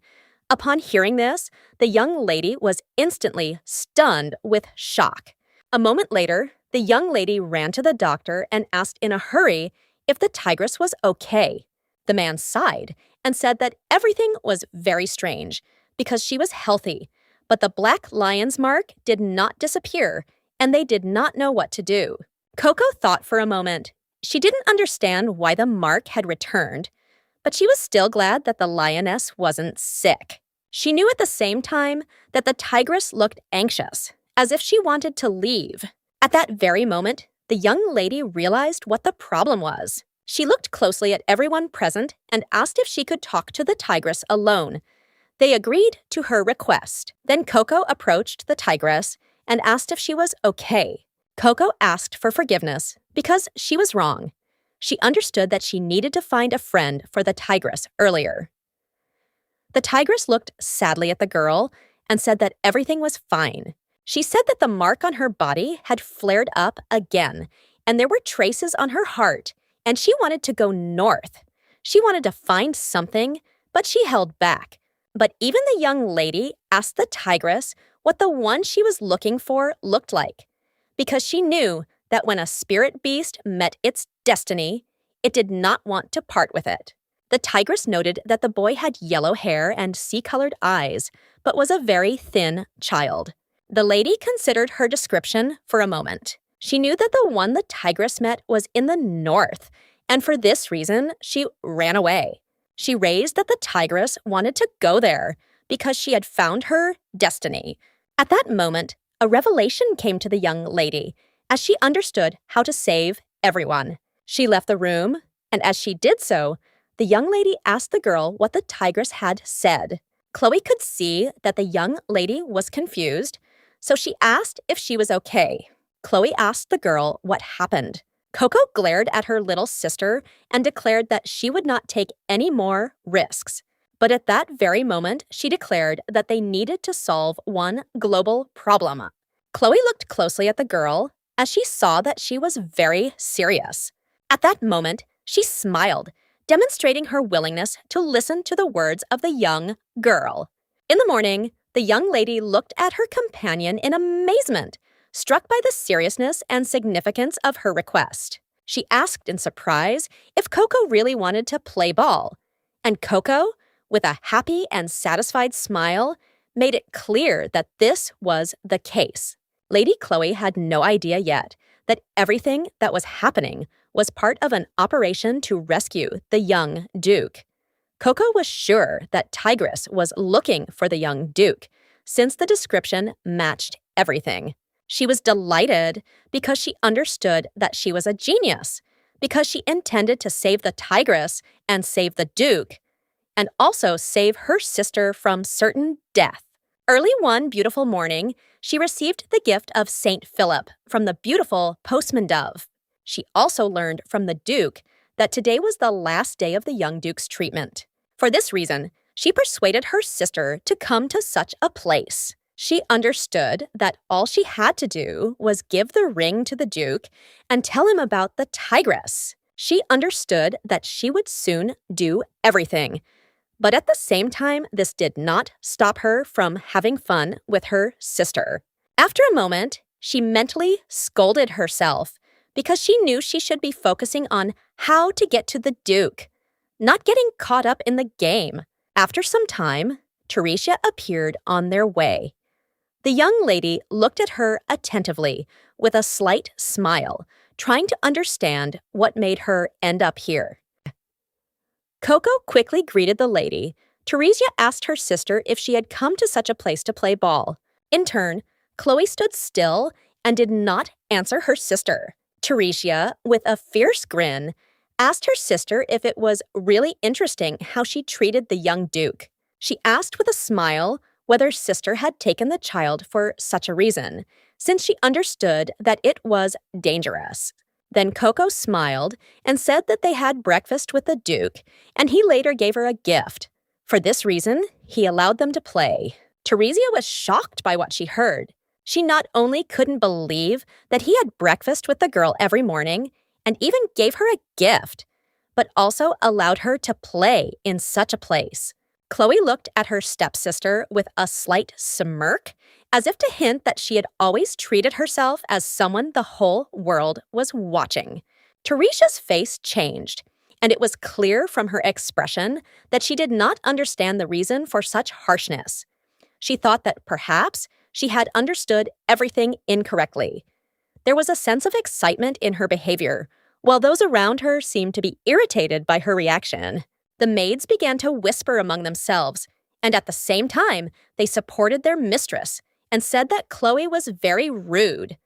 Upon hearing this, the young lady was instantly stunned with shock. A moment later, the young lady ran to the doctor and asked in a hurry if the tigress was okay. The man sighed and said that everything was very strange because she was healthy, but the black lion's mark did not disappear, and they did not know what to do. Koko thought for a moment. She didn't understand why the mark had returned, but she was still glad that the lioness wasn't sick. She knew at the same time that the tigress looked anxious, as if she wanted to leave. At that very moment, the young lady realized what the problem was. She looked closely at everyone present and asked if she could talk to the tigress alone. They agreed to her request. Then Koko approached the tigress and asked if she was okay. Koko asked for forgiveness because she was wrong. She understood that she needed to find a friend for the tigress earlier. The tigress looked sadly at the girl and said that everything was fine. She said that the mark on her body had flared up again, and there were traces on her heart, and she wanted to go north. She wanted to find something, but she held back. But even the young lady asked the tigress what the one she was looking for looked like, because she knew that when a spirit beast met its destiny, it did not want to part with it. The tigress noted that the boy had yellow hair and sea-colored eyes, but was a very thin child. The lady considered her description for a moment. She knew that the one the tigress met was in the north, and for this reason, she ran away. She raised that the tigress wanted to go there because she had found her destiny. At that moment, a revelation came to the young lady as she understood how to save everyone. She left the room, and as she did so, the young lady asked the girl what the tigress had said. Chloe could see that the young lady was confused, so she asked if she was okay. Chloe asked the girl what happened. Koko glared at her little sister and declared that she would not take any more risks. But at that very moment, she declared that they needed to solve one global problem. Chloe looked closely at the girl as she saw that she was very serious. At that moment, she smiled, demonstrating her willingness to listen to the words of the young girl. In the morning, the young lady looked at her companion in amazement, struck by the seriousness and significance of her request. She asked in surprise if Koko really wanted to play ball, and Koko, with a happy and satisfied smile, made it clear that this was the case. Lady Chloe had no idea yet that everything that was happening was part of an operation to rescue the young Duke. Koko was sure that Tigress was looking for the young Duke, since the description matched everything. She was delighted because she understood that she was a genius, because she intended to save the Tigress and save the Duke, and also save her sister from certain death. Early one beautiful morning, she received the gift of St. Philip from the beautiful postman dove. She also learned from the Duke that today was the last day of the young Duke's treatment. For this reason, she persuaded her sister to come to such a place. She understood that all she had to do was give the ring to the Duke and tell him about the Tigress. She understood that she would soon do everything. But at the same time, this did not stop her from having fun with her sister. After a moment, she mentally scolded herself because she knew she should be focusing on how to get to the Duke, not getting caught up in the game. After some time, Teresia appeared on their way. The young lady looked at her attentively with a slight smile, trying to understand what made her end up here. Koko quickly greeted the lady. Teresia asked her sister if she had come to such a place to play ball. In turn, Chloe stood still and did not answer her sister. Teresia, with a fierce grin, asked her sister if it was really interesting how she treated the young Duke. She asked with a smile whether sister had taken the child for such a reason, since she understood that it was dangerous. Then Koko smiled and said that they had breakfast with the Duke, and he later gave her a gift. For this reason, he allowed them to play. Teresia was shocked by what she heard. She not only couldn't believe that he had breakfast with the girl every morning and even gave her a gift, but also allowed her to play in such a place. Chloe looked at her stepsister with a slight smirk, as if to hint that she had always treated herself as someone the whole world was watching. Teresia's face changed, and it was clear from her expression that she did not understand the reason for such harshness. She thought that perhaps she had understood everything incorrectly. There was a sense of excitement in her behavior, while those around her seemed to be irritated by her reaction. The maids began to whisper among themselves, and at the same time, they supported their mistress and said that Chloe was very rude,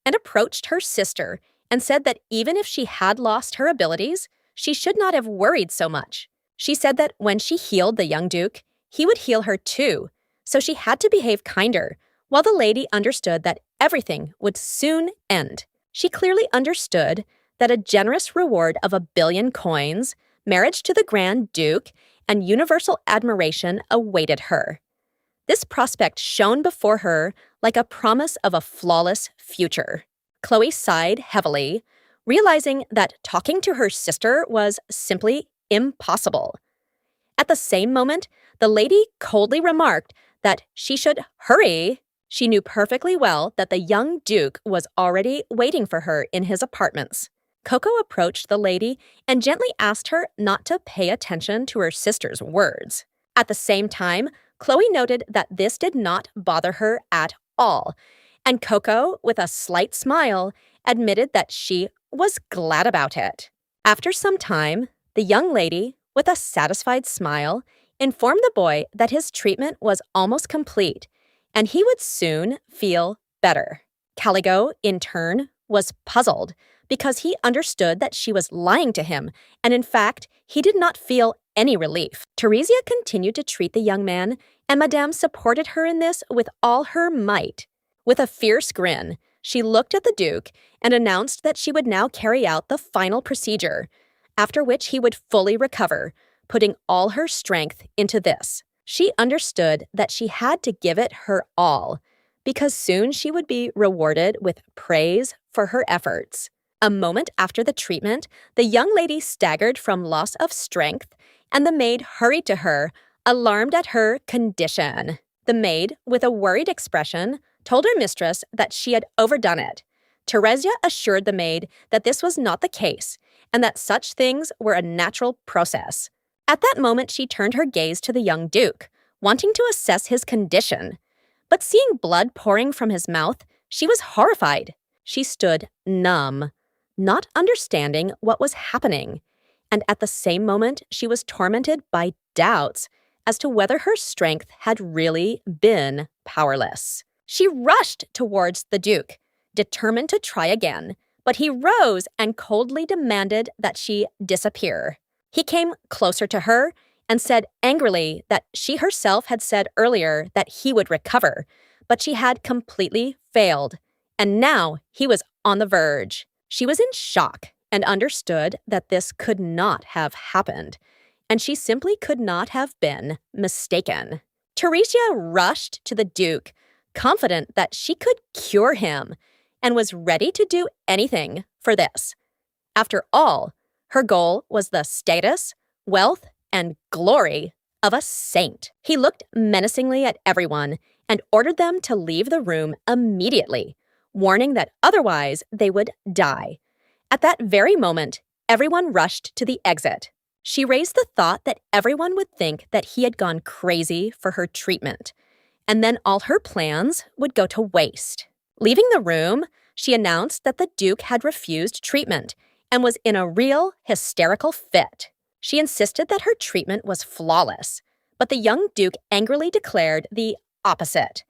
and approached her sister and said that even if she had lost her abilities, she should not have worried so much. She said that when she healed the young Duke, he would heal her too, so she had to behave kinder, while the lady understood that everything would soon end. She clearly understood that a generous reward of 1 billion coins, marriage to the Grand Duke, and universal admiration awaited her. This prospect shone before her like a promise of a flawless future. Chloe sighed heavily, realizing that talking to her sister was simply impossible. At the same moment, the lady coldly remarked that she should hurry. She knew perfectly well that the young Duke was already waiting for her in his apartments. Koko approached the lady and gently asked her not to pay attention to her sister's words. At the same time, Chloe noted that this did not bother her at all, and Koko, with a slight smile, admitted that she was glad about it. After some time, the young lady, with a satisfied smile, informed the boy that his treatment was almost complete, and he would soon feel better. Caligo, in turn, was puzzled because he understood that she was lying to him, and in fact, he did not feel any relief. Theresia continued to treat the young man, and Madame supported her in this with all her might. With a fierce grin, she looked at the Duke and announced that she would now carry out the final procedure, after which he would fully recover, putting all her strength into this. She understood that she had to give it her all, because soon she would be rewarded with praise for her efforts. A moment after the treatment, the young lady staggered from loss of strength, and the maid hurried to her, alarmed at her condition. The maid, with a worried expression, told her mistress that she had overdone it. Theresia assured the maid that this was not the case, and that such things were a natural process. At that moment, she turned her gaze to the young Duke, wanting to assess his condition. But seeing blood pouring from his mouth, she was horrified. She stood numb, not understanding what was happening. And at the same moment, she was tormented by doubts as to whether her strength had really been powerless. She rushed towards the Duke, determined to try again, but he rose and coldly demanded that she disappear. He came closer to her and said angrily that she herself had said earlier that he would recover, but she had completely failed, and now he was on the verge. She was in shock and understood that this could not have happened, and she simply could not have been mistaken. Theresia rushed to the Duke, confident that she could cure him, and was ready to do anything for this. After all, her goal was the status, wealth, and glory of a saint. He looked menacingly at everyone and ordered them to leave the room immediately, warning that otherwise they would die. At that very moment, everyone rushed to the exit. She raised the thought that everyone would think that he had gone crazy for her treatment, and then all her plans would go to waste. Leaving the room, she announced that the Duke had refused treatment and was in a real hysterical fit. She insisted that her treatment was flawless, but the young Duke angrily declared the opposite,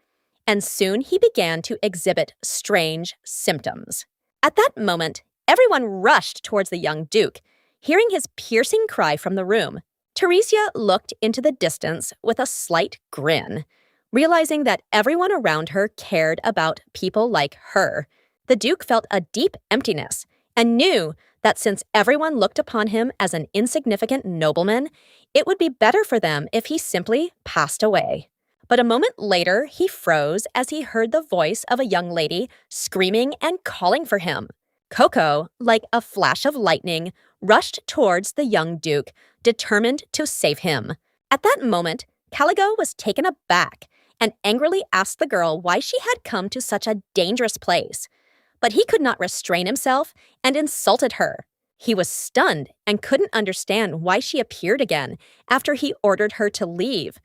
and soon he began to exhibit strange symptoms. At that moment, everyone rushed towards the young Duke, hearing his piercing cry from the room. Theresia looked into the distance with a slight grin, realizing that everyone around her cared about people like her. The Duke felt a deep emptiness and knew that since everyone looked upon him as an insignificant nobleman, it would be better for them if he simply passed away. But a moment later, he froze as he heard the voice of a young lady screaming and calling for him. Koko, like a flash of lightning, rushed towards the young Duke, determined to save him. At that moment, Caligo was taken aback and angrily asked the girl why she had come to such a dangerous place. But he could not restrain himself and insulted her. He was stunned and couldn't understand why she appeared again after he ordered her to leave.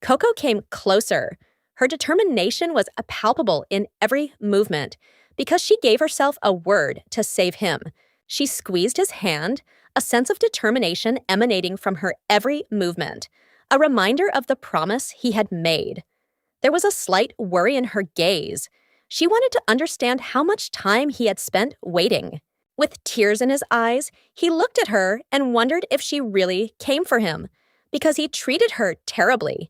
Koko came closer. Her determination was palpable in every movement because she gave herself a word to save him. She squeezed his hand, a sense of determination emanating from her every movement, a reminder of the promise he had made. There was a slight worry in her gaze. She wanted to understand how much time he had spent waiting. With tears in his eyes, he looked at her and wondered if she really came for him, because he treated her terribly.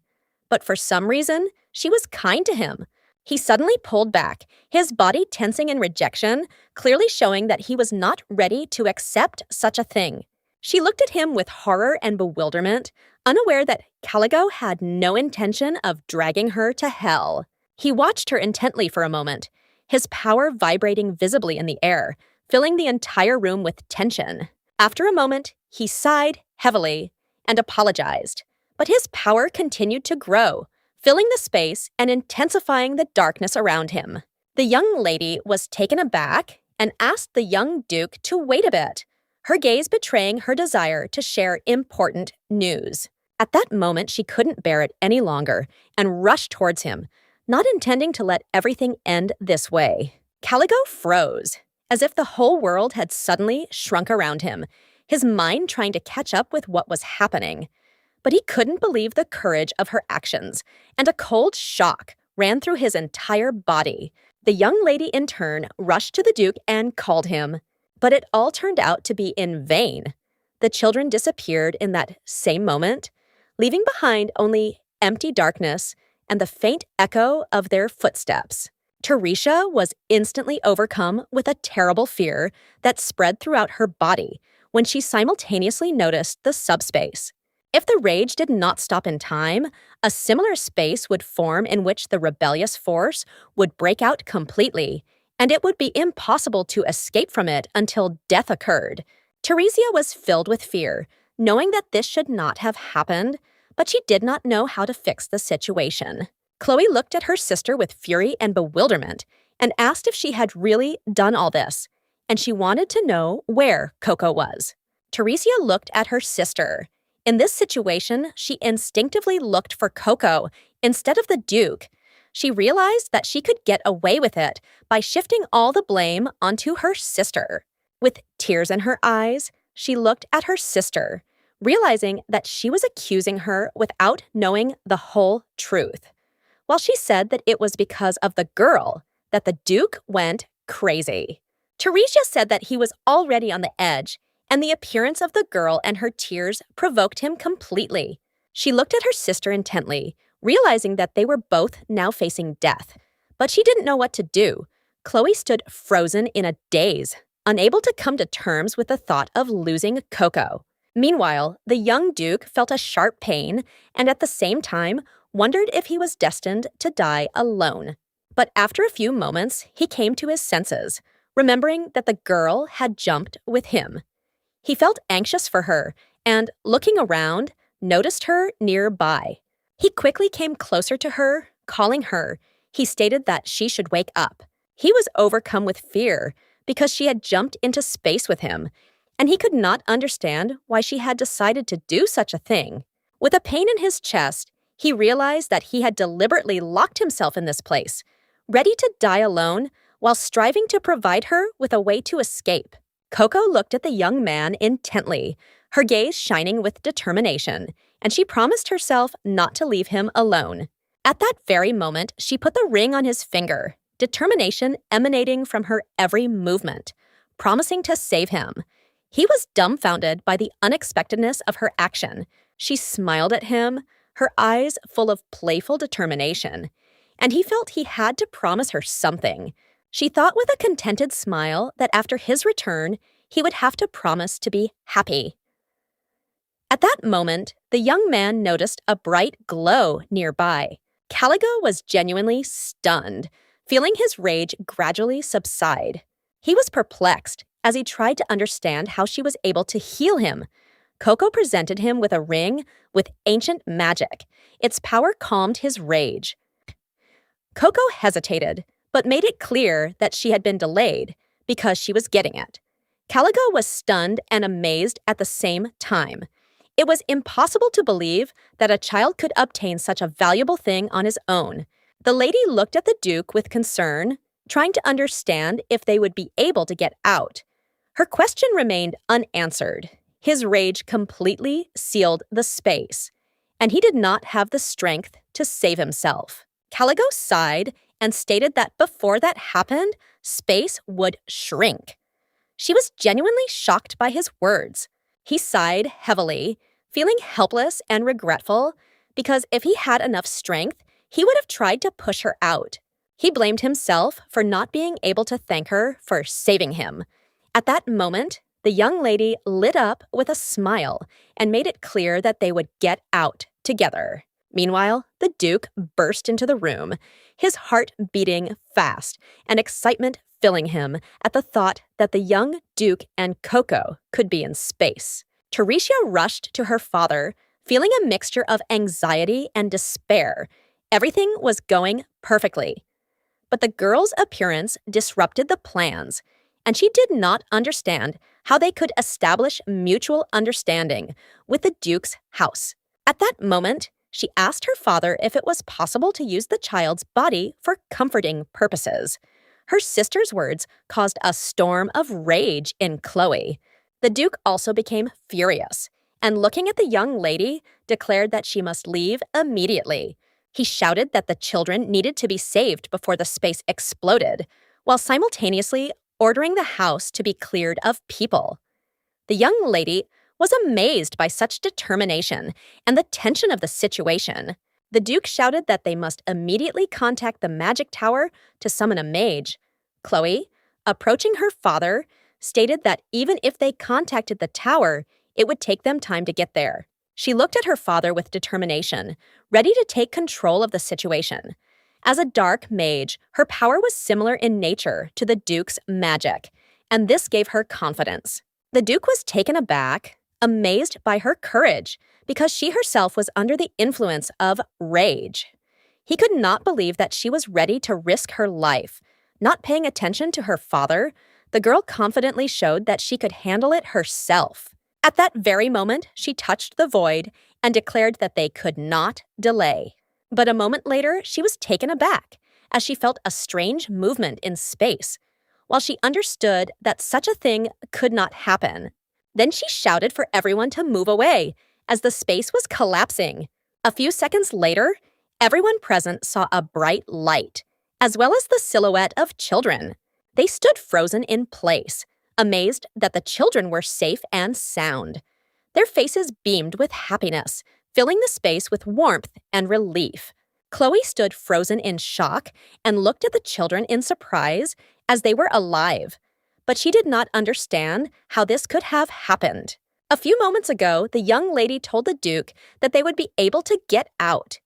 But for some reason, she was kind to him. He suddenly pulled back, his body tensing in rejection, clearly showing that he was not ready to accept such a thing. She looked at him with horror and bewilderment, unaware that Caligo had no intention of dragging her to hell. He watched her intently for a moment, his power vibrating visibly in the air, filling the entire room with tension. After a moment, he sighed heavily and apologized, but his power continued to grow, filling the space and intensifying the darkness around him. The young lady was taken aback and asked the young Duke to wait a bit, her gaze betraying her desire to share important news. At that moment, she couldn't bear it any longer and rushed towards him, not intending to let everything end this way. Caligo froze, as if the whole world had suddenly shrunk around him, his mind trying to catch up with what was happening. But he couldn't believe the courage of her actions, and a cold shock ran through his entire body. The young lady in turn rushed to the Duke and called him. But it all turned out to be in vain. The children disappeared in that same moment, leaving behind only empty darkness and the faint echo of their footsteps. Teresia was instantly overcome with a terrible fear that spread throughout her body when she simultaneously noticed the subspace. If the rage did not stop in time, a similar space would form in which the rebellious force would break out completely, and it would be impossible to escape from it until death occurred. Teresia was filled with fear, knowing that this should not have happened, but she did not know how to fix the situation. Chloe looked at her sister with fury and bewilderment and asked if she had really done all this, and she wanted to know where Koko was. Teresia looked at her sister. In this situation, she instinctively looked for Koko instead of the Duke. She realized that she could get away with it by shifting all the blame onto her sister. With tears in her eyes, she looked at her sister, realizing that she was accusing her without knowing the whole truth. While she said that it was because of the girl that the Duke went crazy. Teresia said that he was already on the edge, and the appearance of the girl and her tears provoked him completely. She looked at her sister intently, realizing that they were both now facing death. But she didn't know what to do. Chloe stood frozen in a daze, unable to come to terms with the thought of losing Koko. Meanwhile, the young Duke felt a sharp pain and at the same time wondered if he was destined to die alone. But after a few moments, he came to his senses, remembering that the girl had jumped with him. He felt anxious for her and, looking around, noticed her nearby. He quickly came closer to her, calling her. He stated that she should wake up. He was overcome with fear because she had jumped into space with him, and he could not understand why she had decided to do such a thing. With a pain in his chest, he realized that he had deliberately locked himself in this place, ready to die alone while striving to provide her with a way to escape. Koko looked at the young man intently, her gaze shining with determination, and she promised herself not to leave him alone. At that very moment, she put the ring on his finger, determination emanating from her every movement, promising to save him. He was dumbfounded by the unexpectedness of her action. She smiled at him, her eyes full of playful determination, and he felt he had to promise her something. She thought with a contented smile that after his return, he would have to promise to be happy. At that moment, the young man noticed a bright glow nearby. Caligo was genuinely stunned, feeling his rage gradually subside. He was perplexed as he tried to understand how she was able to heal him. Koko presented him with a ring with ancient magic. Its power calmed his rage. Koko hesitated, but made it clear that she had been delayed because she was getting it. Caligo was stunned and amazed at the same time. It was impossible to believe that a child could obtain such a valuable thing on his own. The lady looked at the Duke with concern, trying to understand if they would be able to get out. Her question remained unanswered. His rage completely sealed the space, and he did not have the strength to save himself. Caligo sighed and stated that before that happened, space would shrink. She was genuinely shocked by his words. He sighed heavily, feeling helpless and regretful, because if he had enough strength, he would have tried to push her out. He blamed himself for not being able to thank her for saving him. At that moment, the young lady lit up with a smile and made it clear that they would get out together. Meanwhile, the Duke burst into the room, his heart beating fast and excitement filling him at the thought that the young Duke and Koko could be in space. Teresia rushed to her father, feeling a mixture of anxiety and despair. Everything was going perfectly. But the girl's appearance disrupted the plans, and she did not understand how they could establish mutual understanding with the Duke's house. At that moment, she asked her father if it was possible to use the child's body for comforting purposes. Her sister's words caused a storm of rage in Chloe. The Duke also became furious, and looking at the young lady, declared that she must leave immediately. He shouted that the children needed to be saved before the space exploded, while simultaneously ordering the house to be cleared of people. The young lady was amazed by such determination and the tension of the situation. The Duke shouted that they must immediately contact the magic tower to summon a mage. Chloe, approaching her father, stated that even if they contacted the tower, it would take them time to get there. She looked at her father with determination, ready to take control of the situation. As a dark mage, her power was similar in nature to the Duke's magic, and this gave her confidence. The Duke was taken aback, amazed by her courage, because she herself was under the influence of rage. He could not believe that she was ready to risk her life. Not paying attention to her father, the girl confidently showed that she could handle it herself. At that very moment, she touched the void and declared that they could not delay. But a moment later, she was taken aback as she felt a strange movement in space, while she understood that such a thing could not happen. Then she shouted for everyone to move away as the space was collapsing. A few seconds later, everyone present saw a bright light, as well as the silhouette of children. They stood frozen in place, amazed that the children were safe and sound. Their faces beamed with happiness, filling the space with warmth and relief. Chloe stood frozen in shock and looked at the children in surprise as they were alive. But she did not understand how this could have happened. A few moments ago, the young lady told the Duke that they would be able to get out.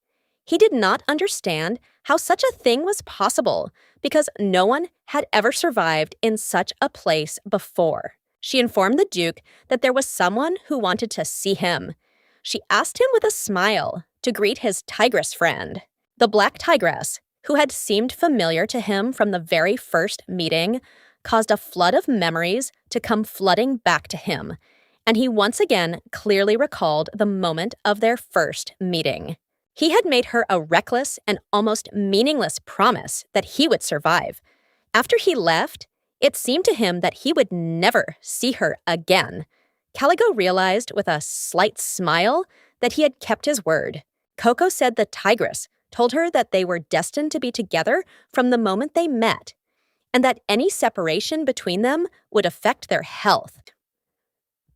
He did not understand how such a thing was possible because no one had ever survived in such a place before. She informed the Duke that there was someone who wanted to see him. She asked him with a smile to greet his tigress friend. The black tigress, who had seemed familiar to him from the very first meeting, caused a flood of memories to come flooding back to him, and he once again clearly recalled the moment of their first meeting. He had made her a reckless and almost meaningless promise that he would survive. After he left, it seemed to him that he would never see her again. Caligo realized with a slight smile that he had kept his word. Koko said the tigress told her that they were destined to be together from the moment they met, and that any separation between them would affect their health.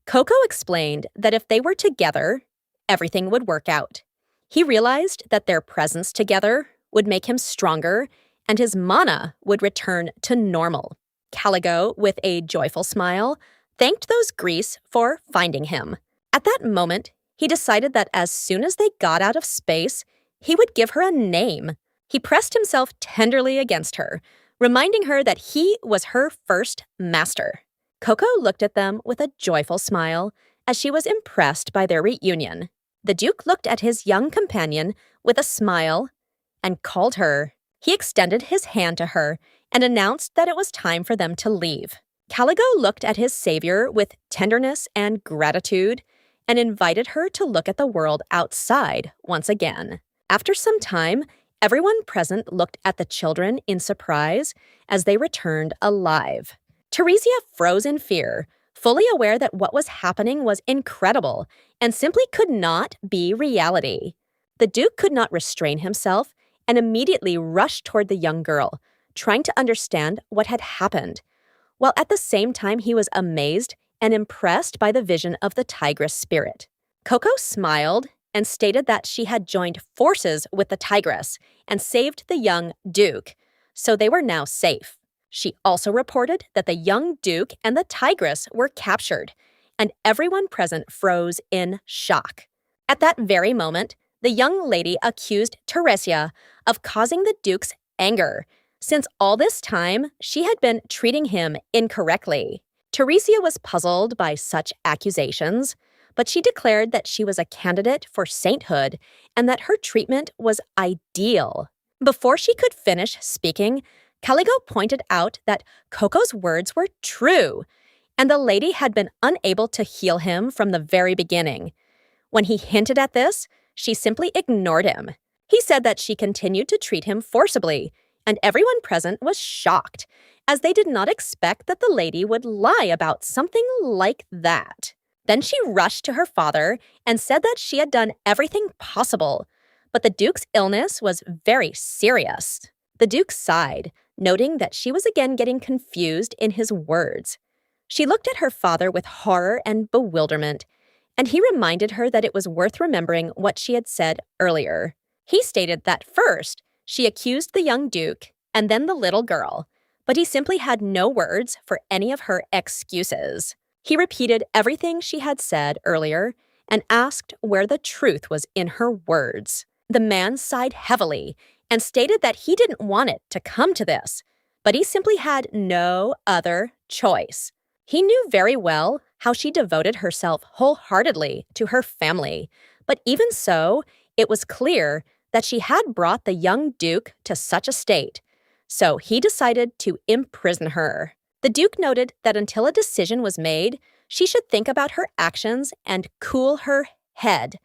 Koko explained that if they were together, everything would work out. He realized that their presence together would make him stronger and his mana would return to normal. Caligo, with a joyful smile, thanked those Grease for finding him. At that moment, he decided that as soon as they got out of space, he would give her a name. He pressed himself tenderly against her, reminding her that he was her first master. Koko looked at them with a joyful smile as she was impressed by their reunion. The Duke looked at his young companion with a smile and called her. He extended his hand to her and announced that it was time for them to leave. Caligo looked at his savior with tenderness and gratitude and invited her to look at the world outside once again. After some time, everyone present looked at the children in surprise as they returned alive. Teresia froze in fear, fully aware that what was happening was incredible and simply could not be reality. The Duke could not restrain himself and immediately rushed toward the young girl, trying to understand what had happened, while at the same time he was amazed and impressed by the vision of the tigress spirit. Koko smiled and stated that she had joined forces with the tigress and saved the young Duke, so they were now safe. She also reported that the young Duke and the tigress were captured, and everyone present froze in shock. At that very moment, the young lady accused Teresia of causing the Duke's anger, since all this time she had been treating him incorrectly. Teresia was puzzled by such accusations, but she declared that she was a candidate for sainthood and that her treatment was ideal. Before she could finish speaking, Caligo pointed out that Koko's words were true, and the lady had been unable to heal him from the very beginning. When he hinted at this, she simply ignored him. He said that she continued to treat him forcibly, and everyone present was shocked, as they did not expect that the lady would lie about something like that. Then she rushed to her father and said that she had done everything possible, but the Duke's illness was very serious. The Duke sighed, noting that she was again getting confused in his words. She looked at her father with horror and bewilderment, and he reminded her that it was worth remembering what she had said earlier. He stated that first, she accused the young duke and then the little girl, but he simply had no words for any of her excuses. He repeated everything she had said earlier and asked where the truth was in her words. The man sighed heavily and stated that he didn't want it to come to this, but he simply had no other choice. He knew very well how she devoted herself wholeheartedly to her family, but even so, it was clear that she had brought the young duke to such a state, so he decided to imprison her. The duke noted that until a decision was made, she should think about her actions and cool her head.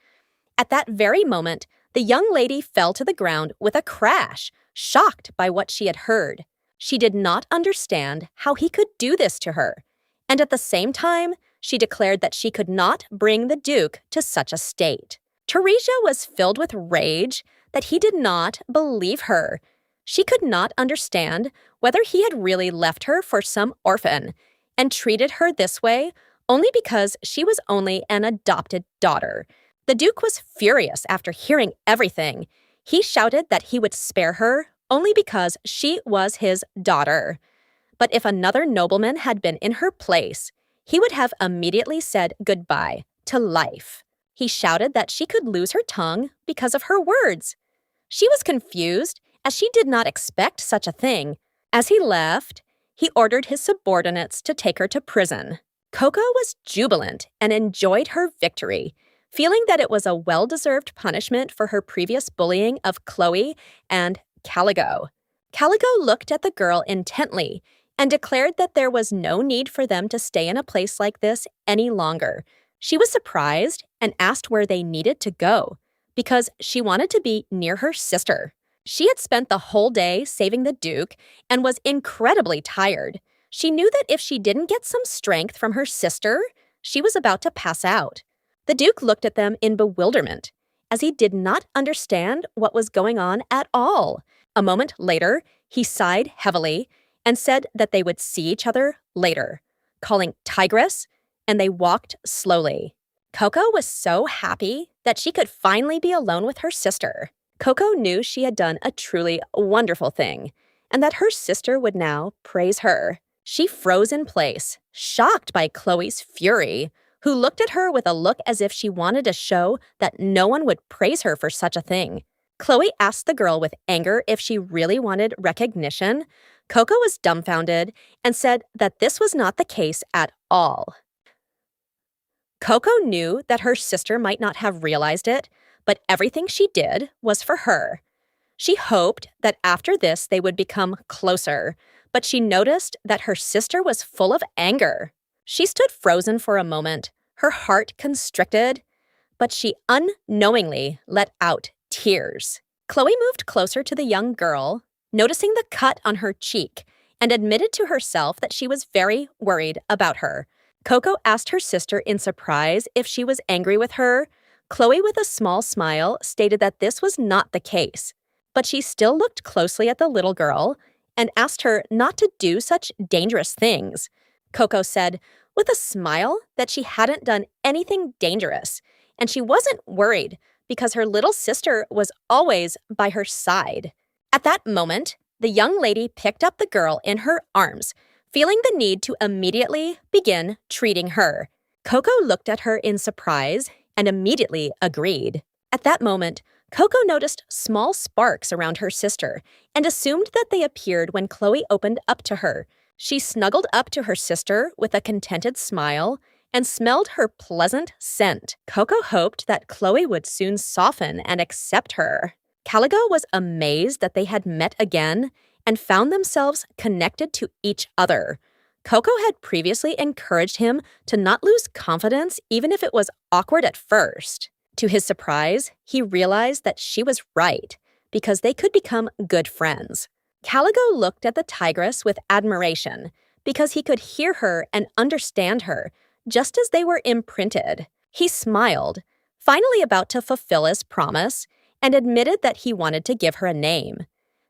At that very moment, the young lady fell to the ground with a crash, shocked by what she had heard. She did not understand how he could do this to her, and at the same time, she declared that she could not bring the duke to such a state. Teresia was filled with rage that he did not believe her. She could not understand whether he had really left her for some orphan and treated her this way only because she was only an adopted daughter. The duke was furious after hearing everything. He shouted that he would spare her only because she was his daughter. But if another nobleman had been in her place, he would have immediately said goodbye to life. He shouted that she could lose her tongue because of her words. She was confused, as she did not expect such a thing. As he left, he ordered his subordinates to take her to prison. Koko was jubilant and enjoyed her victory, feeling that it was a well-deserved punishment for her previous bullying of Chloe and Caligo. Caligo looked at the girl intently and declared that there was no need for them to stay in a place like this any longer. She was surprised and asked where they needed to go, because she wanted to be near her sister. She had spent the whole day saving the duke and was incredibly tired. She knew that if she didn't get some strength from her sister, she was about to pass out. The duke looked at them in bewilderment, as he did not understand what was going on at all. A moment later, he sighed heavily and said that they would see each other later, calling Tigress, and they walked slowly. Koko was so happy that she could finally be alone with her sister. Koko knew she had done a truly wonderful thing, and that her sister would now praise her. She froze in place, shocked by Chloe's fury, who looked at her with a look as if she wanted to show that no one would praise her for such a thing. Chloe asked the girl with anger if she really wanted recognition. Koko was dumbfounded and said that this was not the case at all. Koko knew that her sister might not have realized it, but everything she did was for her. She hoped that after this they would become closer, but she noticed that her sister was full of anger. She stood frozen for a moment, her heart constricted, but she unknowingly let out tears. Chloe moved closer to the young girl, noticing the cut on her cheek, and admitted to herself that she was very worried about her. Koko asked her sister in surprise if she was angry with her. Chloe, with a small smile, stated that this was not the case, but she still looked closely at the little girl and asked her not to do such dangerous things. Koko said, with a smile, that she hadn't done anything dangerous, and she wasn't worried because her little sister was always by her side. At that moment, the young lady picked up the girl in her arms, feeling the need to immediately begin treating her. Koko looked at her in surprise and immediately agreed. At that moment, Koko noticed small sparks around her sister and assumed that they appeared when Chloe opened up to her. She snuggled up to her sister with a contented smile and smelled her pleasant scent. Koko hoped that Chloe would soon soften and accept her. Caligo was amazed that they had met again and found themselves connected to each other. Koko had previously encouraged him to not lose confidence even if it was awkward at first. To his surprise, he realized that she was right, because they could become good friends. Caligo looked at the tigress with admiration, because he could hear her and understand her, just as they were imprinted. He smiled, finally about to fulfill his promise, and admitted that he wanted to give her a name.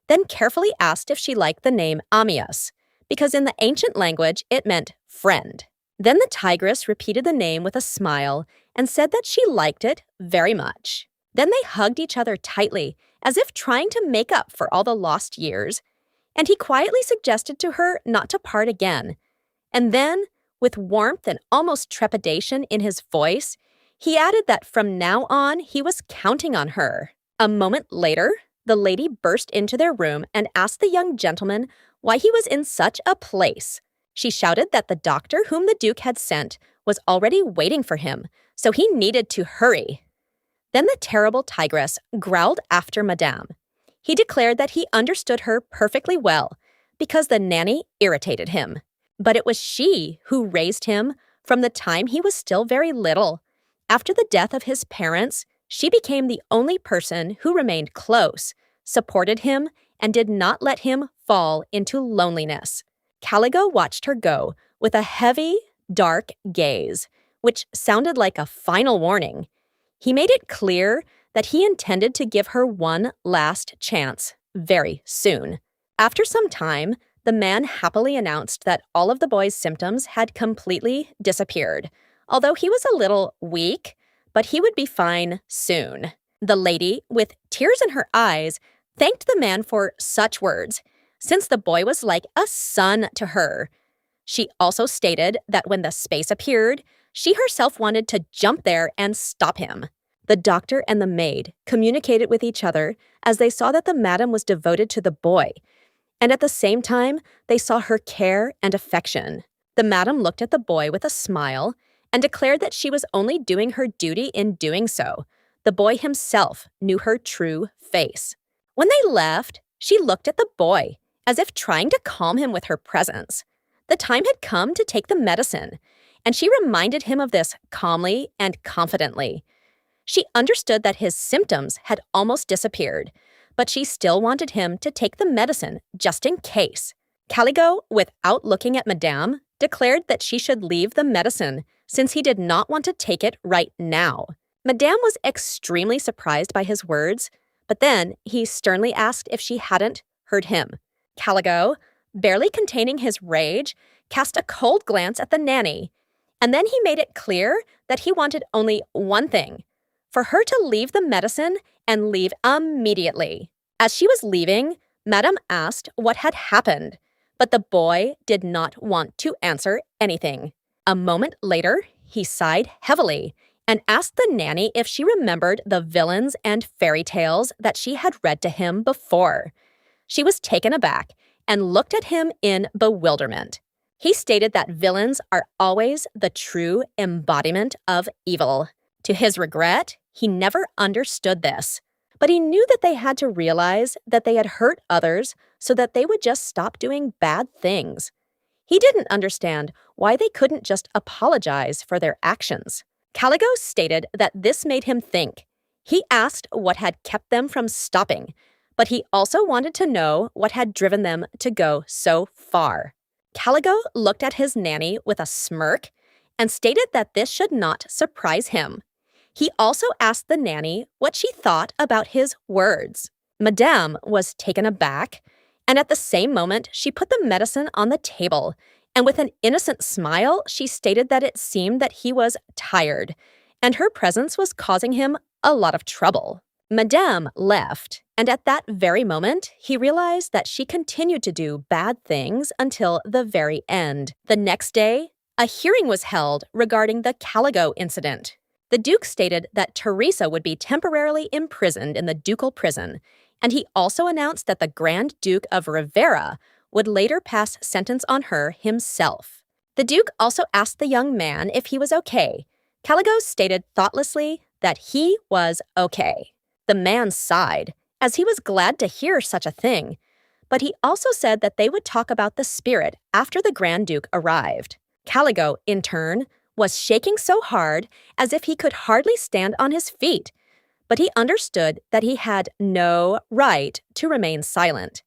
then carefully asked if she liked the name Amias, because in the ancient language it meant friend. Then the tigress repeated the name with a smile and said that she liked it very much. Then they hugged each other tightly, as if trying to make up for all the lost years, and he quietly suggested to her not to part again. And then, with warmth and almost trepidation in his voice, he added that from now on he was counting on her. A moment later, the lady burst into their room and asked the young gentleman why he was in such a place. She shouted that the doctor whom the Duke had sent was already waiting for him, so he needed to hurry. Then the terrible tigress growled after Madame. He declared that he understood her perfectly well, because the nanny irritated him. But it was she who raised him from the time he was still very little. After the death of his parents, she became the only person who remained close, supported him, and did not let him fall into loneliness. Caligo watched her go with a heavy, dark gaze, which sounded like a final warning. He made it clear that he intended to give her one last chance very soon. After some time, the man happily announced that all of the boy's symptoms had completely disappeared, although he was a little weak, but he would be fine soon. The lady, with tears in her eyes, thanked the man for such words, since the boy was like a son to her. She also stated that when the space appeared, she herself wanted to jump there and stop him. The doctor and the maid communicated with each other as they saw that the madam was devoted to the boy, and at the same time, they saw her care and affection. The madam looked at the boy with a smile and declared that she was only doing her duty in doing so. The boy himself knew her true face. When they left, she looked at the boy, as if trying to calm him with her presence. The time had come to take the medicine, and she reminded him of this calmly and confidently. She understood that his symptoms had almost disappeared, but she still wanted him to take the medicine just in case. Caligo, without looking at Madame, declared that she should leave the medicine since he did not want to take it right now. Madame was extremely surprised by his words, but then he sternly asked if she hadn't heard him. Caligo, barely containing his rage, cast a cold glance at the nanny, and then he made it clear that he wanted only one thing: for her to leave the medicine and leave immediately. As she was leaving, Madame asked what had happened, but the boy did not want to answer anything. A moment later, he sighed heavily and asked the nanny if she remembered the villains and fairy tales that she had read to him before. She was taken aback and looked at him in bewilderment. He stated that villains are always the true embodiment of evil. To his regret, he never understood this, but he knew that they had to realize that they had hurt others so that they would just stop doing bad things. He didn't understand why they couldn't just apologize for their actions. Caligo stated that this made him think. He asked what had kept them from stopping, but he also wanted to know what had driven them to go so far. Caligo looked at his nanny with a smirk and stated that this should not surprise him. He also asked the nanny what she thought about his words. Madame was taken aback, and at the same moment, she put the medicine on the table, and with an innocent smile, she stated that it seemed that he was tired, and her presence was causing him a lot of trouble. Madame left, and at that very moment, he realized that she continued to do bad things until the very end. The next day, a hearing was held regarding the Caligo incident. The Duke stated that Teresa would be temporarily imprisoned in the ducal prison, and he also announced that the Grand Duke of Rivera would later pass sentence on her himself. The Duke also asked the young man if he was okay. Caligo stated thoughtlessly that he was okay. The man sighed, as he was glad to hear such a thing, but he also said that they would talk about the spirit after the Grand Duke arrived. Caligo, in turn, was shaking so hard as if he could hardly stand on his feet, but he understood that he had no right to remain silent.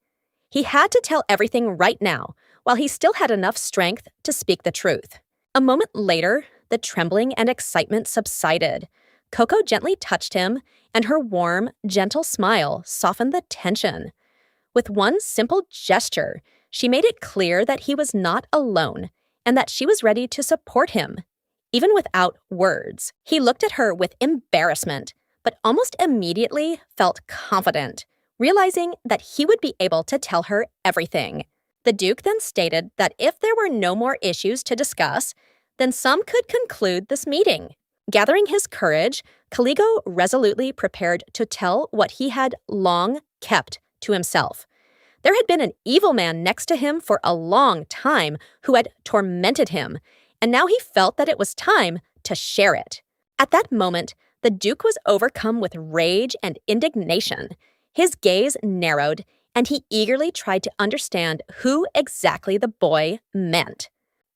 He had to tell everything right now, while he still had enough strength to speak the truth. A moment later, the trembling and excitement subsided. Koko gently touched him, and her warm, gentle smile softened the tension. With one simple gesture, she made it clear that he was not alone and that she was ready to support him, even without words. He looked at her with embarrassment, but almost immediately felt confident, realizing that he would be able to tell her everything. The Duke then stated that if there were no more issues to discuss, then some could conclude this meeting. Gathering his courage, Caligo resolutely prepared to tell what he had long kept to himself. There had been an evil man next to him for a long time who had tormented him, and now he felt that it was time to share it. At that moment, the Duke was overcome with rage and indignation. His gaze narrowed, and he eagerly tried to understand who exactly the boy meant.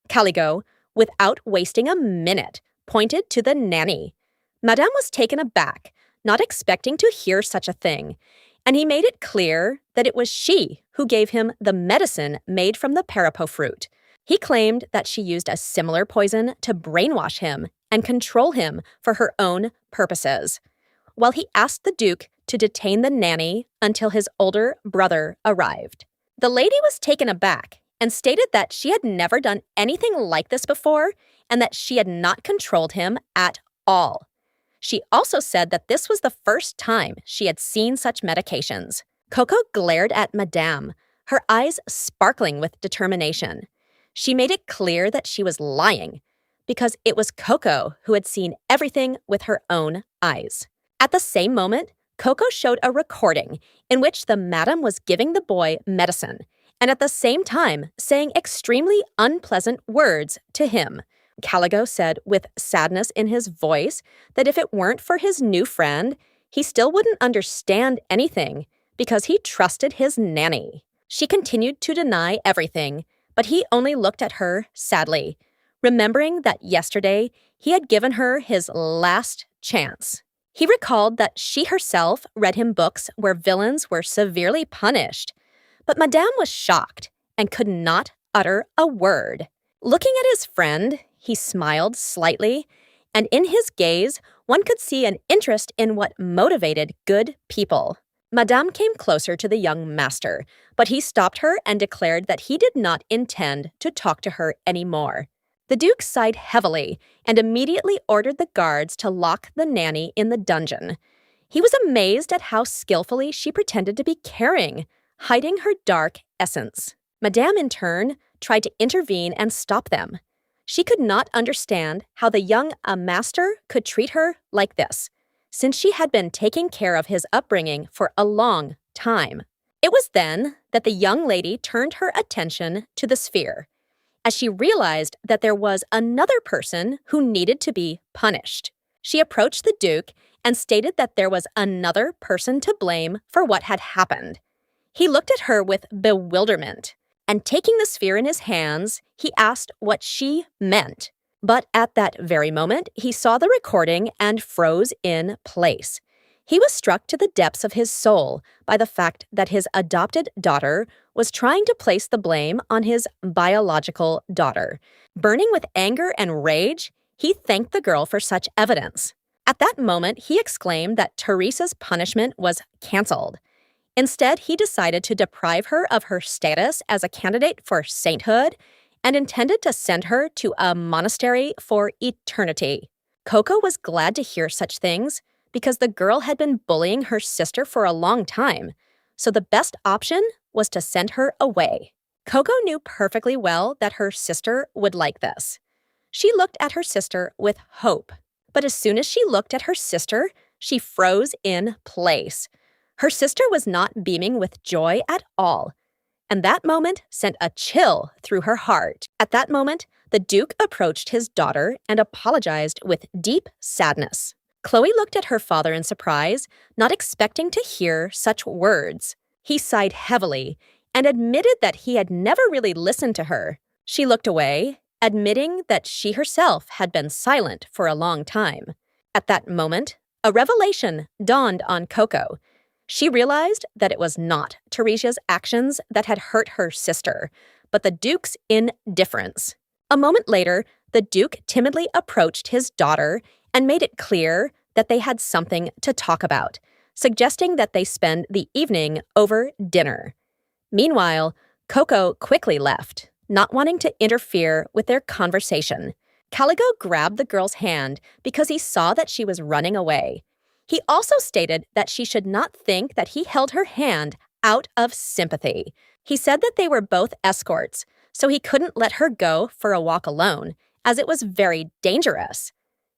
Caligo, without wasting a minute, pointed to the nanny. Madame was taken aback, not expecting to hear such a thing, and he made it clear that it was she who gave him the medicine made from the parapo fruit. He claimed that she used a similar poison to brainwash him and control him for her own purposes, while he asked the Duke to detain the nanny until his older brother arrived. The lady was taken aback and stated that she had never done anything like this before and that she had not controlled him at all. She also said that this was the first time she had seen such medications. Koko glared at Madame, her eyes sparkling with determination. She made it clear that she was lying, because it was Koko who had seen everything with her own eyes. At the same moment, Koko showed a recording in which the madam was giving the boy medicine, and at the same time saying extremely unpleasant words to him. Caligo said with sadness in his voice that if it weren't for his new friend, he still wouldn't understand anything because he trusted his nanny. She continued to deny everything, but he only looked at her sadly, remembering that yesterday he had given her his last chance. He recalled that she herself read him books where villains were severely punished, but Madame was shocked and could not utter a word. Looking at his friend, he smiled slightly, and in his gaze, one could see an interest in what motivated good people. Madame came closer to the young master, but he stopped her and declared that he did not intend to talk to her anymore. The Duke sighed heavily and immediately ordered the guards to lock the nanny in the dungeon. He was amazed at how skillfully she pretended to be caring, hiding her dark essence. Madame, in turn, tried to intervene and stop them. She could not understand how the young master could treat her like this, since she had been taking care of his upbringing for a long time. It was then that the young lady turned her attention to the sphere, as she realized that there was another person who needed to be punished. She approached the Duke and stated that there was another person to blame for what had happened. He looked at her with bewilderment, and taking the sphere in his hands, he asked what she meant. But at that very moment, he saw the recording and froze in place. He was struck to the depths of his soul by the fact that his adopted daughter was trying to place the blame on his biological daughter. Burning with anger and rage, he thanked the girl for such evidence. At that moment, he exclaimed that Teresa's punishment was canceled. Instead, he decided to deprive her of her status as a candidate for sainthood and intended to send her to a monastery for eternity. Koko was glad to hear such things because the girl had been bullying her sister for a long time, so the best option was to send her away. Koko knew perfectly well that her sister would like this. She looked at her sister with hope, but as soon as she looked at her sister, she froze in place. Her sister was not beaming with joy at all, and that moment sent a chill through her heart. At that moment, the Duke approached his daughter and apologized with deep sadness. Chloe looked at her father in surprise, not expecting to hear such words. He sighed heavily and admitted that he had never really listened to her. She looked away, admitting that she herself had been silent for a long time. At that moment, a revelation dawned on Koko. She realized that it was not Teresa's actions that had hurt her sister, but the Duke's indifference. A moment later, the Duke timidly approached his daughter and made it clear that they had something to talk about, suggesting that they spend the evening over dinner. Meanwhile, Koko quickly left, not wanting to interfere with their conversation. Caligo grabbed the girl's hand because he saw that she was running away. He also stated that she should not think that he held her hand out of sympathy. He said that they were both escorts, so he couldn't let her go for a walk alone, as it was very dangerous.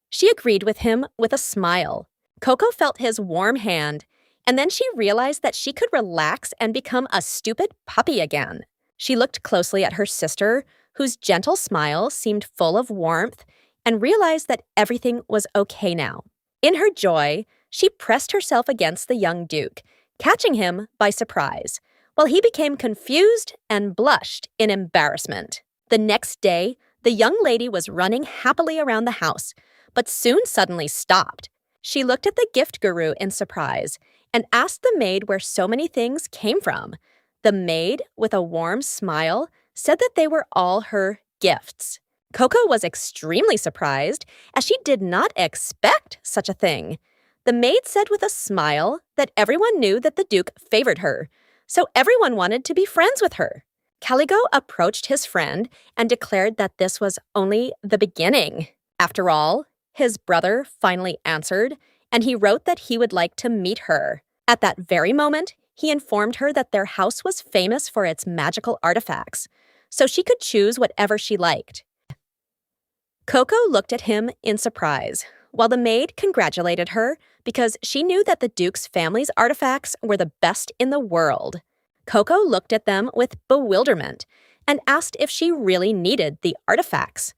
She agreed with him with a smile. Koko felt his warm hand, and then she realized that she could relax and become a stupid puppy again. She looked closely at her sister, whose gentle smile seemed full of warmth, and realized that everything was okay now. In her joy, she pressed herself against the young duke, catching him by surprise, while he became confused and blushed in embarrassment. The next day, the young lady was running happily around the house, but soon suddenly stopped. She looked at the gift guru in surprise and asked the maid where so many things came from. The maid, with a warm smile, said that they were all her gifts. Koko was extremely surprised, as she did not expect such a thing. The maid said with a smile that everyone knew that the Duke favored her, so everyone wanted to be friends with her. Caligo approached his friend and declared that this was only the beginning. After all, his brother finally answered, and he wrote that he would like to meet her. At that very moment, he informed her that their house was famous for its magical artifacts, so she could choose whatever she liked. Koko looked at him in surprise, while the maid congratulated her because she knew that the Duke's family's artifacts were the best in the world. Koko looked at them with bewilderment and asked if she really needed the artifacts.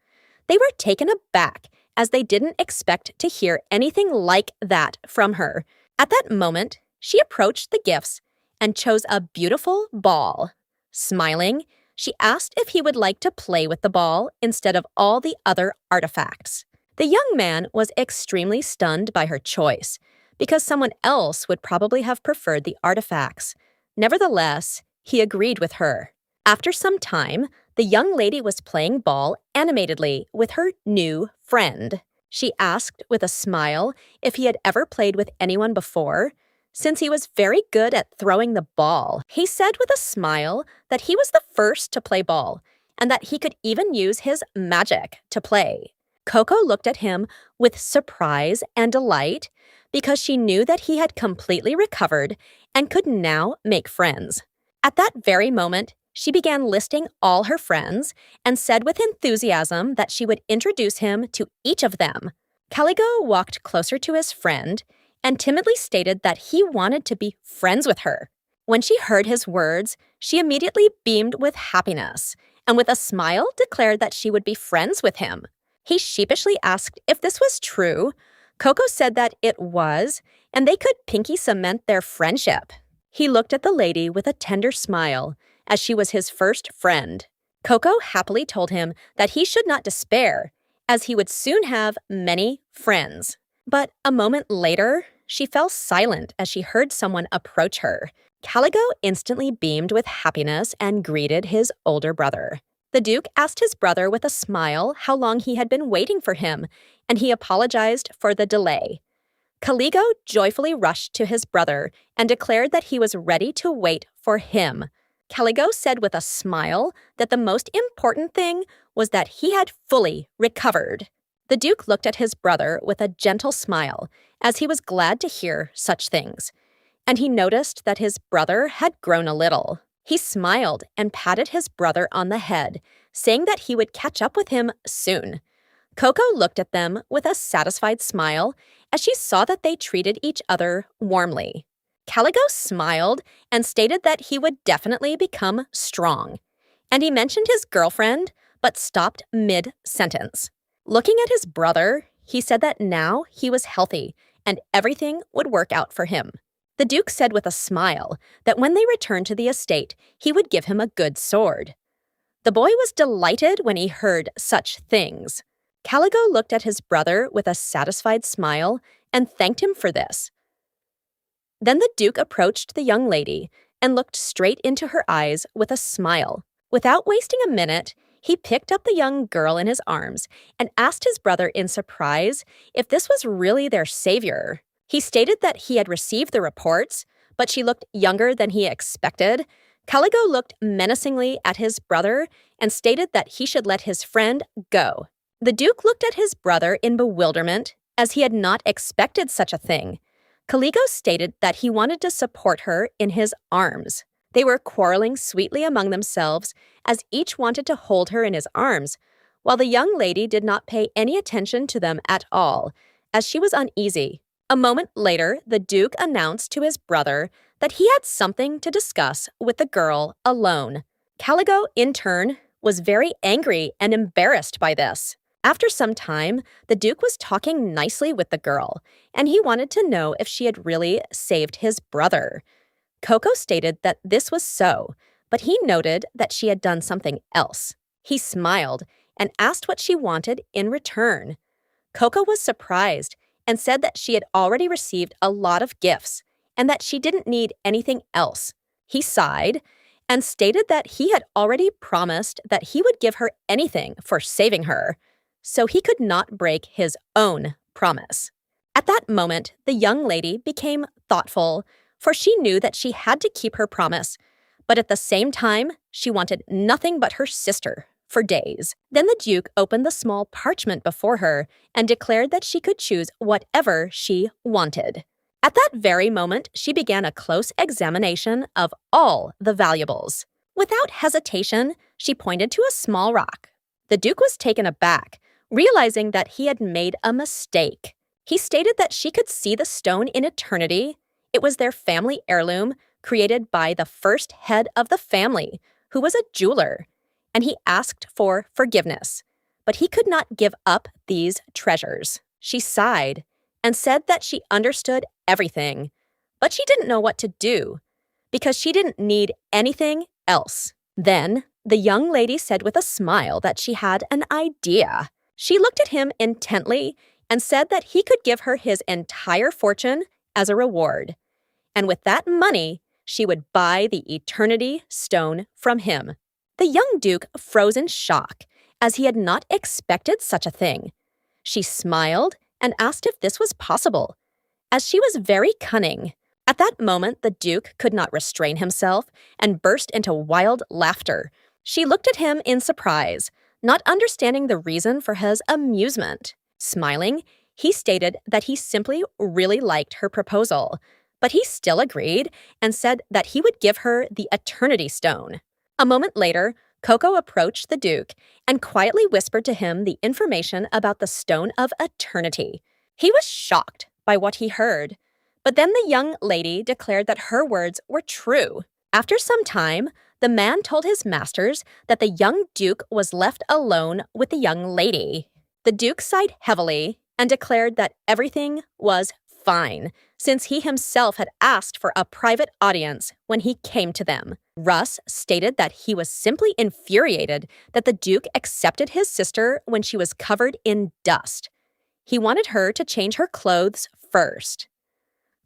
They were taken aback, as they didn't expect to hear anything like that from her. At that moment, she approached the gifts and chose a beautiful ball. Smiling, she asked if he would like to play with the ball instead of all the other artifacts. The young man was extremely stunned by her choice, because someone else would probably have preferred the artifacts. Nevertheless, he agreed with her. After some time, the young lady was playing ball animatedly with her new friend. She asked with a smile if he had ever played with anyone before, since he was very good at throwing the ball. He said with a smile that he was the first to play ball, and that he could even use his magic to play. Koko looked at him with surprise and delight because she knew that he had completely recovered and could now make friends. At that very moment, she began listing all her friends and said with enthusiasm that she would introduce him to each of them. Caligo walked closer to his friend and timidly stated that he wanted to be friends with her. When she heard his words, she immediately beamed with happiness and with a smile declared that she would be friends with him. He sheepishly asked if this was true. Koko said that it was, and they could pinky cement their friendship. He looked at the lady with a tender smile, as she was his first friend. Koko happily told him that he should not despair, as he would soon have many friends. But a moment later, she fell silent as she heard someone approach her. Caligo instantly beamed with happiness and greeted his older brother. The Duke asked his brother with a smile how long he had been waiting for him, and he apologized for the delay. Caligo joyfully rushed to his brother and declared that he was ready to wait for him. Caligo said with a smile that the most important thing was that he had fully recovered. The Duke looked at his brother with a gentle smile, as he was glad to hear such things, and he noticed that his brother had grown a little. He smiled and patted his brother on the head, saying that he would catch up with him soon. Koko looked at them with a satisfied smile as she saw that they treated each other warmly. Caligo smiled and stated that he would definitely become strong, and he mentioned his girlfriend, but stopped mid-sentence. Looking at his brother, he said that now he was healthy and everything would work out for him. The Duke said with a smile that when they returned to the estate, he would give him a good sword. The boy was delighted when he heard such things. Caligo looked at his brother with a satisfied smile and thanked him for this. Then the Duke approached the young lady and looked straight into her eyes with a smile. Without wasting a minute, he picked up the young girl in his arms and asked his brother in surprise if this was really their savior. He stated that he had received the reports, but she looked younger than he expected. Caligo looked menacingly at his brother and stated that he should let his friend go. The Duke looked at his brother in bewilderment, as he had not expected such a thing. Caligo stated that he wanted to support her in his arms. They were quarreling sweetly among themselves, as each wanted to hold her in his arms, while the young lady did not pay any attention to them at all, as she was uneasy. A moment later, the Duke announced to his brother that he had something to discuss with the girl alone. Caligo, in turn, was very angry and embarrassed by this. After some time, the Duke was talking nicely with the girl, and he wanted to know if she had really saved his brother. Koko stated that this was so, but he noted that she had done something else. He smiled and asked what she wanted in return. Koko was surprised and said that she had already received a lot of gifts and that she didn't need anything else. He sighed and stated that he had already promised that he would give her anything for saving her, so he could not break his own promise. At that moment, the young lady became thoughtful, for she knew that she had to keep her promise, but at the same time, she wanted nothing but her sister for days. Then the Duke opened the small parchment before her and declared that she could choose whatever she wanted. At that very moment, she began a close examination of all the valuables. Without hesitation, she pointed to a small rock. The Duke was taken aback, realizing that he had made a mistake. He stated that she could see the stone in eternity. It was their family heirloom, created by the first head of the family, who was a jeweler, and he asked for forgiveness. But he could not give up these treasures. She sighed and said that she understood everything, but she didn't know what to do, because she didn't need anything else. Then, the young lady said with a smile that she had an idea. She looked at him intently and said that he could give her his entire fortune as a reward. And with that money, she would buy the Eternity Stone from him. The young Duke froze in shock, as he had not expected such a thing. She smiled and asked if this was possible, as she was very cunning. At that moment, the Duke could not restrain himself and burst into wild laughter. She looked at him in surprise, not understanding the reason for his amusement. Smiling, he stated that he simply really liked her proposal, but he still agreed and said that he would give her the Eternity Stone. A moment later, Koko approached the Duke and quietly whispered to him the information about the Stone of Eternity. He was shocked by what he heard, but then the young lady declared that her words were true. After some time, the man told his masters that the young Duke was left alone with the young lady. The Duke sighed heavily and declared that everything was fine, since he himself had asked for a private audience when he came to them. Russ stated that he was simply infuriated that the Duke accepted his sister when she was covered in dust. He wanted her to change her clothes first.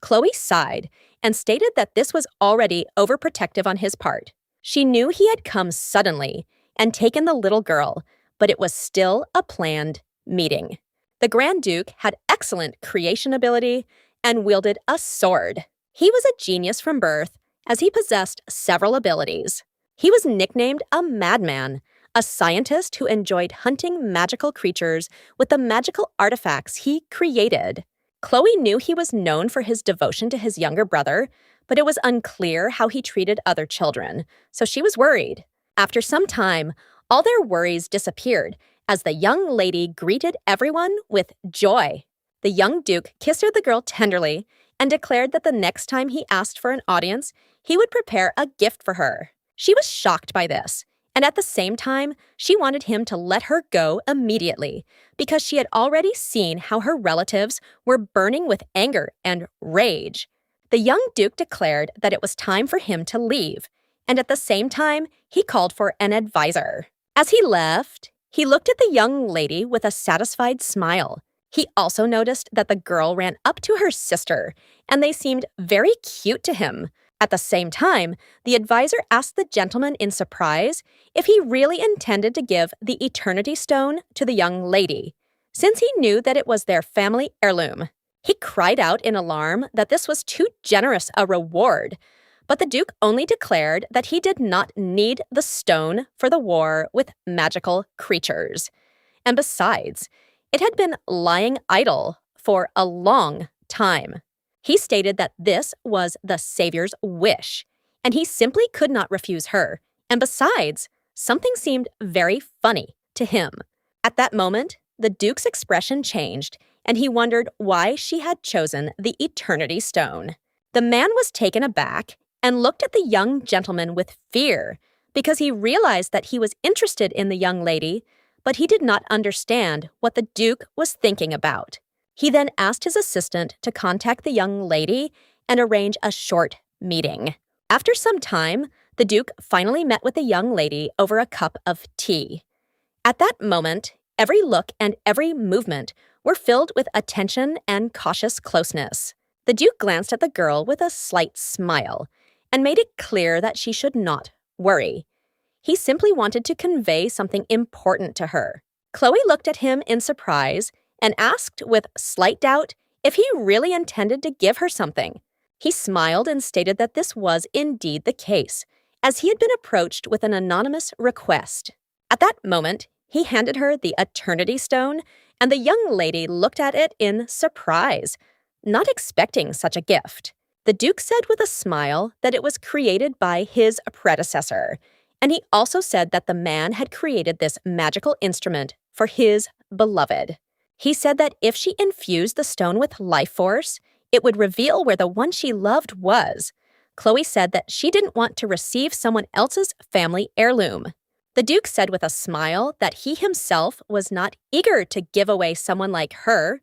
Chloe sighed and stated that this was already overprotective on his part. She knew he had come suddenly and taken the little girl, but it was still a planned meeting. The Grand Duke had excellent creation ability and wielded a sword. He was a genius from birth, as he possessed several abilities. He was nicknamed a madman, a scientist who enjoyed hunting magical creatures with the magical artifacts he created. Chloe knew he was known for his devotion to his younger brother, but it was unclear how he treated other children, so she was worried. After some time, all their worries disappeared as the young lady greeted everyone with joy. The young Duke kissed the girl tenderly and declared that the next time he asked for an audience, he would prepare a gift for her. She was shocked by this, and at the same time, she wanted him to let her go immediately because she had already seen how her relatives were burning with anger and rage. The young Duke declared that it was time for him to leave, and at the same time, he called for an advisor. As he left, he looked at the young lady with a satisfied smile. He also noticed that the girl ran up to her sister, and they seemed very cute to him. At the same time, the advisor asked the gentleman in surprise if he really intended to give the Eternity Stone to the young lady, since he knew that it was their family heirloom. He cried out in alarm that this was too generous a reward, But the Duke only declared that he did not need the stone for the war with magical creatures. And besides, it had been lying idle for a long time. He stated that this was the Savior's wish, and he simply could not refuse her. And besides, something seemed very funny to him. At that moment, the Duke's expression changed, and he wondered why she had chosen the Eternity Stone. The man was taken aback and looked at the young gentleman with fear because he realized that he was interested in the young lady, but he did not understand what the Duke was thinking about. He then asked his assistant to contact the young lady and arrange a short meeting. After some time, the Duke finally met with the young lady over a cup of tea. At that moment, every look and every movement were filled with attention and cautious closeness. The Duke glanced at the girl with a slight smile and made it clear that she should not worry. He simply wanted to convey something important to her. Chloe looked at him in surprise and asked with slight doubt if he really intended to give her something. He smiled and stated that this was indeed the case, as he had been approached with an anonymous request. At that moment, he handed her the Eternity Stone, and the young lady looked at it in surprise, not expecting such a gift. The Duke said with a smile that it was created by his predecessor, and he also said that the man had created this magical instrument for his beloved. He said that if she infused the stone with life force, it would reveal where the one she loved was. Chloe said that she didn't want to receive someone else's family heirloom. The Duke said with a smile that he himself was not eager to give away someone like her,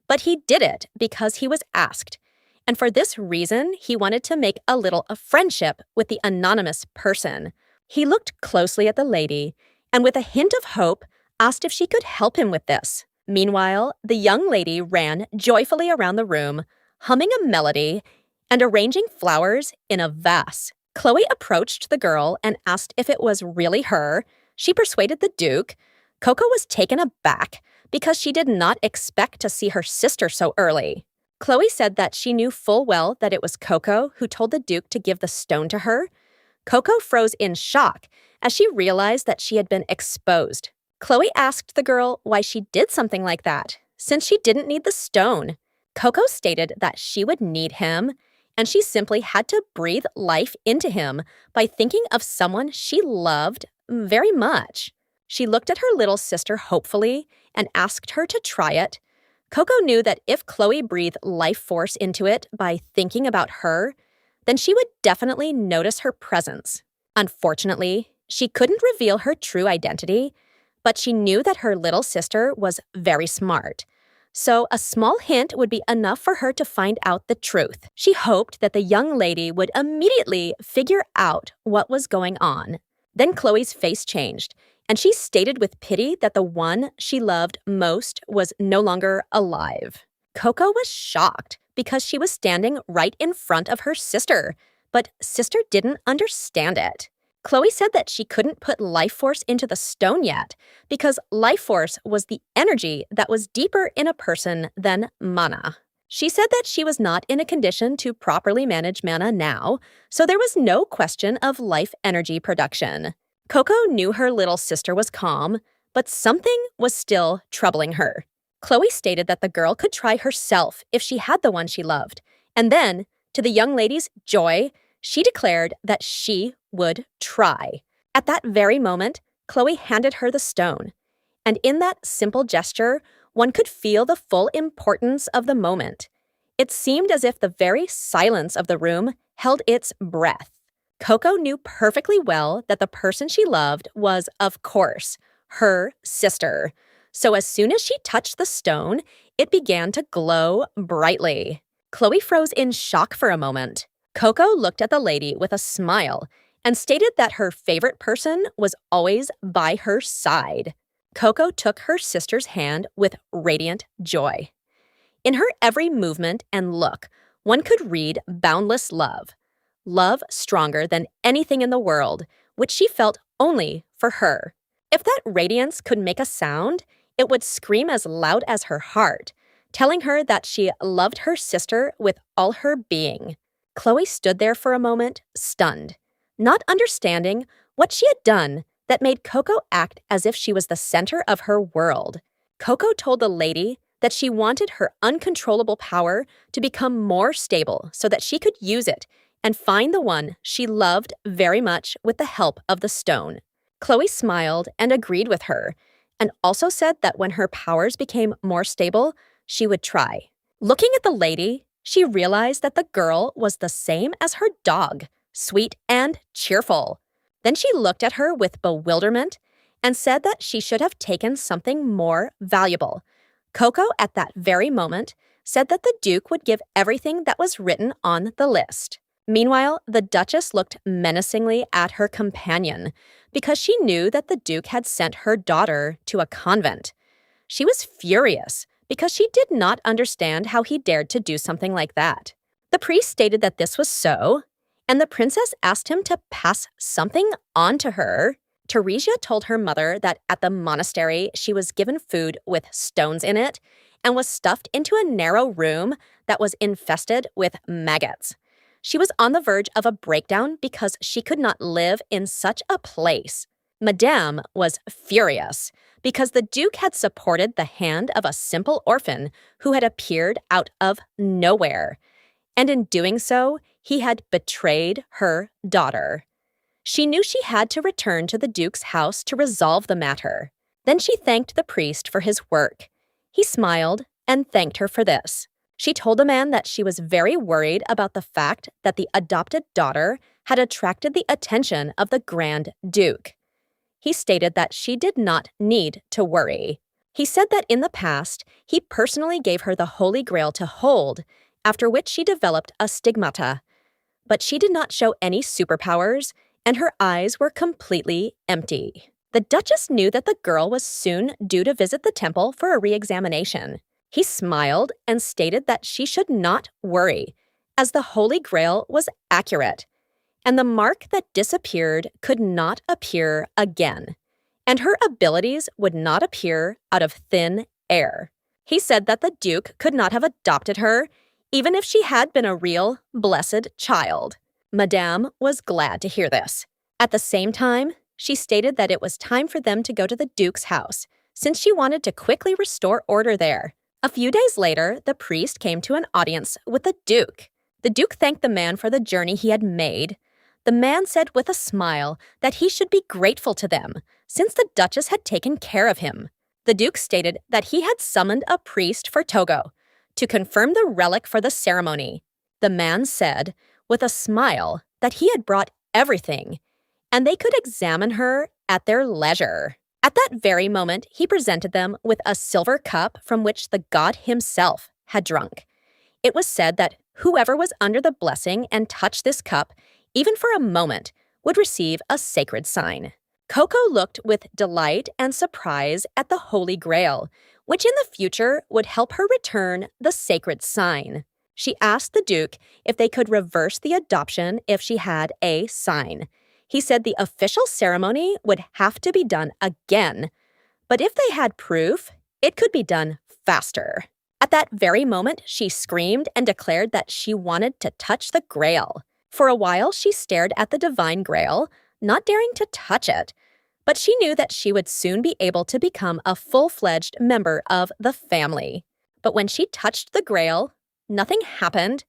but he did it because he was asked. And for this reason, he wanted to make a little friendship with the anonymous person. He looked closely at the lady and with a hint of hope asked if she could help him with this. Meanwhile, the young lady ran joyfully around the room, humming a melody and arranging flowers in a vase. Chloe approached the girl and asked if it was really her. She persuaded the Duke. Koko was taken aback because she did not expect to see her sister so early. Chloe said that she knew full well that it was Koko who told the Duke to give the stone to her. Koko froze in shock as she realized that she had been exposed. Chloe asked the girl why she did something like that, since she didn't need the stone. Koko stated that she would need him, and she simply had to breathe life into him by thinking of someone she loved very much. She looked at her little sister hopefully and asked her to try it. Koko knew that if Chloe breathed life force into it by thinking about her, then she would definitely notice her presence. Unfortunately, she couldn't reveal her true identity, but she knew that her little sister was very smart. So a small hint would be enough for her to find out the truth. She hoped that the young lady would immediately figure out what was going on. Then Chloe's face changed, and she stated with pity that the one she loved most was no longer alive. Koko was shocked because she was standing right in front of her sister, but sister didn't understand it. Chloe said that she couldn't put life force into the stone yet because life force was the energy that was deeper in a person than mana. She said that she was not in a condition to properly manage mana now, so there was no question of life energy production. Koko knew her little sister was calm, but something was still troubling her. Chloe stated that the girl could try herself if she had the one she loved, and then, to the young lady's joy, she declared that she would try. At that very moment, Chloe handed her the stone, and in that simple gesture, one could feel the full importance of the moment. It seemed as if the very silence of the room held its breath. Koko knew perfectly well that the person she loved was, of course, her sister. So as soon as she touched the stone, it began to glow brightly. Chloe froze in shock for a moment. Koko looked at the lady with a smile and stated that her favorite person was always by her side. Koko took her sister's hand with radiant joy. In her every movement and look, one could read boundless love. Love stronger than anything in the world, which she felt only for her. If that radiance could make a sound, it would scream as loud as her heart, telling her that she loved her sister with all her being. Chloe stood there for a moment, stunned, not understanding what she had done that made Koko act as if she was the center of her world. Koko told the lady that she wanted her uncontrollable power to become more stable so that she could use it and find the one she loved very much with the help of the stone. Chloe smiled and agreed with her, and also said that when her powers became more stable, she would try. Looking at the lady, she realized that the girl was the same as her dog, sweet and cheerful. Then she looked at her with bewilderment and said that she should have taken something more valuable. Koko, at that very moment, said that the Duke would give everything that was written on the list. Meanwhile, the Duchess looked menacingly at her companion because she knew that the Duke had sent her daughter to a convent. She was furious because she did not understand how he dared to do something like that. The priest stated that this was so, and the princess asked him to pass something on to her. Teresia told her mother that at the monastery she was given food with stones in it and was stuffed into a narrow room that was infested with maggots. She was on the verge of a breakdown because she could not live in such a place. Madame was furious because the Duke had supported the hand of a simple orphan who had appeared out of nowhere, and in doing so, he had betrayed her daughter. She knew she had to return to the Duke's house to resolve the matter. Then she thanked the priest for his work. He smiled and thanked her for this. She told the man that she was very worried about the fact that the adopted daughter had attracted the attention of the Grand Duke. He stated that she did not need to worry. He said that in the past, he personally gave her the Holy Grail to hold, after which she developed a stigmata. But she did not show any superpowers, and her eyes were completely empty. The Duchess knew that the girl was soon due to visit the temple for a re-examination. He smiled and stated that she should not worry, as the Holy Grail was accurate, and the mark that disappeared could not appear again, and her abilities would not appear out of thin air. He said that the Duke could not have adopted her, even if she had been a real, blessed child. Madame was glad to hear this. At the same time, she stated that it was time for them to go to the Duke's house, since she wanted to quickly restore order there. A few days later, the priest came to an audience with the Duke. The Duke thanked the man for the journey he had made. The man said with a smile that he should be grateful to them, since the Duchess had taken care of him. The Duke stated that he had summoned a priest for Togo to confirm the relic for the ceremony. The man said, with a smile, that he had brought everything, and they could examine her at their leisure. At that very moment, he presented them with a silver cup from which the god himself had drunk. It was said that whoever was under the blessing and touched this cup, even for a moment, would receive a sacred sign. Koko looked with delight and surprise at the Holy Grail, which in the future would help her return the sacred sign. She asked the Duke if they could reverse the adoption if she had a sign. He said the official ceremony would have to be done again, but if they had proof, it could be done faster. At that very moment, she screamed and declared that she wanted to touch the Grail. For a while, she stared at the divine Grail, not daring to touch it, but she knew that she would soon be able to become a full-fledged member of the family. But when she touched the Grail, nothing happened,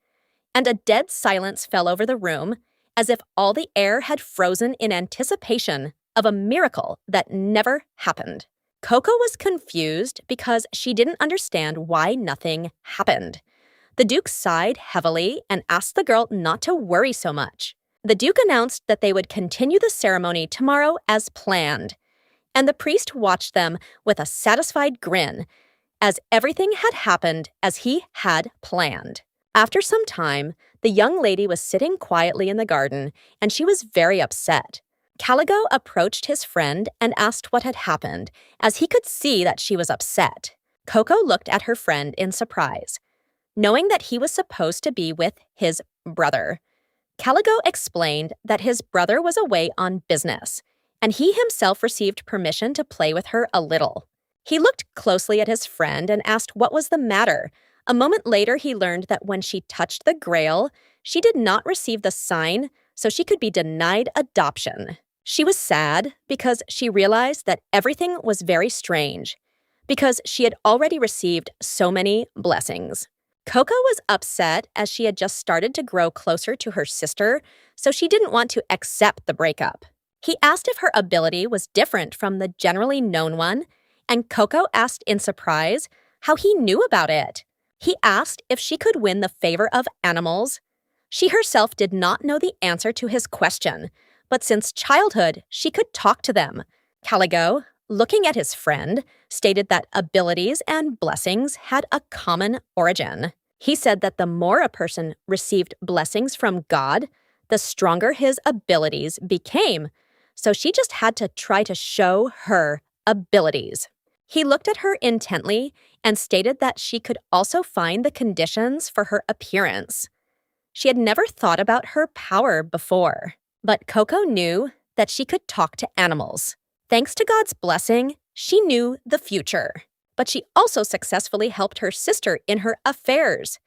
and a dead silence fell over the room, as if all the air had frozen in anticipation of a miracle that never happened. Koko was confused because she didn't understand why nothing happened. The Duke sighed heavily and asked the girl not to worry so much. The Duke announced that they would continue the ceremony tomorrow as planned, and the priest watched them with a satisfied grin, as everything had happened as he had planned. After some time, the young lady was sitting quietly in the garden, and she was very upset. Caligo approached his friend and asked what had happened, as he could see that she was upset. Koko looked at her friend in surprise, knowing that he was supposed to be with his brother. Caligo explained that his brother was away on business, and he himself received permission to play with her a little. He looked closely at his friend and asked what was the matter, A moment later, he learned that when she touched the grail, she did not receive the sign, so she could be denied adoption. She was sad because she realized that everything was very strange, because she had already received so many blessings. Koko was upset as she had just started to grow closer to her sister, so she didn't want to accept the breakup. He asked if her ability was different from the generally known one, and Koko asked in surprise how he knew about it. He asked if she could win the favor of animals. She herself did not know the answer to his question, but since childhood, she could talk to them. Caligo, looking at his friend, stated that abilities and blessings had a common origin. He said that the more a person received blessings from God, the stronger his abilities became. So she just had to try to show her abilities. He looked at her intently and stated that she could also find the conditions for her appearance. She had never thought about her power before, but Koko knew that she could talk to animals. Thanks to God's blessing, she knew the future, but she also successfully helped her sister in her affairs.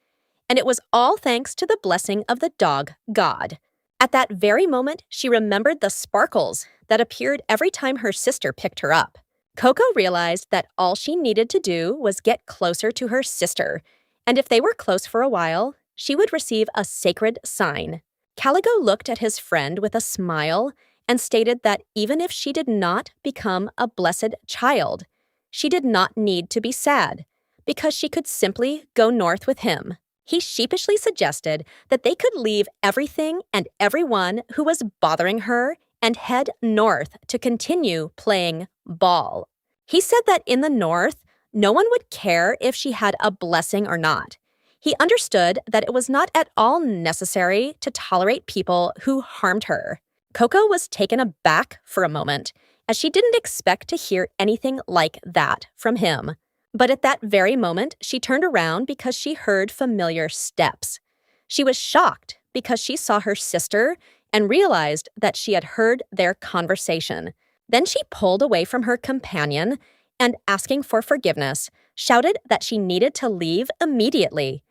And it was all thanks to the blessing of the dog, God. At that very moment, she remembered the sparkles that appeared every time her sister picked her up. Koko realized that all she needed to do was get closer to her sister, and if they were close for a while, she would receive a sacred sign. Caligo looked at his friend with a smile and stated that even if she did not become a blessed child, she did not need to be sad, because she could simply go north with him. He sheepishly suggested that they could leave everything and everyone who was bothering her and head north to continue playing ball. He said that in the north, no one would care if she had a blessing or not. He understood that it was not at all necessary to tolerate people who harmed her. Koko was taken aback for a moment, as she didn't expect to hear anything like that from him. But at that very moment, she turned around because she heard familiar steps. She was shocked because she saw her sister and realized that she had heard their conversation. Then she pulled away from her companion and, asking for forgiveness, shouted that she needed to leave immediately.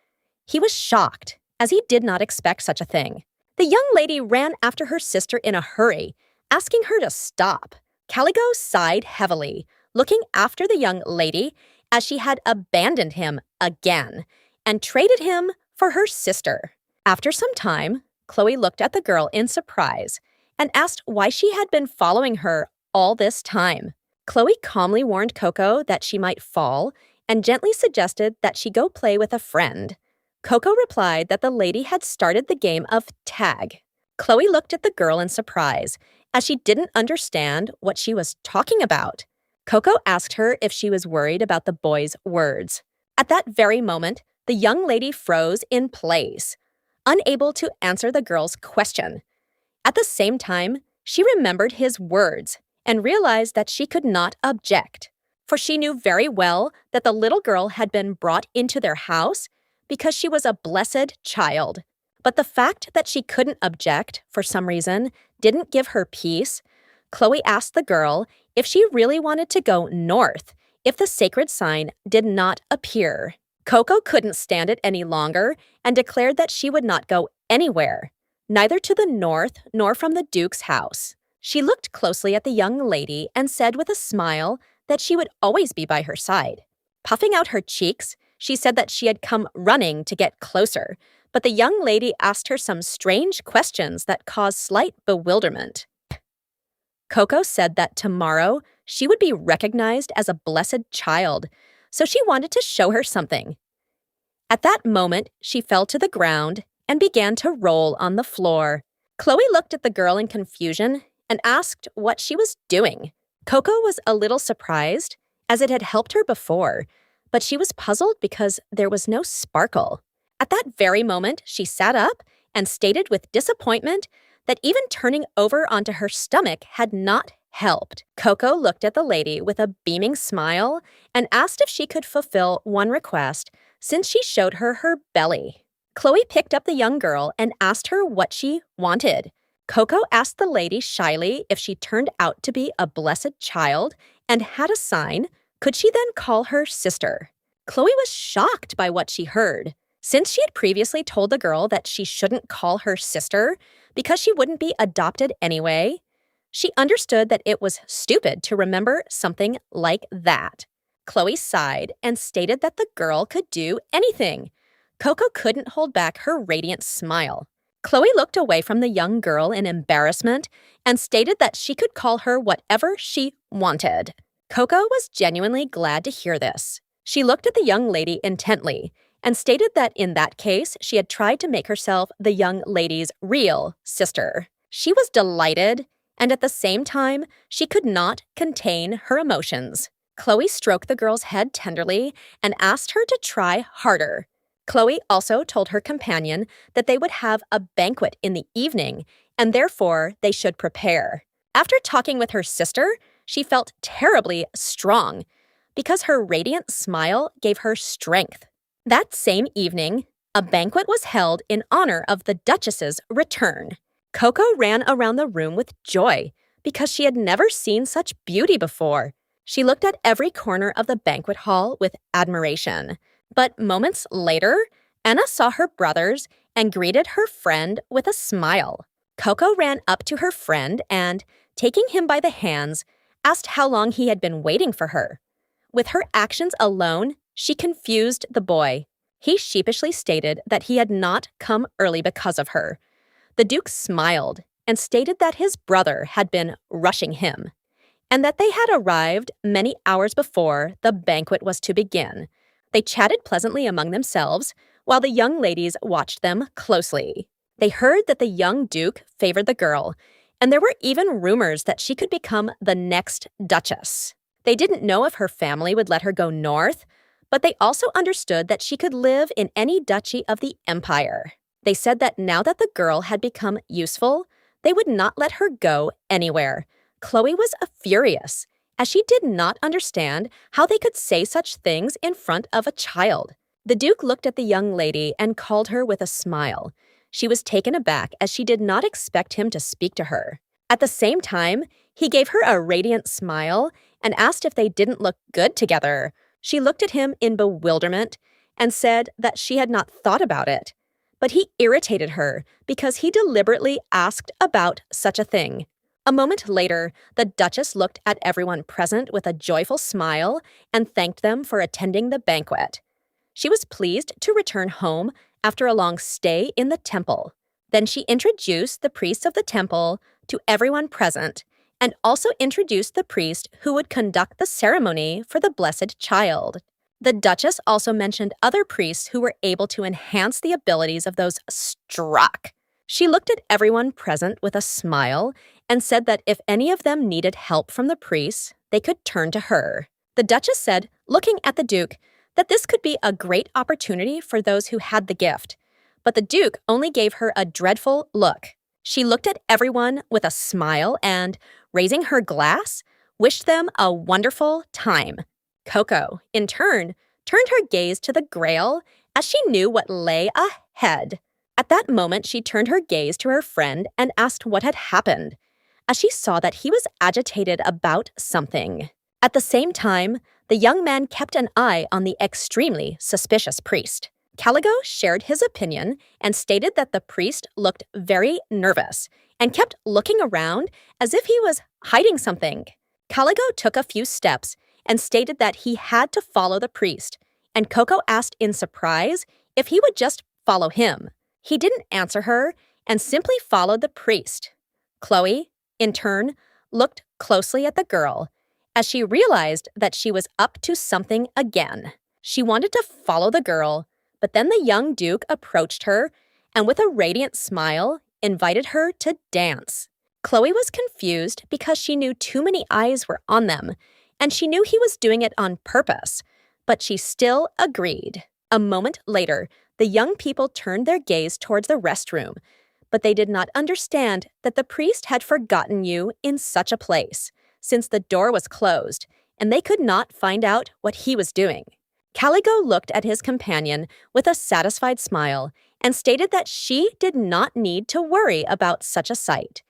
He was shocked, as he did not expect such a thing. The young lady ran after her sister in a hurry, asking her to stop. Caligo sighed heavily, looking after the young lady as she had abandoned him again and traded him for her sister. After some time, Chloe looked at the girl in surprise and asked why she had been following her all this time. Chloe calmly warned Koko that she might fall and gently suggested that she go play with a friend. Koko replied that the lady had started the game of tag. Chloe looked at the girl in surprise, as she didn't understand what she was talking about. Koko asked her if she was worried about the boy's words. At that very moment, the young lady froze in place, unable to answer the girl's question. At the same time, she remembered his words and realized that she could not object, for she knew very well that the little girl had been brought into their house because she was a blessed child. But the fact that she couldn't object, for some reason, didn't give her peace. Chloe asked the girl if she really wanted to go north if the sacred sign did not appear. Koko couldn't stand it any longer and declared that she would not go anywhere, neither to the north nor from the Duke's house. She looked closely at the young lady and said with a smile that she would always be by her side. Puffing out her cheeks, she said that she had come running to get closer, but the young lady asked her some strange questions that caused slight bewilderment. Koko said that tomorrow she would be recognized as a blessed child, so she wanted to show her something. At that moment, she fell to the ground and began to roll on the floor. Chloe looked at the girl in confusion and asked what she was doing. Koko was a little surprised, as it had helped her before, but she was puzzled because there was no sparkle. At that very moment, she sat up and stated with disappointment that even turning over onto her stomach had not helped. Koko looked at the lady with a beaming smile and asked if she could fulfill one request since she showed her her belly. Chloe picked up the young girl and asked her what she wanted. Koko asked the lady shyly if she turned out to be a blessed child and had a sign, could she then call her sister? Chloe was shocked by what she heard. Since she had previously told the girl that she shouldn't call her sister because she wouldn't be adopted anyway, she understood that it was stupid to remember something like that. Chloe sighed and stated that the girl could do anything. Koko couldn't hold back her radiant smile. Chloe looked away from the young girl in embarrassment and stated that she could call her whatever she wanted. Koko was genuinely glad to hear this. She looked at the young lady intently and stated that in that case, she had tried to make herself the young lady's real sister. She was delighted, and at the same time, she could not contain her emotions. Chloe stroked the girl's head tenderly and asked her to try harder. Chloe also told her companion that they would have a banquet in the evening, and therefore they should prepare. After talking with her sister, she felt terribly strong because her radiant smile gave her strength. That same evening, a banquet was held in honor of the Duchess's return. Koko ran around the room with joy because she had never seen such beauty before. She looked at every corner of the banquet hall with admiration. But moments later, Anna saw her brothers and greeted her friend with a smile. Koko ran up to her friend and, taking him by the hands, asked how long he had been waiting for her. With her actions alone, she confused the boy. He sheepishly stated that he had not come early because of her. The Duke smiled and stated that his brother had been rushing him, and that they had arrived many hours before the banquet was to begin. They chatted pleasantly among themselves, while the young ladies watched them closely. They heard that the young Duke favored the girl, and there were even rumors that she could become the next Duchess. They didn't know if her family would let her go north, but they also understood that she could live in any duchy of the empire. They said that now that the girl had become useful, they would not let her go anywhere. Chloe was furious, as she did not understand how they could say such things in front of a child. The Duke looked at the young lady and called her with a smile. She was taken aback as she did not expect him to speak to her. At the same time, he gave her a radiant smile and asked if they didn't look good together. She looked at him in bewilderment and said that she had not thought about it. But he irritated her because he deliberately asked about such a thing. A moment later, the Duchess looked at everyone present with a joyful smile and thanked them for attending the banquet. She was pleased to return home after a long stay in the temple. Then she introduced the priests of the temple to everyone present and also introduced the priest who would conduct the ceremony for the Blessed Child. The Duchess also mentioned other priests who were able to enhance the abilities of those struck. She looked at everyone present with a smile and said that if any of them needed help from the priests, they could turn to her. The Duchess said, looking at the Duke, that this could be a great opportunity for those who had the gift. But the Duke only gave her a dreadful look. She looked at everyone with a smile and, raising her glass, wished them a wonderful time. Koko, in turn, turned her gaze to the grail as she knew what lay ahead. At that moment, she turned her gaze to her friend and asked what had happened, as she saw that he was agitated about something. At the same time, the young man kept an eye on the extremely suspicious priest. Caligo shared his opinion and stated that the priest looked very nervous and kept looking around as if he was hiding something. Caligo took a few steps and stated that he had to follow the priest, and Koko asked in surprise if he would just follow him. He didn't answer her and simply followed the priest. Chloe, in turn, looked closely at the girl as she realized that she was up to something again. She wanted to follow the girl, but then the young Duke approached her and with a radiant smile invited her to dance. Chloe was confused because she knew too many eyes were on them, and she knew he was doing it on purpose, but she still agreed. A moment later, the young people turned their gaze towards the restroom, but they did not understand that the priest had forgotten you in such a place, since the door was closed, and they could not find out what he was doing. Caligo looked at his companion with a satisfied smile and stated that she did not need to worry about such a sight.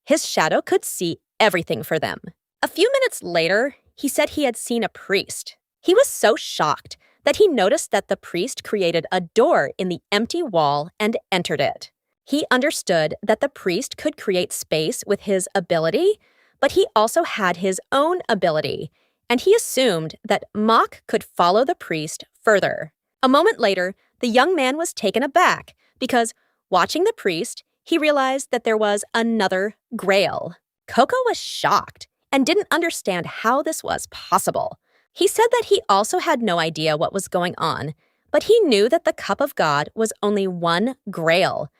His shadow could see everything for them. A few minutes later, he said he had seen a priest. He was so shocked that he noticed that the priest created a door in the empty wall and entered it. He understood that the priest could create space with his ability, but he also had his own ability, and he assumed that Mach could follow the priest further. A moment later, the young man was taken aback because, watching the priest, he realized that there was another grail. Koko was shocked and didn't understand how this was possible. He said that he also had no idea what was going on, but he knew that the cup of God was only one grail,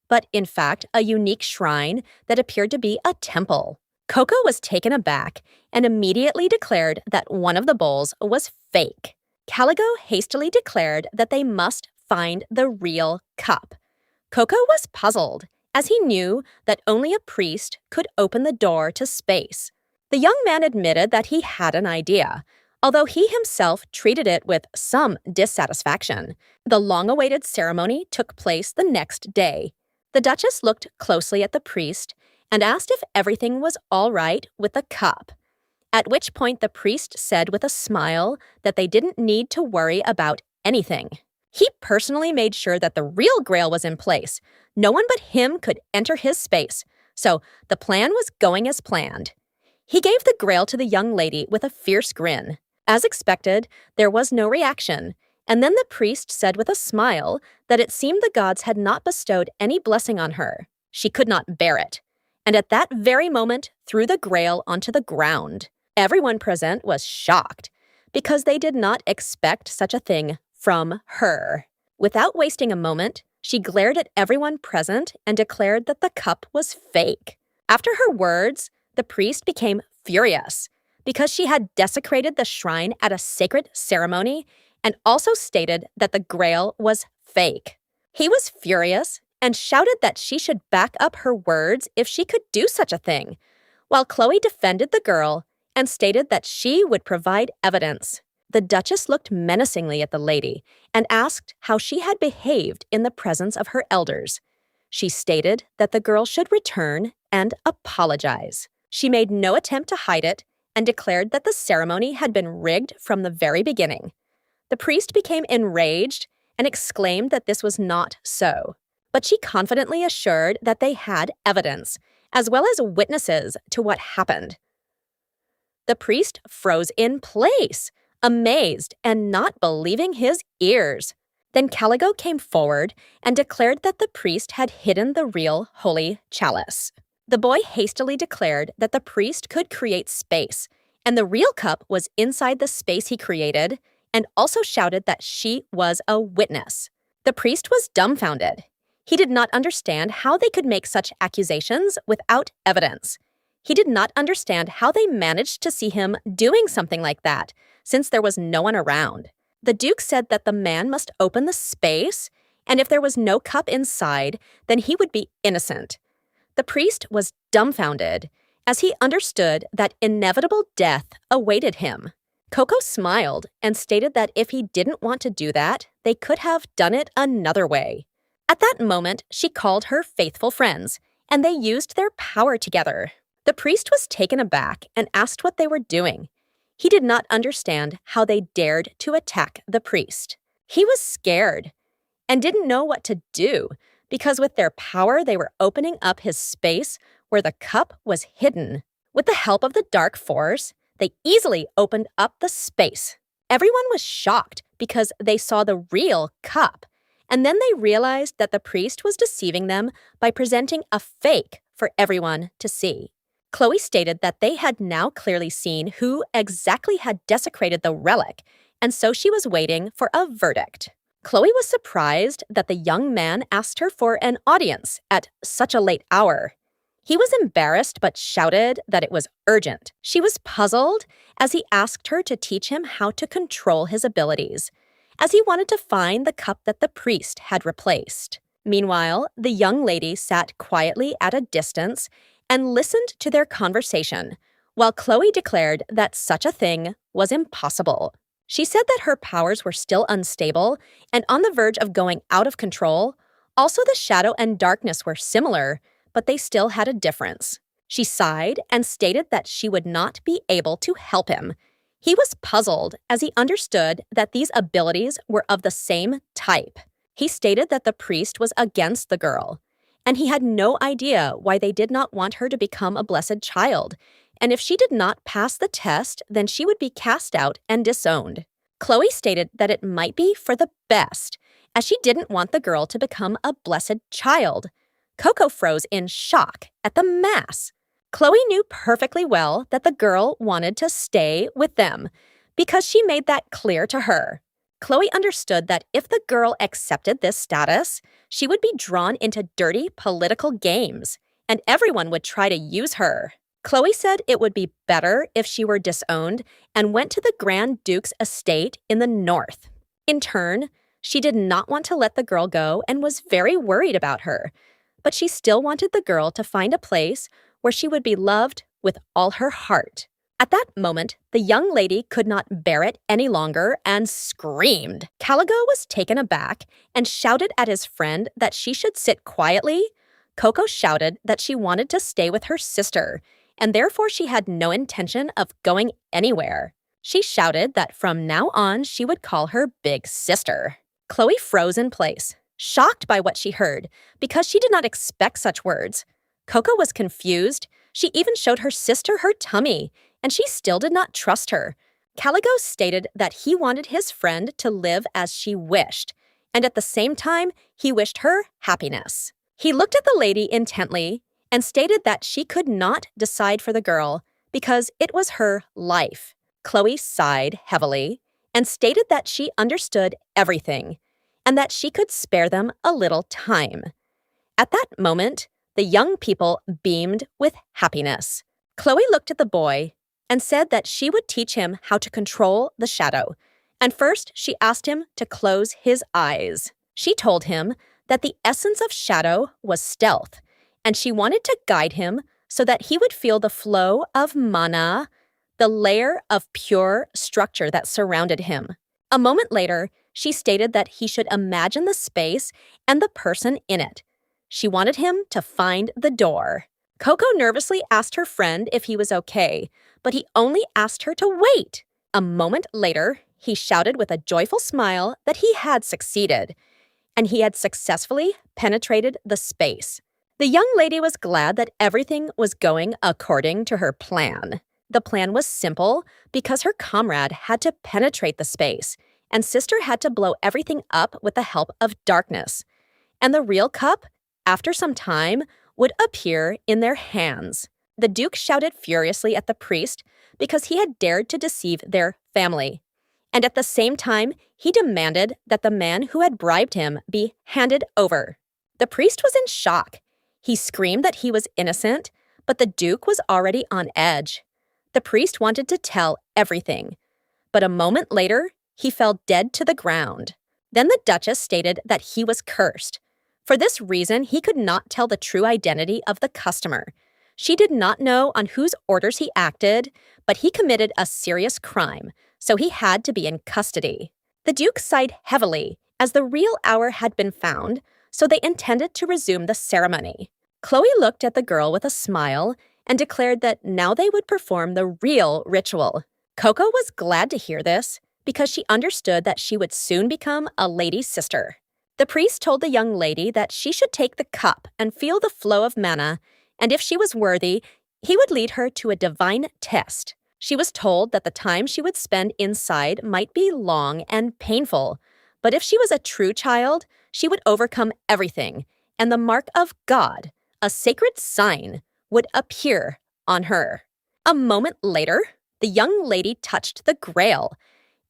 but in fact a unique shrine that appeared to be a temple. Koko was taken aback and immediately declared that one of the bowls was fake. Caligo hastily declared that they must find the real cup. Koko was puzzled, as he knew that only a priest could open the door to space. The young man admitted that he had an idea, although he himself treated it with some dissatisfaction. The long-awaited ceremony took place the next day. The Duchess looked closely at the priest and asked if everything was all right with the cup, at which point the priest said with a smile that they didn't need to worry about anything. He personally made sure that the real grail was in place. No one but him could enter his space, so the plan was going as planned. He gave the grail to the young lady with a fierce grin. As expected, there was no reaction, and then the priest said with a smile that it seemed the gods had not bestowed any blessing on her. She could not bear it, and at that very moment threw the grail onto the ground. Everyone present was shocked, because they did not expect such a thing from her. Without wasting a moment, she glared at everyone present and declared that the cup was fake. After her words, the priest became furious because she had desecrated the shrine at a sacred ceremony and also stated that the grail was fake. He was furious and shouted that she should back up her words if she could do such a thing, while Chloe defended the girl and stated that she would provide evidence. The Duchess looked menacingly at the lady and asked how she had behaved in the presence of her elders. She stated that the girl should return and apologize. She made no attempt to hide it and declared that the ceremony had been rigged from the very beginning. The priest became enraged and exclaimed that this was not so, but she confidently assured that they had evidence, as well as witnesses to what happened. The priest froze in place, amazed and not believing his ears. Then Caligo came forward and declared that the priest had hidden the real holy chalice. The boy hastily declared that the priest could create space, and the real cup was inside the space he created, and also shouted that she was a witness. The priest was dumbfounded. He did not understand how they could make such accusations without evidence. He did not understand how they managed to see him doing something like that, since there was no one around. The Duke said that the man must open the space, and if there was no cup inside, then he would be innocent. The priest was dumbfounded, as he understood that inevitable death awaited him. Koko smiled and stated that if he didn't want to do that, they could have done it another way. At that moment, she called her faithful friends, and they used their power together. The priest was taken aback and asked what they were doing. He did not understand how they dared to attack the priest. He was scared and didn't know what to do because with their power they were opening up his space where the cup was hidden. With the help of the dark force, they easily opened up the space. Everyone was shocked because they saw the real cup, and then they realized that the priest was deceiving them by presenting a fake for everyone to see. Chloe stated that they had now clearly seen who exactly had desecrated the relic, and so she was waiting for a verdict. Chloe was surprised that the young man asked her for an audience at such a late hour. He was embarrassed but shouted that it was urgent. She was puzzled as he asked her to teach him how to control his abilities, as he wanted to find the cup that the priest had replaced. Meanwhile, the young lady sat quietly at a distance and listened to their conversation, while Chloe declared that such a thing was impossible. She said that her powers were still unstable and on the verge of going out of control. Also, the shadow and darkness were similar, but they still had a difference. She sighed and stated that she would not be able to help him. He was puzzled as he understood that these abilities were of the same type. He stated that the priest was against the girl, and he had no idea why they did not want her to become a blessed child, and if she did not pass the test, then she would be cast out and disowned. Chloe stated that it might be for the best, as she didn't want the girl to become a blessed child. Koko froze in shock at the mass. Chloe knew perfectly well that the girl wanted to stay with them, because she made that clear to her. Chloe understood that if the girl accepted this status, she would be drawn into dirty political games, and everyone would try to use her. Chloe said it would be better if she were disowned and went to the Grand Duke's estate in the north. In turn, she did not want to let the girl go and was very worried about her, but she still wanted the girl to find a place where she would be loved with all her heart. At that moment, the young lady could not bear it any longer and screamed. Caligo was taken aback and shouted at his friend that she should sit quietly. Koko shouted that she wanted to stay with her sister, and therefore she had no intention of going anywhere. She shouted that from now on she would call her big sister. Chloe froze in place, shocked by what she heard, because she did not expect such words. Koko was confused. She even showed her sister her tummy, and she still did not trust her. Caligo stated that he wanted his friend to live as she wished, and at the same time, he wished her happiness. He looked at the lady intently and stated that she could not decide for the girl because it was her life. Chloe sighed heavily and stated that she understood everything and that she could spare them a little time. At that moment, the young people beamed with happiness. Chloe looked at the boy and said that she would teach him how to control the shadow, and first she asked him to close his eyes. She told him that the essence of shadow was stealth, and she wanted to guide him so that he would feel the flow of mana, the layer of pure structure that surrounded him. A moment later, she stated that he should imagine the space and the person in it. She wanted him to find the door. Koko nervously asked her friend if he was okay, but he only asked her to wait. A moment later, he shouted with a joyful smile that he had succeeded, and he had successfully penetrated the space. The young lady was glad that everything was going according to her plan. The plan was simple because her comrade had to penetrate the space, and sister had to blow everything up with the help of darkness. And the real cup, after some time, would appear in their hands. The Duke shouted furiously at the priest because he had dared to deceive their family. And at the same time, he demanded that the man who had bribed him be handed over. The priest was in shock. He screamed that he was innocent, but the Duke was already on edge. The priest wanted to tell everything, but a moment later, he fell dead to the ground. Then the Duchess stated that he was cursed. For this reason, he could not tell the true identity of the customer. She did not know on whose orders he acted, but he committed a serious crime, so he had to be in custody. The Duke sighed heavily, as the real hour had been found, so they intended to resume the ceremony. Chloe looked at the girl with a smile and declared that now they would perform the real ritual. Koko was glad to hear this, because she understood that she would soon become a lady sister. The priest told the young lady that she should take the cup and feel the flow of mana, and if she was worthy, he would lead her to a divine test. She was told that the time she would spend inside might be long and painful, but if she was a true child, she would overcome everything, and the mark of God, a sacred sign, would appear on her. A moment later, the young lady touched the grail,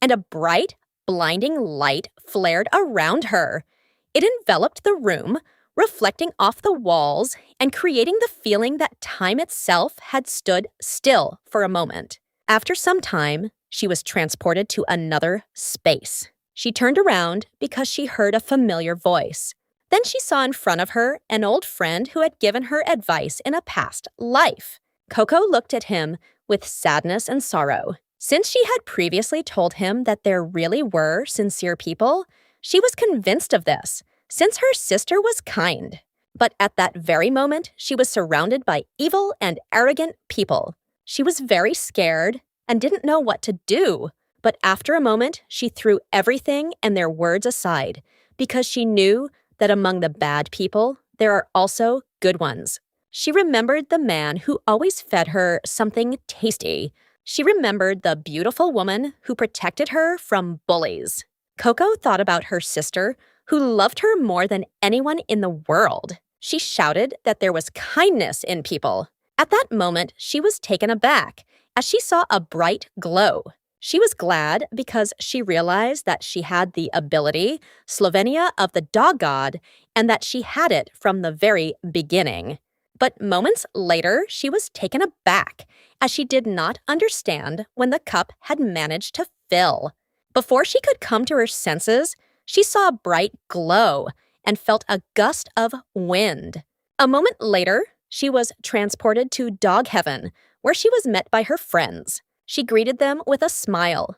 and a bright, blinding light flared around her. It enveloped the room, reflecting off the walls and creating the feeling that time itself had stood still for a moment. After some time, she was transported to another space. She turned around because she heard a familiar voice. Then she saw in front of her an old friend who had given her advice in a past life. Koko looked at him with sadness and sorrow. Since she had previously told him that there really were sincere people, she was convinced of this, since her sister was kind. But at that very moment, she was surrounded by evil and arrogant people. She was very scared and didn't know what to do. But after a moment, she threw everything and their words aside because she knew that among the bad people, there are also good ones. She remembered the man who always fed her something tasty. She remembered the beautiful woman who protected her from bullies. Koko thought about her sister, who loved her more than anyone in the world. She shouted that there was kindness in people. At that moment, she was taken aback as she saw a bright glow. She was glad because she realized that she had the ability, Slovenia of the dog god, and that she had it from the very beginning. But moments later, she was taken aback as she did not understand when the cup had managed to fill. Before she could come to her senses, she saw a bright glow and felt a gust of wind. A moment later, she was transported to dog heaven, where she was met by her friends. She greeted them with a smile.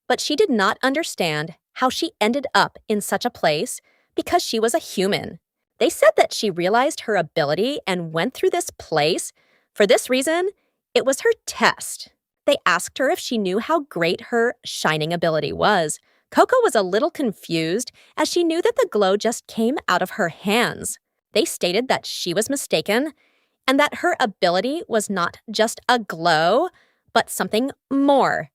But she did not understand how she ended up in such a place because she was a human. They said that she realized her ability and went through this place. For this reason, it was her test. They asked her if she knew how great her shining ability was. Koko was a little confused as she knew that the glow just came out of her hands. They stated that she was mistaken and that her ability was not just a glow, but something more.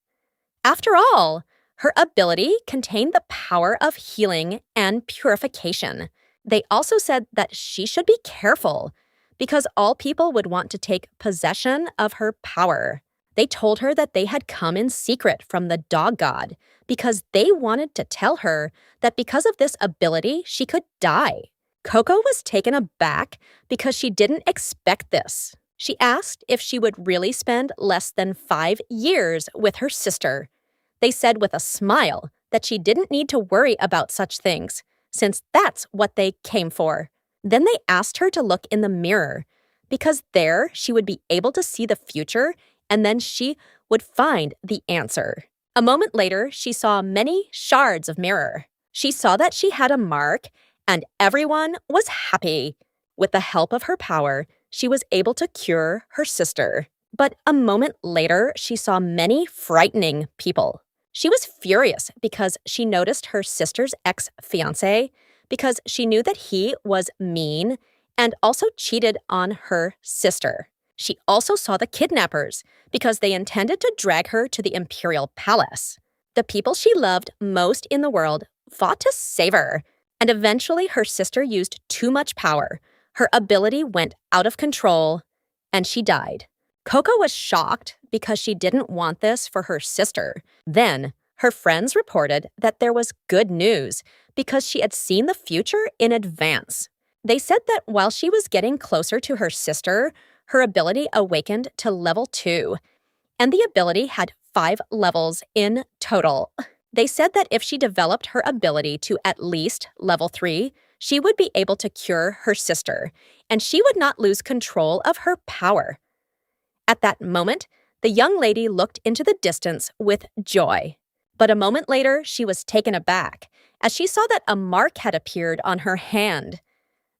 After all, her ability contained the power of healing and purification. They also said that she should be careful because all people would want to take possession of her power. They told her that they had come in secret from the dog god because they wanted to tell her that because of this ability, she could die. Koko was taken aback because she didn't expect this. She asked if she would really spend less than 5 years with her sister. They said with a smile that she didn't need to worry about such things, since that's what they came for. Then they asked her to look in the mirror, because there she would be able to see the future, and then she would find the answer. A moment later, she saw many shards of mirror. She saw that she had a mark, and everyone was happy. With the help of her power, she was able to cure her sister. But a moment later, she saw many frightening people. She was furious because she noticed her sister's ex-fiancé, because she knew that he was mean and also cheated on her sister. She also saw the kidnappers because they intended to drag her to the imperial palace. The people she loved most in the world fought to save her, and eventually her sister used too much power. Her ability went out of control, and she died. Koko was shocked because she didn't want this for her sister. Then, her friends reported that there was good news because she had seen the future in advance. They said that while she was getting closer to her sister, her ability awakened to level 2, and the ability had 5 levels in total. They said that if she developed her ability to at least level 3, she would be able to cure her sister, and she would not lose control of her power. At that moment, the young lady looked into the distance with joy. But a moment later, she was taken aback as she saw that a mark had appeared on her hand.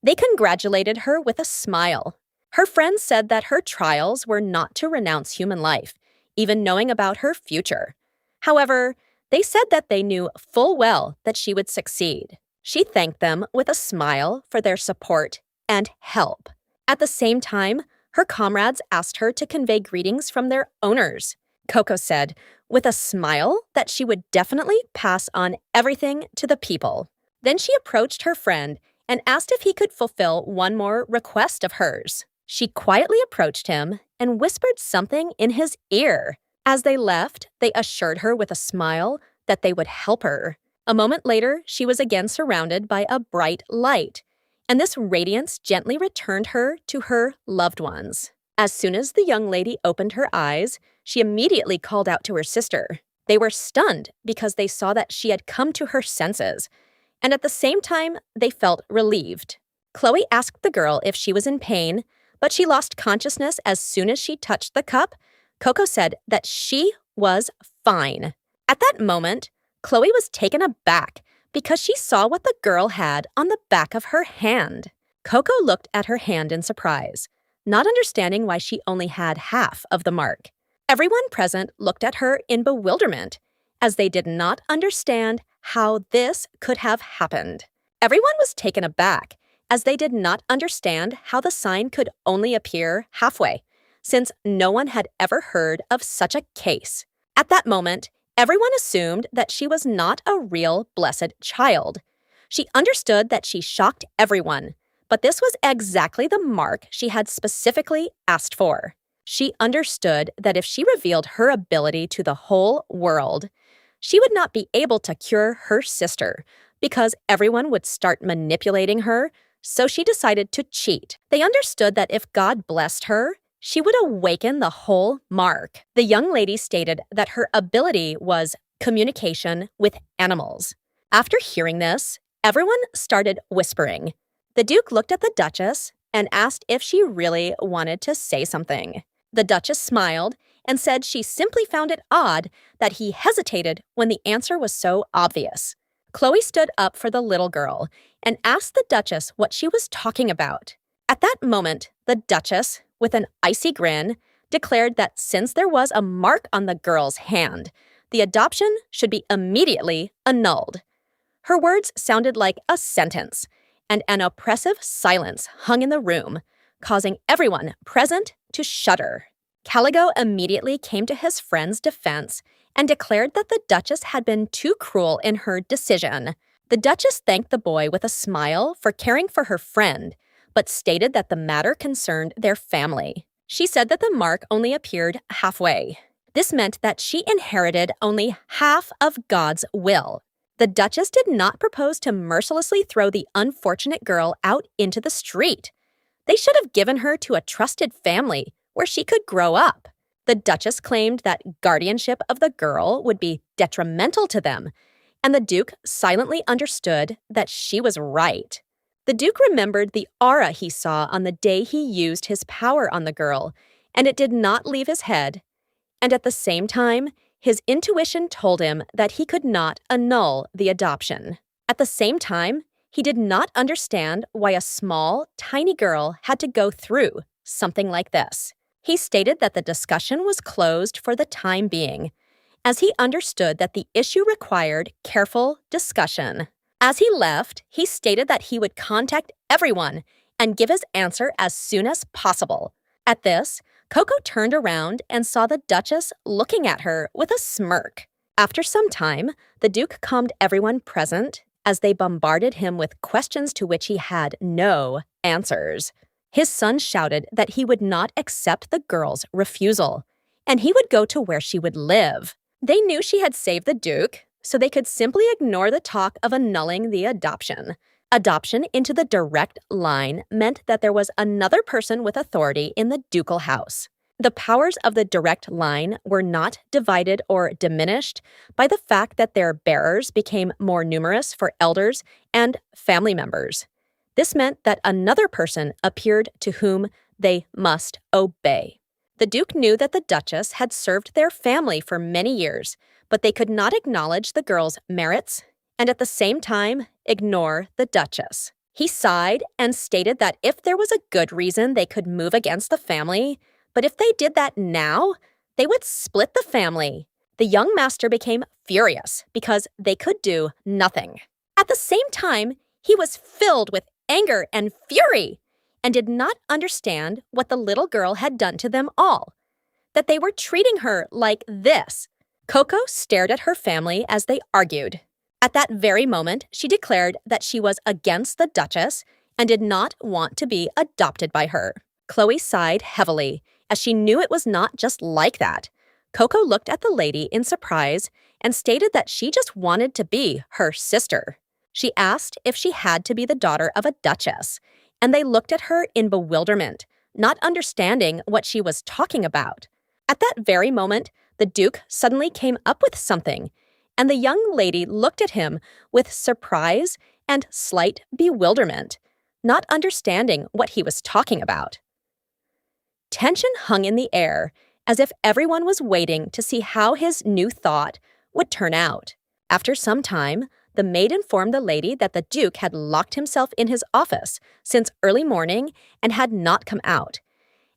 They congratulated her with a smile. Her friends said that her trials were not to renounce human life, even knowing about her future. However, they said that they knew full well that she would succeed. She thanked them with a smile for their support and help. At the same time, her comrades asked her to convey greetings from their owners. Koko said, with a smile, that she would definitely pass on everything to the people. Then she approached her friend and asked if he could fulfill one more request of hers. She quietly approached him and whispered something in his ear. As they left, they assured her with a smile that they would help her. A moment later, she was again surrounded by a bright light, and this radiance gently returned her to her loved ones. As soon as the young lady opened her eyes, she immediately called out to her sister. They were stunned because they saw that she had come to her senses, and at the same time, they felt relieved. Chloe asked the girl if she was in pain, but she lost consciousness as soon as she touched the cup. Koko said that she was fine. At that moment, Chloe was taken aback because she saw what the girl had on the back of her hand. Koko looked at her hand in surprise, not understanding why she only had half of the mark. Everyone present looked at her in bewilderment, as they did not understand how this could have happened. Everyone was taken aback, as they did not understand how the sign could only appear halfway, since no one had ever heard of such a case. At that moment, everyone assumed that she was not a real blessed child. She understood that she shocked everyone, but this was exactly the mark she had specifically asked for. She understood that if she revealed her ability to the whole world, she would not be able to cure her sister because everyone would start manipulating her, so she decided to cheat. They understood that if God blessed her, she would awaken the whole mark. The young lady stated that her ability was communication with animals. After hearing this, everyone started whispering. The Duke looked at the Duchess and asked if she really wanted to say something. The Duchess smiled and said she simply found it odd that he hesitated when the answer was so obvious. Chloe stood up for the little girl and asked the Duchess what she was talking about. At that moment, the Duchess, with an icy grin, declared that since there was a mark on the girl's hand, the adoption should be immediately annulled. Her words sounded like a sentence, and an oppressive silence hung in the room, causing everyone present to shudder. Caligo immediately came to his friend's defense and declared that the Duchess had been too cruel in her decision. The Duchess thanked the boy with a smile for caring for her friend, but stated that the matter concerned their family. She said that the mark only appeared halfway. This meant that she inherited only half of God's will. The Duchess did not propose to mercilessly throw the unfortunate girl out into the street. They should have given her to a trusted family where she could grow up. The Duchess claimed that guardianship of the girl would be detrimental to them, and the Duke silently understood that she was right. The Duke remembered the aura he saw on the day he used his power on the girl, and it did not leave his head. And at the same time, his intuition told him that he could not annul the adoption. At the same time, he did not understand why a small, tiny girl had to go through something like this. He stated that the discussion was closed for the time being, as he understood that the issue required careful discussion. As he left, he stated that he would contact everyone and give his answer as soon as possible. At this, Koko turned around and saw the Duchess looking at her with a smirk. After some time, the Duke calmed everyone present as they bombarded him with questions to which he had no answers. His son shouted that he would not accept the girl's refusal, and he would go to where she would live. They knew she had saved the Duke, so they could simply ignore the talk of annulling the adoption. Adoption into the direct line meant that there was another person with authority in the ducal house. The powers of the direct line were not divided or diminished by the fact that their bearers became more numerous for elders and family members. This meant that another person appeared to whom they must obey. The Duke knew that the Duchess had served their family for many years, but they could not acknowledge the girl's merits and at the same time ignore the Duchess. He sighed and stated that if there was a good reason they could move against the family, but if they did that now, they would split the family. The young master became furious because they could do nothing. At the same time, he was filled with anger and fury and did not understand what the little girl had done to them all, that they were treating her like this. Koko stared at her family as they argued. At that very moment, she declared that she was against the Duchess and did not want to be adopted by her. Chloe sighed heavily, as she knew it was not just like that. Koko looked at the lady in surprise and stated that she just wanted to be her sister. She asked if she had to be the daughter of a duchess, and they looked at her in bewilderment, not understanding what she was talking about. At that very moment, the Duke suddenly came up with something, and the young lady looked at him with surprise and slight bewilderment, not understanding what he was talking about. Tension hung in the air, as if everyone was waiting to see how his new thought would turn out. After some time, the maid informed the lady that the Duke had locked himself in his office since early morning and had not come out,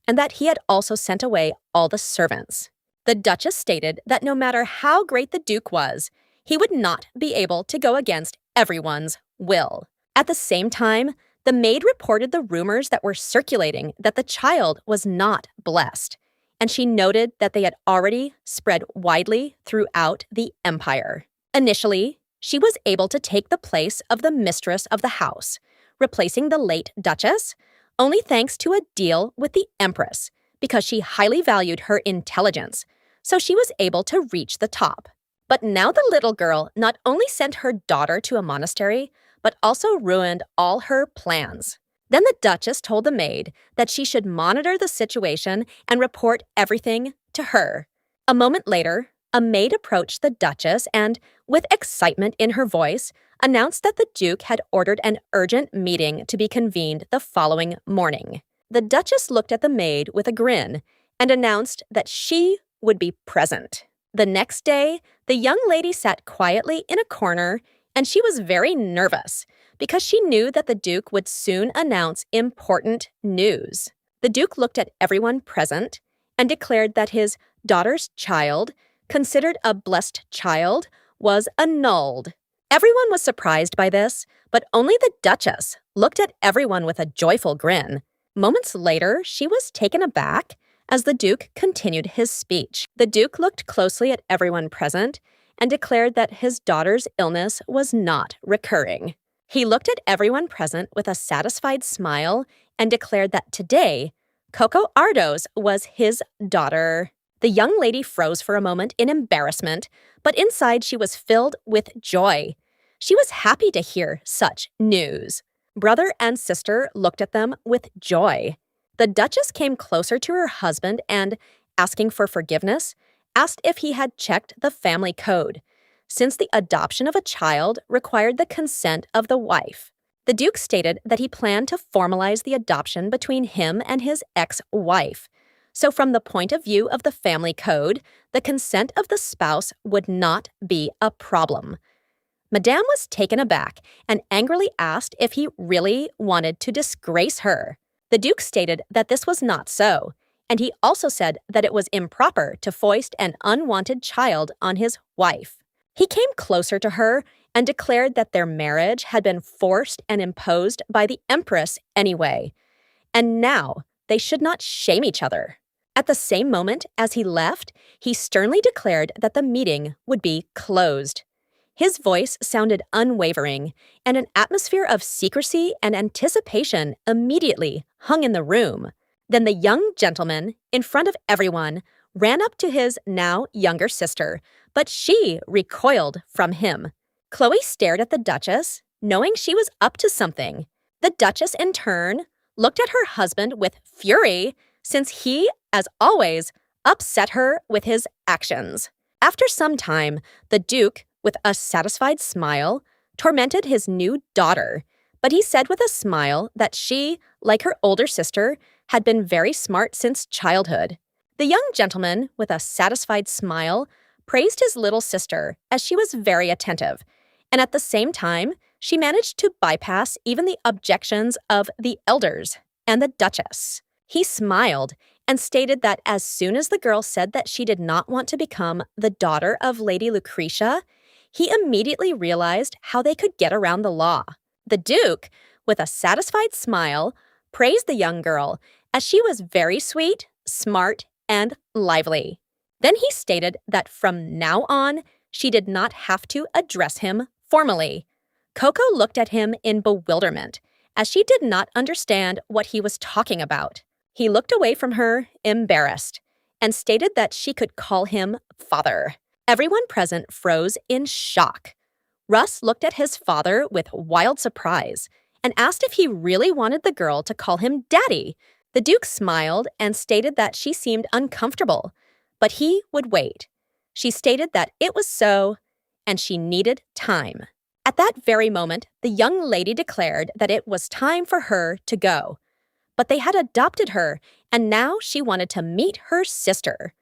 and that he had also sent away all the servants. The Duchess stated that no matter how great the Duke was, he would not be able to go against everyone's will. At the same time, the maid reported the rumors that were circulating that the child was not blessed, and she noted that they had already spread widely throughout the empire. Initially, she was able to take the place of the mistress of the house, replacing the late Duchess, only thanks to a deal with the Empress, because she highly valued her intelligence, so she was able to reach the top. But now the little girl not only sent her daughter to a monastery, but also ruined all her plans. Then the Duchess told the maid that she should monitor the situation and report everything to her. A moment later, a maid approached the Duchess and, with excitement in her voice, announced that the Duke had ordered an urgent meeting to be convened the following morning. The Duchess looked at the maid with a grin and announced that she would be present. The next day, the young lady sat quietly in a corner, and she was very nervous because she knew that the Duke would soon announce important news. The Duke looked at everyone present and declared that his daughter's child, considered a blessed child, was annulled. Everyone was surprised by this, but only the Duchess looked at everyone with a joyful grin. Moments later, she was taken aback as the Duke continued his speech. The Duke looked closely at everyone present and declared that his daughter's illness was not recurring. He looked at everyone present with a satisfied smile and declared that today, Koko Ardos was his daughter. The young lady froze for a moment in embarrassment, but inside she was filled with joy. She was happy to hear such news. Brother and sister looked at them with joy. The Duchess came closer to her husband and, asking for forgiveness, asked if he had checked the family code, since the adoption of a child required the consent of the wife. The Duke stated that he planned to formalize the adoption between him and his ex-wife. So from the point of view of the family code, the consent of the spouse would not be a problem. Madame was taken aback and angrily asked if he really wanted to disgrace her. The Duke stated that this was not so, and he also said that it was improper to foist an unwanted child on his wife. He came closer to her and declared that their marriage had been forced and imposed by the Empress anyway, and now they should not shame each other. At the same moment as he left, he sternly declared that the meeting would be closed. His voice sounded unwavering, and an atmosphere of secrecy and anticipation immediately hung in the room. Then the young gentleman, in front of everyone, ran up to his now younger sister, but she recoiled from him. Chloe stared at the Duchess, knowing she was up to something. The Duchess, in turn, looked at her husband with fury, since he, as always, upset her with his actions. After some time, the Duke, with a satisfied smile, tormented his new daughter, but he said with a smile that she, like her older sister, had been very smart since childhood. The young gentleman, with a satisfied smile, praised his little sister as she was very attentive, and at the same time, she managed to bypass even the objections of the elders and the Duchess. He smiled and stated that as soon as the girl said that she did not want to become the daughter of Lady Lucretia, he immediately realized how they could get around the law. The Duke, with a satisfied smile, praised the young girl as she was very sweet, smart, and lively. Then he stated that from now on, she did not have to address him formally. Koko looked at him in bewilderment, as she did not understand what he was talking about. He looked away from her, embarrassed, and stated that she could call him father. Everyone present froze in shock. Russ looked at his father with wild surprise and asked if he really wanted the girl to call him daddy. The Duke smiled and stated that she seemed uncomfortable, but he would wait. She stated that it was so, and she needed time. At that very moment, the young lady declared that it was time for her to go. But they had adopted her, and now she wanted to meet her sister.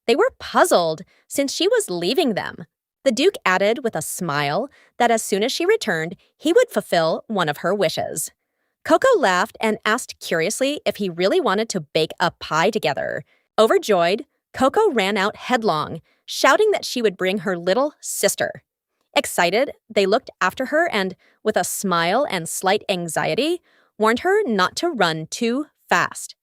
They were puzzled since she was leaving them. The Duke added with a smile that as soon as she returned, he would fulfill one of her wishes. Koko laughed and asked curiously if he really wanted to bake a pie together. Overjoyed, Koko ran out headlong, shouting that she would bring her little sister. Excited, they looked after her and, with a smile and slight anxiety, warned her not to run too fast.